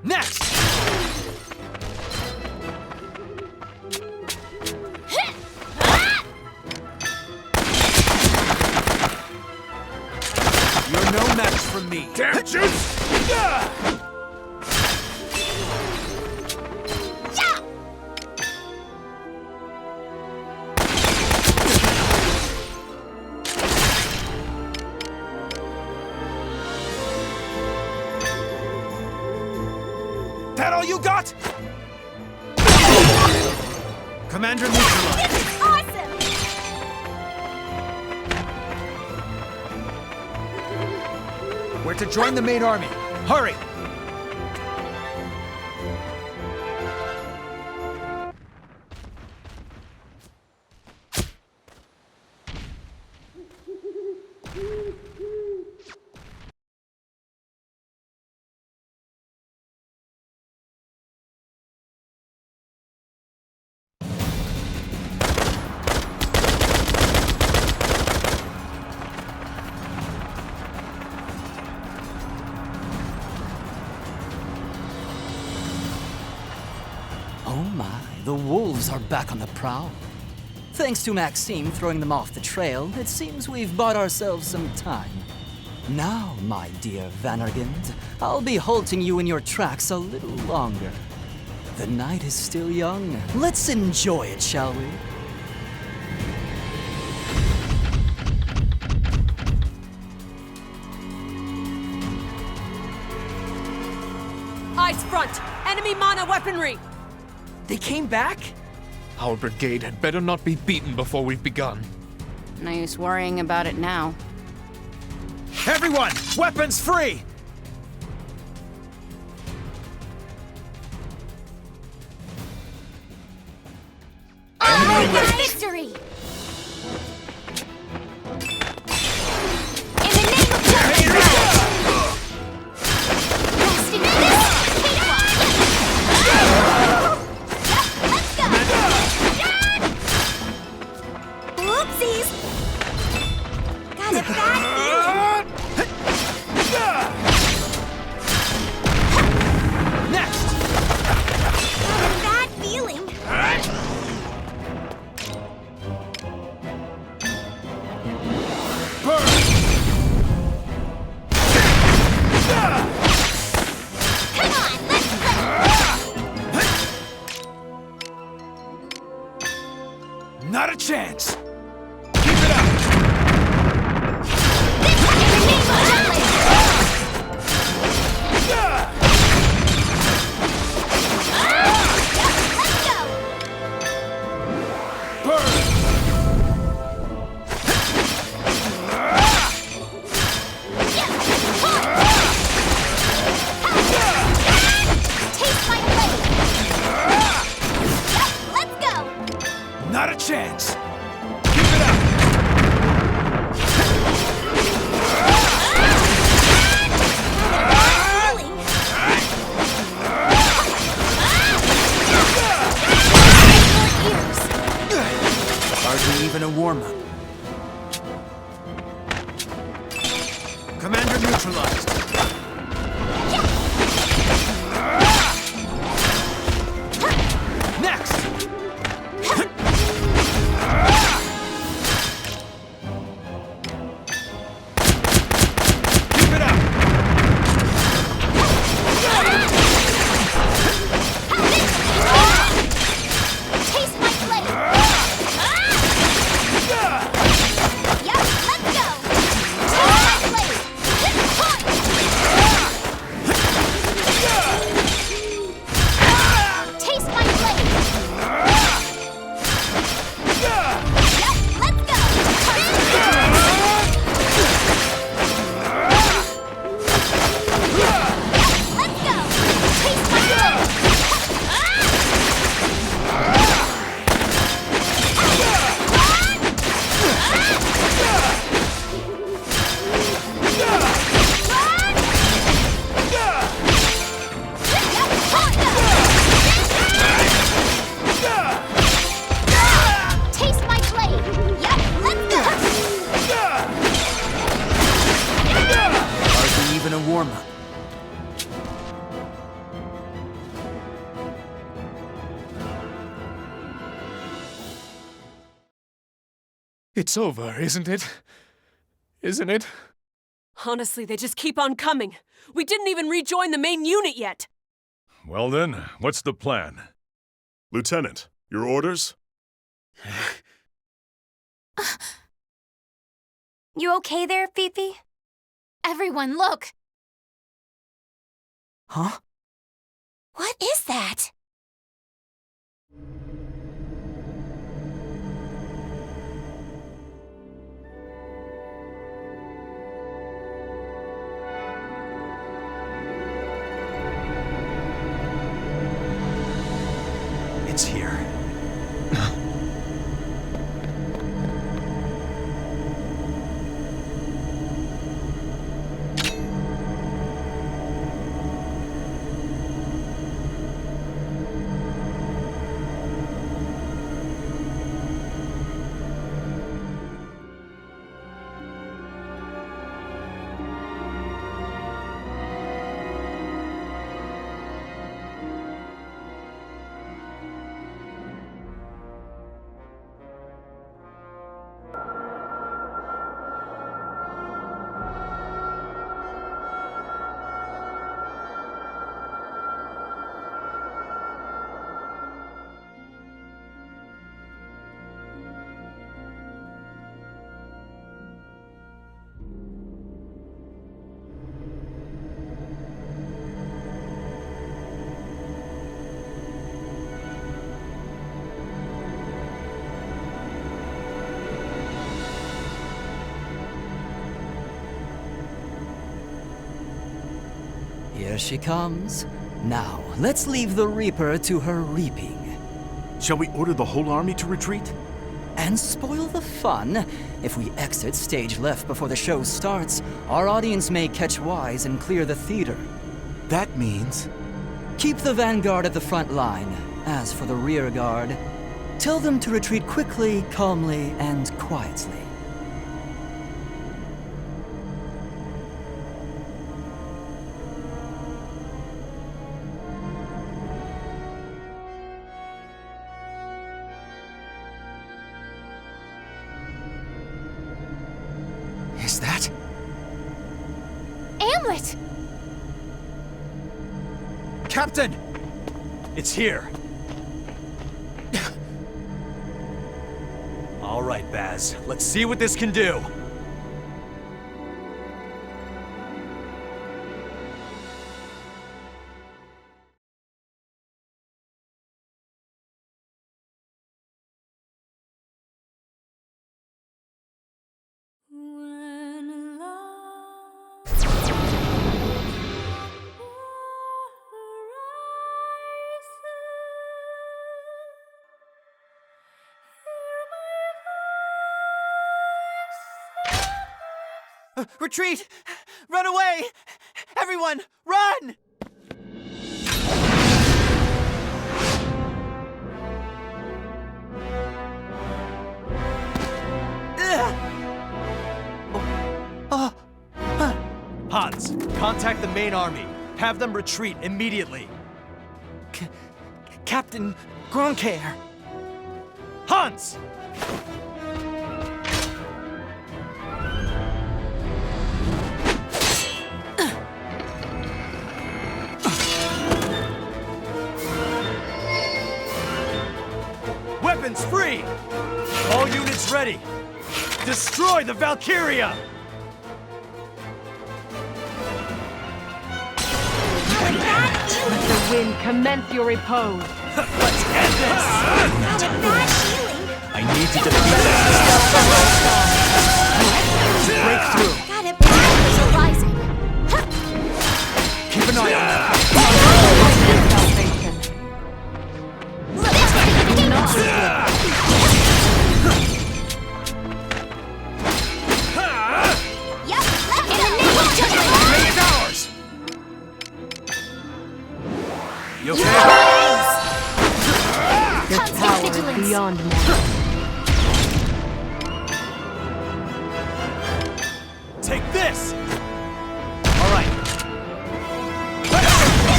S9: Next! You're no match for me.
S3: Damn juice!
S9: That all you got? Commander neutralized.
S5: This is awesome!
S9: We're to join the main army. Hurry!
S20: Oh my, the wolves are back on the prowl. Thanks to Maxime throwing them off the trail, it seems we've bought ourselves some time. Now, my dear Vanargand, I'll be halting you in your tracks a little longer. The night is still young. Let's enjoy it, shall we?
S24: Eyes front! Enemy mana weaponry!
S23: They came back?
S11: Our brigade had better not be beaten before we've begun.
S12: No use worrying about it now.
S9: Everyone, weapons free!
S5: Victory! In the name of Blasting this! Let's go! Oopsies! Got a bad feeling!
S9: Next!
S5: Got a bad feeling!
S15: chance! Not a chance! Hardly even a warm-up. Commander neutralized. Next! Keep it up!
S10: Taste my blade! Yep, let's go! Taste my blade! Taste my blade! Yep, let's go! Let's go! Taste my blade! Taste my blade! Yep, let's go!
S15: Hardly even a warm-up.
S11: It's over, isn't it? Isn't it?
S24: Honestly, they just keep on coming. We didn't even rejoin the main unit yet.
S18: Well then, what's the plan?
S22: Lieutenant, your orders?
S5: You okay there, Fifi?
S10: Everyone, look!
S15: Huh?
S5: What is that?
S7: It's here.
S20: Here she comes. Now, let's leave the Reaper to her reaping.
S6: Shall we order the whole army to retreat?
S20: And spoil the fun. If we exit stage left before the show starts, our audience may catch wise and clear the theater.
S6: That means...
S20: Keep the vanguard at the front line. As for the rear guard, tell them to retreat quickly, calmly, and quietly.
S15: Is that?
S10: Amlet!
S15: Captain! It's here.
S7: All right, Baz. Let's see what this can do.
S15: Retreat! Run away! Everyone, run!
S7: Hans, contact the main army. Have them retreat immediately.
S15: Captain Gronkair.
S7: Hans! Weapons free! All units ready! Destroy the Valkyria!
S4: Let the wind commence your repose.
S7: Let's end this! I need to defeat
S10: Breakthrough. Got it bad. Is arising.
S15: Keep an eye on them.
S7: You okay?
S4: Your power is beyond me.
S7: Take this! All right.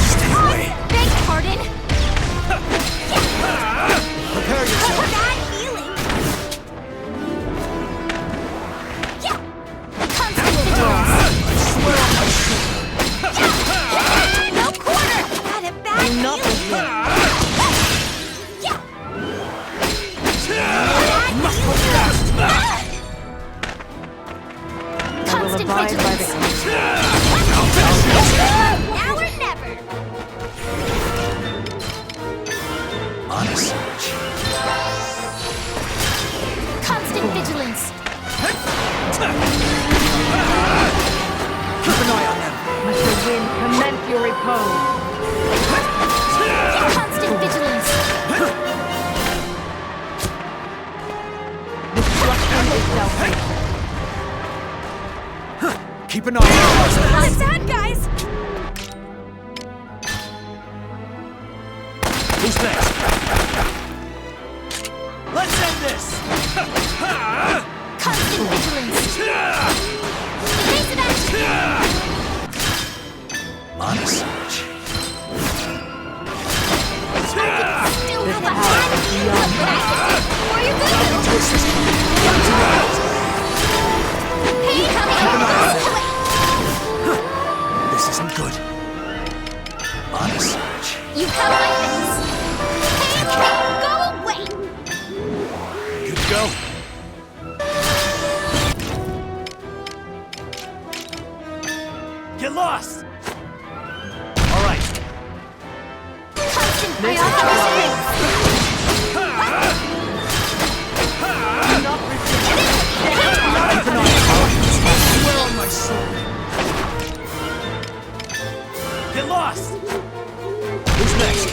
S10: Stay away. Beg pardon.
S7: Prepare yourself.
S10: Bad healing. Yeah. Constant vigilance. No quarter. Got it bad healing. Constant vigilance. Now or never.
S7: Honest.
S10: Constant vigilance.
S15: Keep an eye on them.
S4: Let the wind commence your repose.
S10: Constant vigilance.
S4: Destruction is salvation.
S15: Keep an eye on them.
S10: What's that, guys?
S7: Who's next? Let's end this!
S10: Constant vigilance. Evasive action.
S7: Honest.
S10: Still have a bad healing. For your good. Hey,
S7: This isn't good. Honest.
S10: you have my face. Hey, go away.
S7: Good to go. Get lost! All right.
S10: Constant
S4: This is not
S7: Swear on my soul. Get lost! Who's next?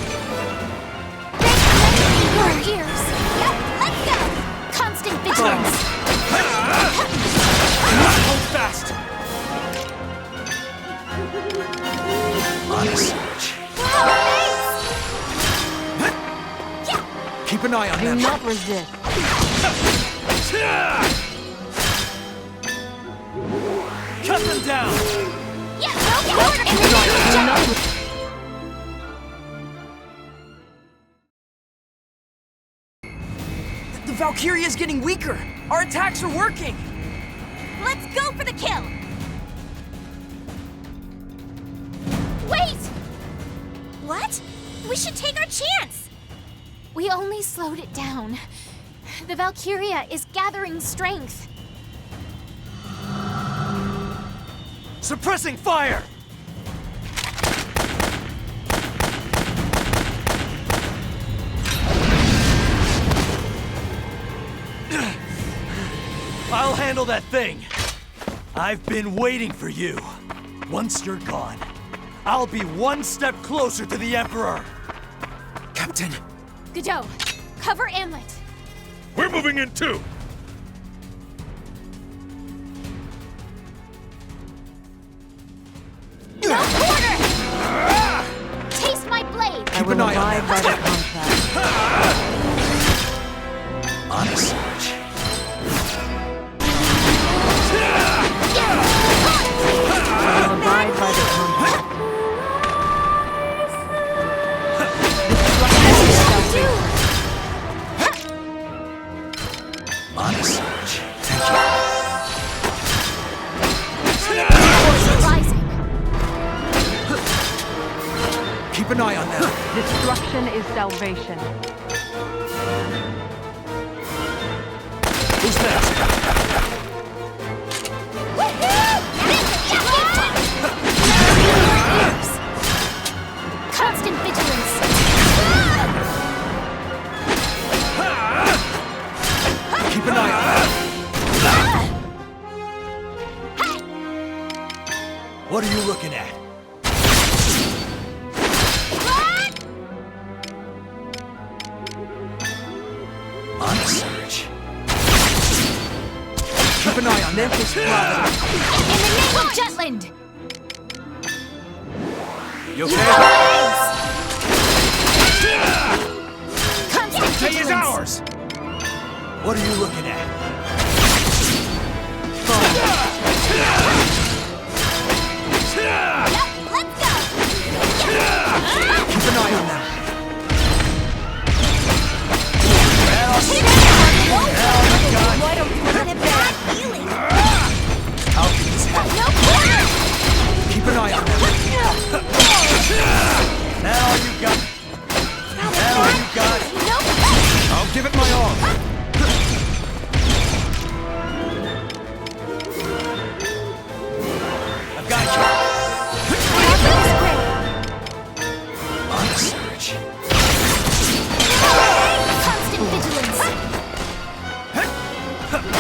S10: your ears. Yep, let's go. Constant vigilance.
S7: Hold fast! Honest.
S10: Wow,
S15: Keep an eye on
S4: Do
S15: them.
S4: not resist.
S7: Cut them down!
S10: yeah, no quarter.
S15: The Valkyria is getting weaker. Our attacks are working.
S5: Let's go for the kill!
S10: Wait!
S5: What? We should take our chance!
S10: We only slowed it down.
S17: The Valkyria is gathering strength.
S7: Suppressing fire! I'll handle that thing. I've been waiting for you. Once you're gone, I'll be one step closer to the Emperor.
S9: Captain!
S17: Godot, cover Amlet.
S18: We're moving in too!
S17: No quarter! Taste my blade!
S23: I will abide by the contract.
S7: On a search.
S23: I will abide by the contract.
S7: On a search.
S17: Rising.
S9: Keep an eye on them.
S4: Destruction is salvation.
S7: Who's next?
S17: Constant vigilance.
S9: Keep an eye on them.
S7: What are you looking at? On a search.
S9: Keep an eye on them.
S17: In the name of Jutland!
S7: You okay?
S17: Constant
S7: Day is
S17: vigilance.
S7: ours! What are you looking at?
S5: Let's go!
S9: Keep an eye on them.
S5: Why don't you have a bad feeling?
S7: How can this happen?
S5: No quarter!
S9: Keep an eye on them.
S7: That all you got? That all you got?
S9: I'll give it my all.
S7: I've got you. On a search.
S17: Constant vigilance.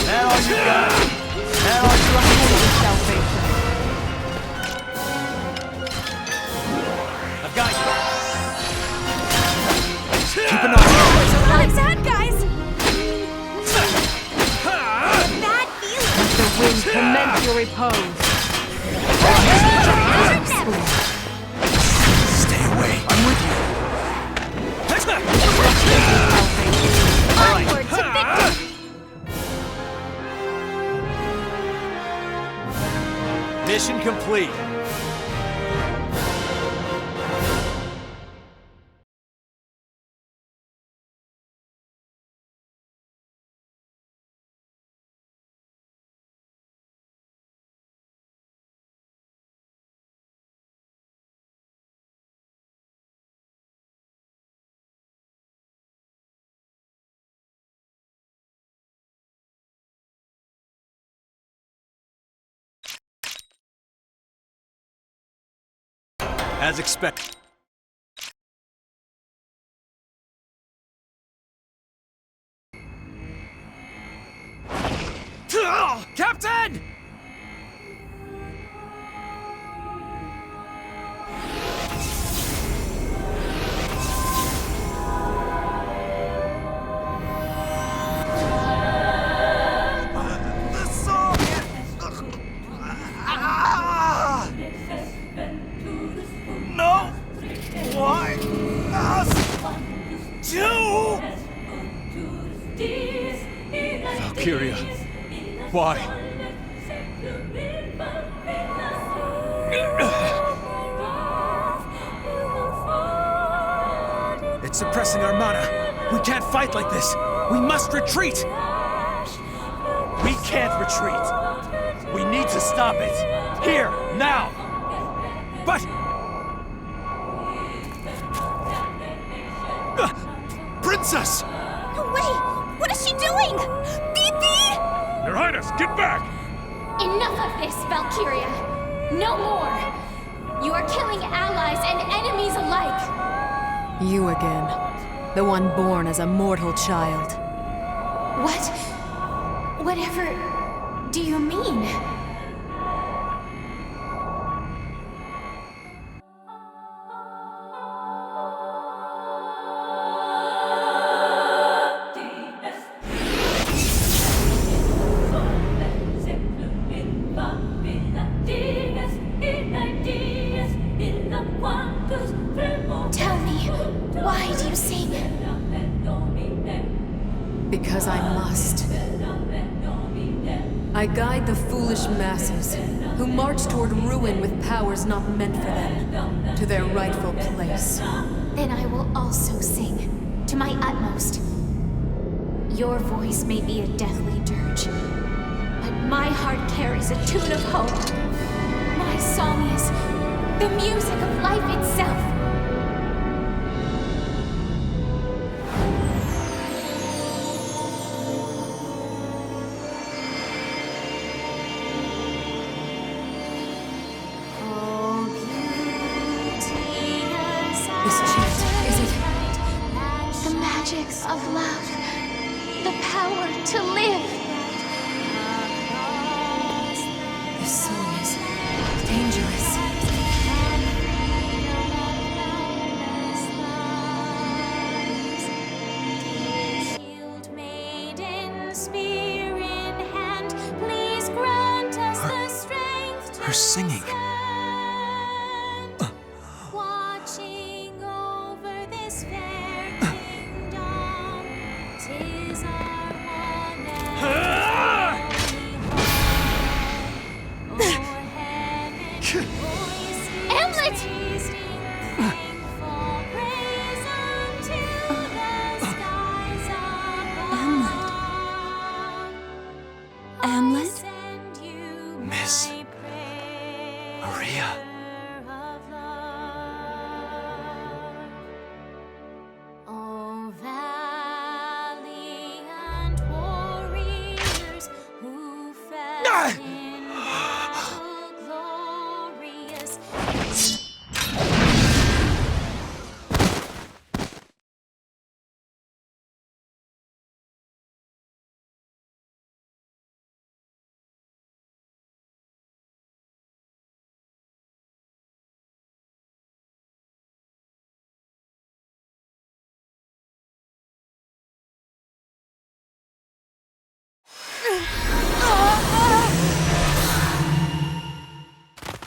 S7: That all you got? That all you got? I've got you.
S9: Keep an eye on them.
S5: What's that, guys? Bad feeling.
S4: Let the wind commence your repose.
S7: Stay away. I'm with you.
S17: Onward to victory!
S7: Mission complete. As expected. Captain! No! Why? Us? Two? Valkyria. Why?
S9: It's suppressing our mana. We can't fight like this. We must retreat.
S7: We can't retreat. We need to stop it. Here, now.
S9: But...
S22: Princess!
S5: No way! What is is she doing? Fifi!
S18: Your Highness, get back!
S10: Enough of this, Valkyria! No more! You are killing allies and enemies alike!
S4: You again. The one born as a mortal child.
S10: What? Whatever do you mean? Tell me, why do you sing?
S4: Because I must. I guide the foolish masses, who march toward ruin with powers not meant for them, to their rightful place.
S10: Then I will also sing, to my utmost. Your voice may be a deathly dirge, but my heart carries a tune of hope. My song is the music of life itself.
S4: This chant, is it?
S10: The magic of love. The power to live.
S4: This song is dangerous.
S10: Shield maiden, spear in hand, please grant us the strength to
S9: Her singing.
S10: watching over this fair kingdom. 'Tis our one and only hope. O'er heaven, voices
S5: Hamlet!
S10: raising thankful praise unto the skies above.
S24: Hamlet?
S10: Send you
S9: Miss
S10: my prayer
S9: Maria.
S10: of love. Oh, valiant warriors who fell in battle glorious.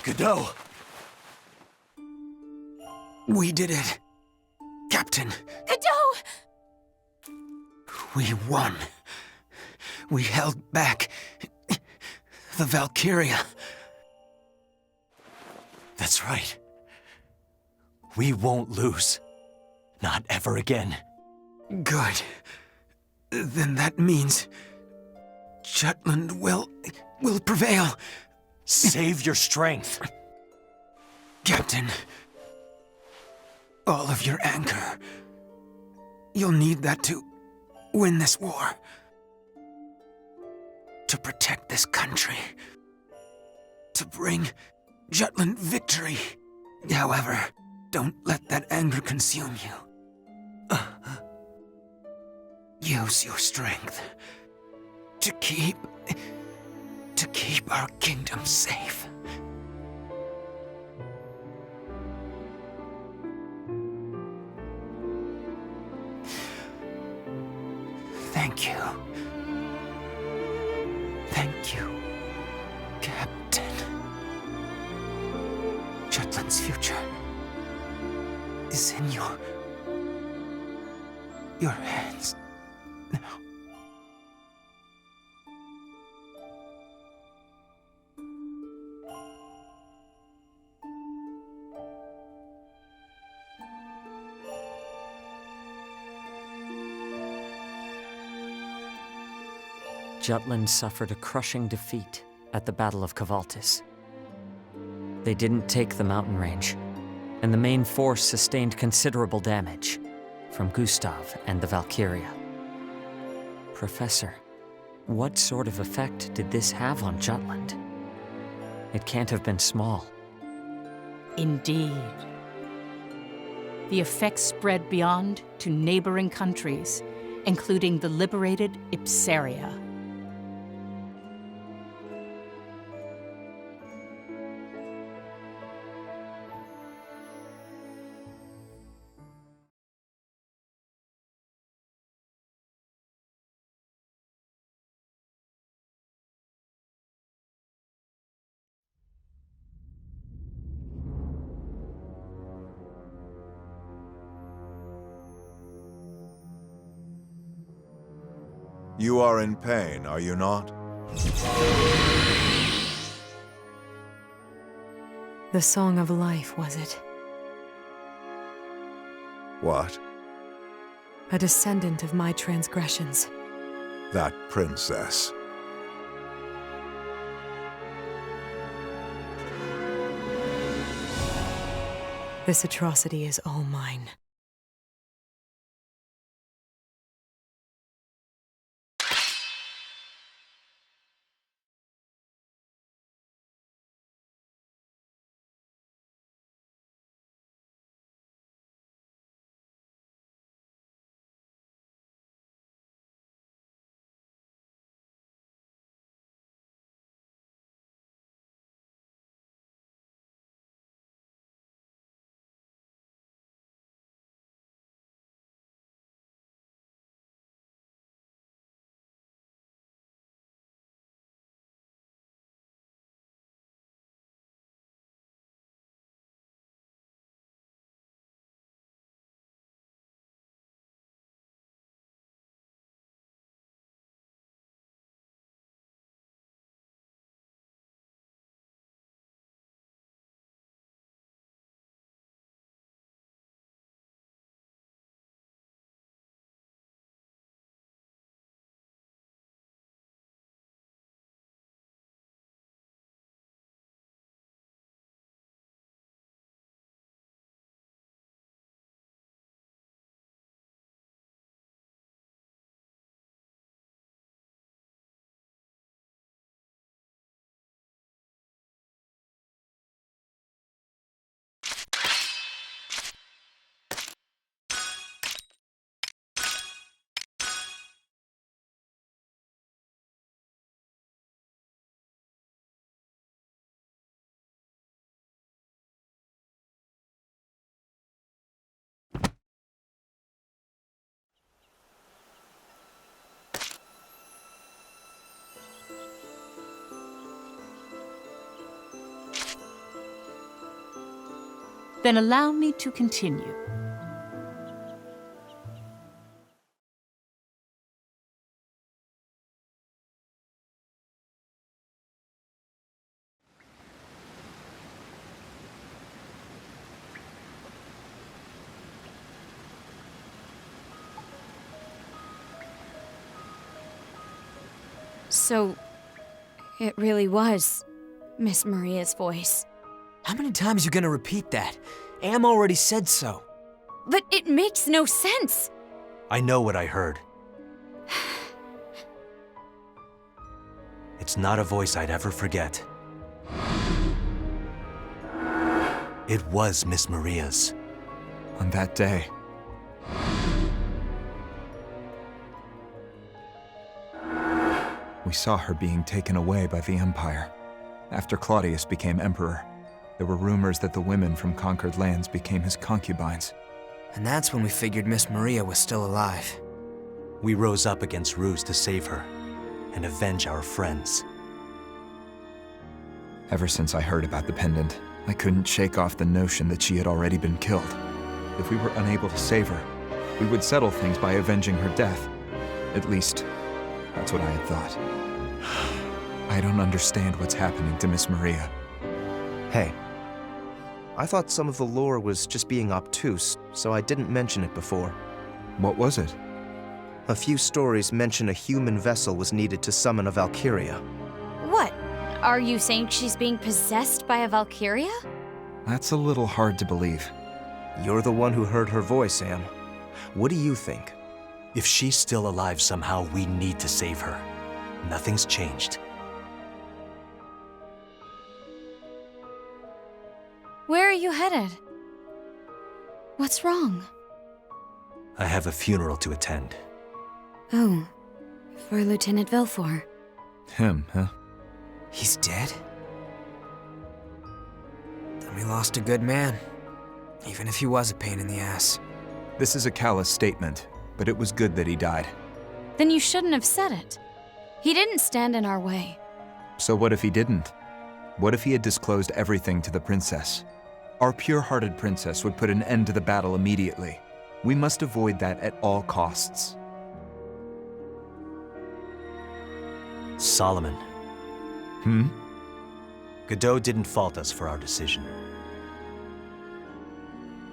S9: Godot! We did it. Captain,
S10: Godot!
S9: we won. We held back the Valkyria.
S7: That's right. We won't lose. Not ever again.
S9: Good. Then that means Jutland will prevail.
S7: Save your strength.
S9: Captain, all of your anger. You'll need that to win this war. To protect this country. To bring Jutland victory. However, don't let that anger consume you. Use your strength to keep our kingdom safe. Thank you. Thank you, Captain. Jutland's future is in your hands now.
S21: Jutland suffered a crushing defeat at the Battle of Kvaltis. They didn't take the mountain range, and the main force sustained considerable damage from Gustav and the Valkyria. Professor, what sort of effect did this have on Jutland? It can't have been small.
S1: Indeed. The effects spread beyond to neighboring countries, including the liberated Ipsaria.
S2: You are in pain, are you not?
S4: The Song of Life, was it?
S2: What?
S4: A descendant of my transgressions.
S2: That princess.
S4: This atrocity is all mine.
S1: Then allow me to continue.
S12: So, it really was Miss Maria's voice.
S8: How many times are you gonna repeat that? Am already said so.
S12: But it makes no sense.
S7: I know what I heard. It's not a voice I'd ever forget. It was Miss Maria's.
S13: On that day, we saw her being taken away by the Empire. After Claudius became emperor, there were rumors that the women from conquered lands became his concubines.
S8: And that's when we figured Miss Maria was still alive.
S7: We rose up against Ruse to save her and avenge our friends.
S13: Ever since I heard about the pendant, I couldn't shake off the notion that she had already been killed. If we were unable to save her, we would settle things by avenging her death. At least, that's what I had thought. I don't understand what's happening to Miss Maria.
S14: Hey, I thought some of the lore was just being obtuse, so I didn't mention it before.
S13: What was it?
S14: A few stories mention a human vessel was needed to summon a valkyria.
S12: What? Are you saying she's being possessed by a valkyria?
S13: That's a little hard to believe.
S14: You're the one who heard her voice, Sam. What do you think?
S7: If she's still alive somehow, we need to save her. Nothing's changed.
S12: Where are you headed? What's wrong?
S7: I have a funeral to attend.
S12: Oh, for Lieutenant Velfor.
S13: Him, huh?
S8: He's dead? Then we lost a good man. Even if he was a pain in the ass.
S13: This is a callous statement, but it was good that he died.
S12: Then you shouldn't have said it. He didn't stand in our way.
S13: So what if he didn't? What if he had disclosed everything to the princess? Our pure-hearted princess would put an end to the battle immediately. We must avoid that at all costs.
S7: Solomon.
S13: Hmm?
S7: Godot didn't fault us for our decision.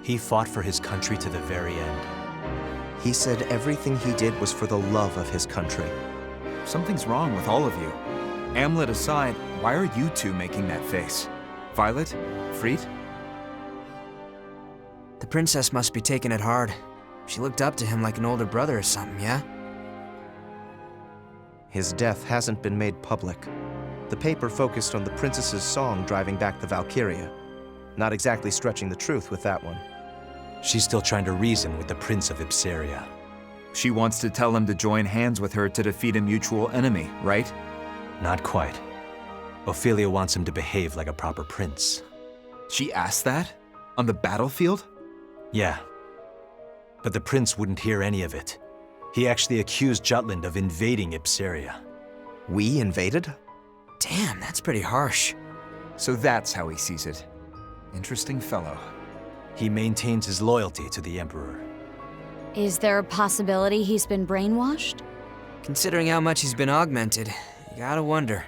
S7: He fought for his country to the very end.
S14: He said everything he did was for the love of his country.
S13: Something's wrong with all of you. Amlet aside, why are you two making that face? Violet? Freet?
S8: The princess must be taking it hard. She looked up to him like an older brother or something, yeah?
S14: His death hasn't been made public. The paper focused on the princess's song driving back the Valkyria. Not exactly stretching the truth with that one.
S7: She's still trying to reason with the Prince of Ipsaria.
S13: She wants to tell him to join hands with her to defeat a mutual enemy, right?
S7: Not quite. Ophelia wants him to behave like a proper prince.
S13: She asked that? On the battlefield?
S7: Yeah. But the prince wouldn't hear any of it. He actually accused Jutland of invading Ipsaria.
S14: We invaded?
S8: Damn, that's pretty harsh.
S13: So that's how he sees it. Interesting fellow.
S7: He maintains his loyalty to the Emperor.
S12: Is there a possibility he's been brainwashed?
S8: Considering how much he's been augmented, you gotta wonder.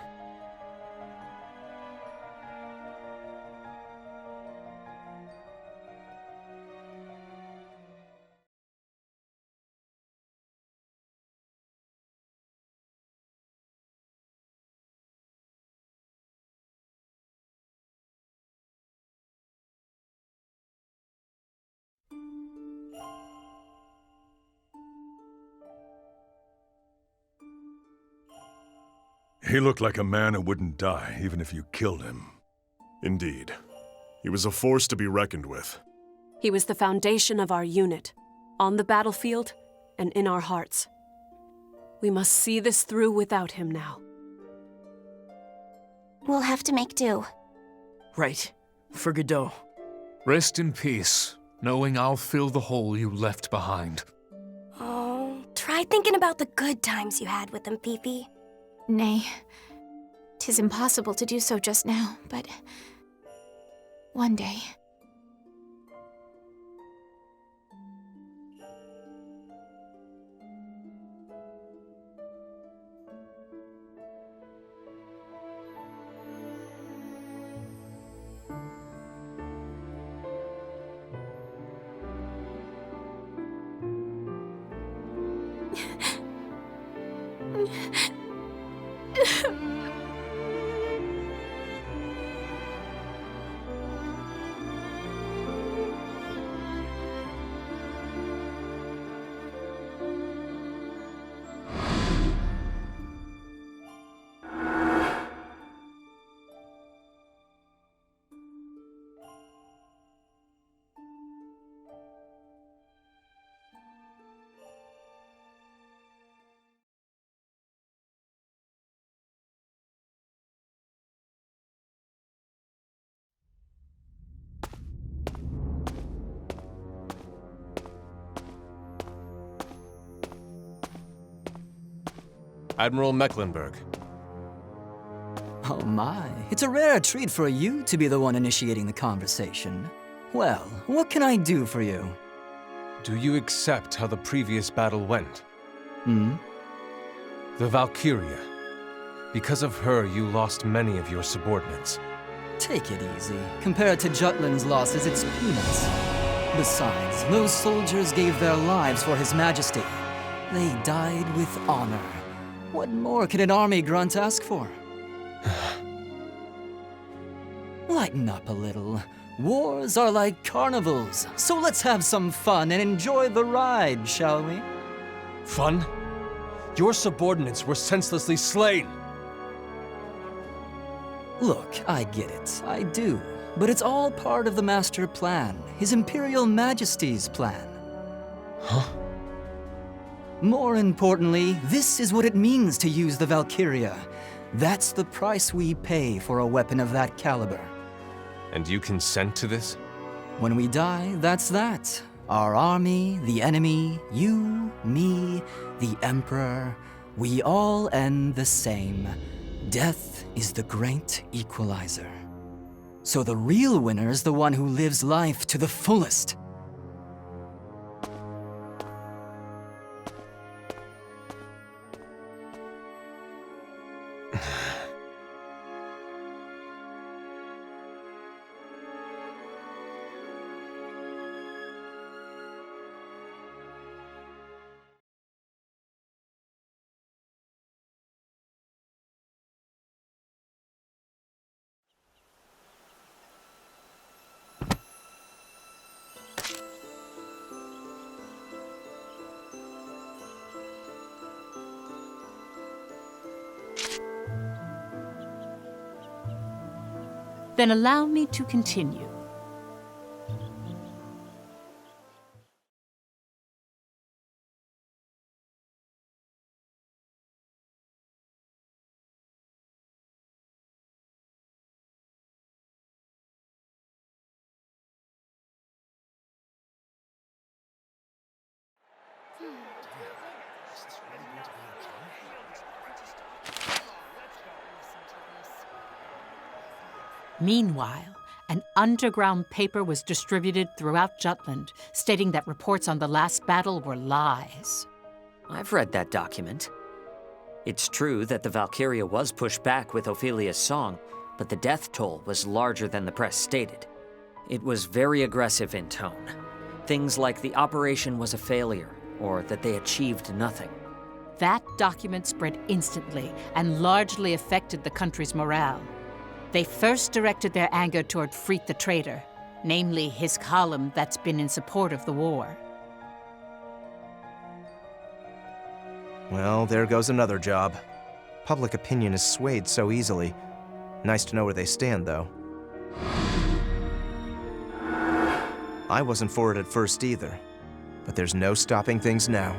S18: He looked like a man who wouldn't die, even if you killed him.
S22: Indeed. He was a force to be reckoned with.
S24: He was the foundation of our unit, on the battlefield and in our hearts. We must see this through without him now.
S5: We'll have to make do.
S15: Right. For Godot.
S3: Rest in peace, knowing I'll fill the hole you left behind.
S5: Oh, try thinking about the good times you had with him, Fifi.
S17: Nay, 'tis impossible to do so just now, but one day.
S11: Admiral Mecklenburg.
S20: Oh my, it's a rare treat for you to be the one initiating the conversation. Well, what can I do for you?
S11: Do you accept how the previous battle went?
S20: Hmm?
S11: The Valkyria. Because of her, you lost many of your subordinates.
S20: Take it easy. Compared to Jutland's losses, it's peanuts. Besides, those soldiers gave their lives for His Majesty. They died with honor. What more could an army grunt ask for? Lighten up a little. Wars are like carnivals, so let's have some fun and enjoy the ride, shall we?
S11: Fun? Your subordinates were senselessly slain.
S20: Look, I get it. I do. But it's all part of the master plan. His Imperial Majesty's plan.
S11: Huh?
S20: More importantly, this is what it means to use the Valkyria. That's the price we pay for a weapon of that caliber.
S11: And you consent to this?
S20: When we die, that's that. Our army, the enemy, you, me, the Emperor, we all end the same. Death is the great equalizer. So the real winner is the one who lives life to the fullest.
S1: Then allow me to continue. Meanwhile, an underground paper was distributed throughout Jutland, stating that reports on the last battle were lies.
S21: I've read that document. It's true that the Valkyria was pushed back with Ophelia's song, but the death toll was larger than the press stated. It was very aggressive in tone. Things like the operation was a failure, or that they achieved nothing.
S1: That document spread instantly and largely affected the country's morale. They first directed their anger toward Freet the traitor, namely his column that's been in support of the war.
S14: Well, there goes another job. Public opinion is swayed so easily. Nice to know where they stand, though. I wasn't for it at first either, but there's no stopping things now.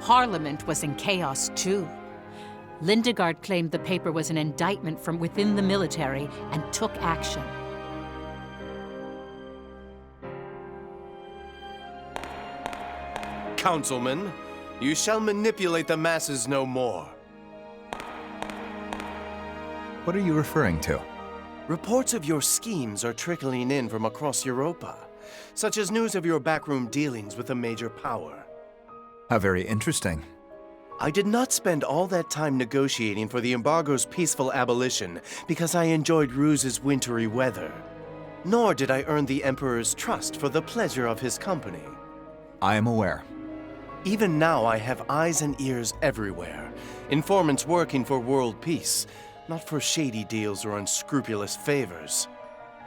S1: Parliament was in chaos, too. Lindegard claimed the paper was an indictment from within the military and took action.
S6: Councilman, you shall manipulate the masses no more.
S13: What are you referring to?
S6: Reports of your schemes are trickling in from across Europa, such as news of your backroom dealings with a major power.
S13: How very interesting.
S6: I did not spend all that time negotiating for the embargo's peaceful abolition because I enjoyed Ruse's wintry weather. Nor did I earn the Emperor's trust for the pleasure of his company.
S13: I am aware.
S6: Even now I have eyes and ears everywhere. Informants working for world peace, not for shady deals or unscrupulous favors.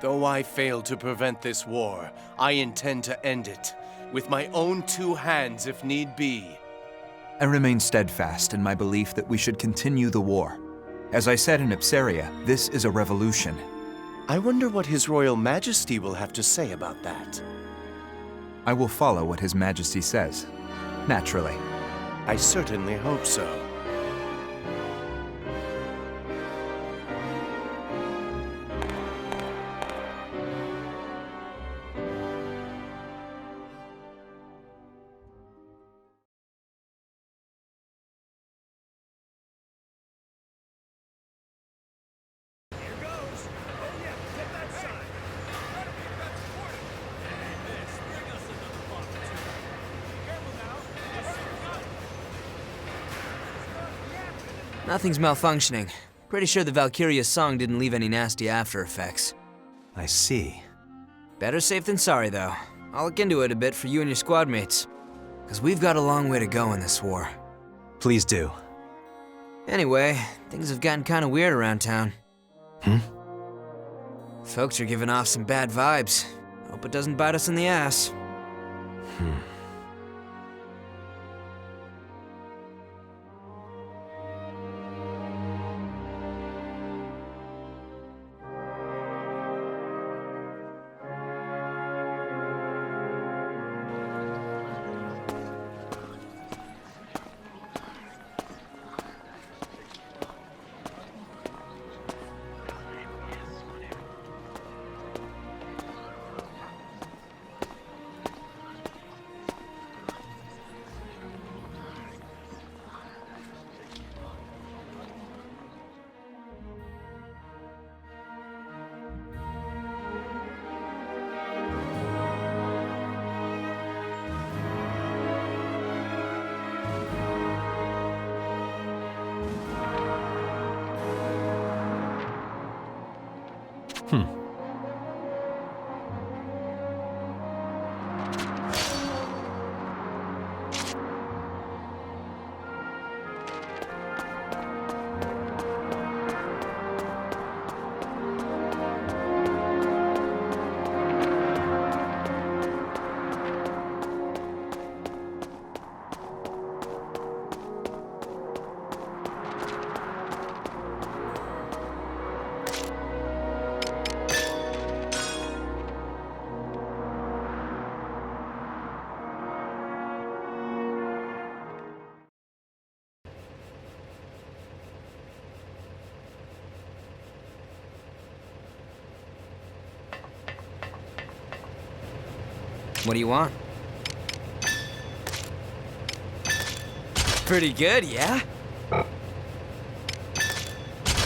S6: Though I failed to prevent this war, I intend to end it. With my own two hands, if need be.
S13: I remain steadfast in my belief that we should continue the war. As I said in Ipsaria, this is a revolution.
S6: I wonder what His Royal Majesty will have to say about that.
S13: I will follow what His Majesty says. Naturally.
S6: I certainly hope so.
S8: Nothing's malfunctioning. Pretty sure the Valkyria's song didn't leave any nasty after effects.
S7: I see.
S8: Better safe than sorry, though. I'll look into it a bit for you and your squad mates. Because we've got a long way to go in this war.
S7: Please do.
S8: Anyway, things have gotten kind of weird around town. Folks are giving off some bad vibes. Hope it doesn't bite us in the ass. What do you want? Pretty good, yeah?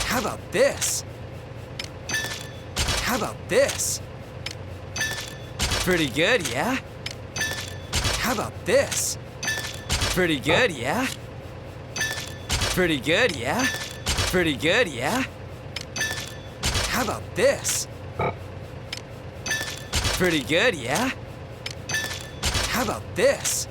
S8: How about this? How about this? Pretty good, yeah? How about this? Pretty good, yeah? Pretty good, yeah? Pretty good, yeah? How about this? Pretty good, yeah? How about this?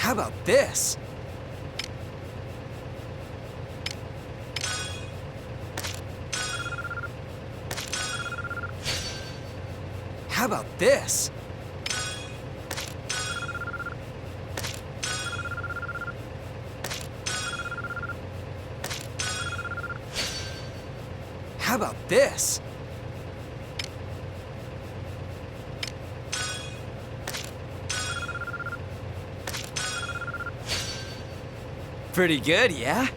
S8: How about this? How about this? How about this? Pretty good, yeah?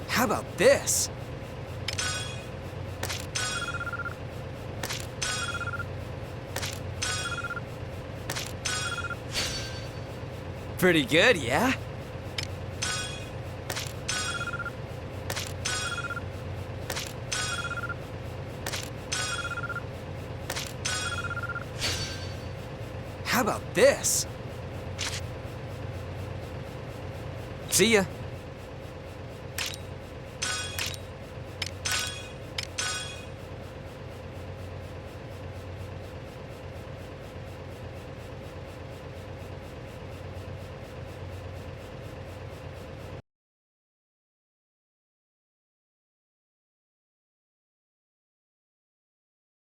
S8: How about this? Pretty good, yeah? How about this? See ya.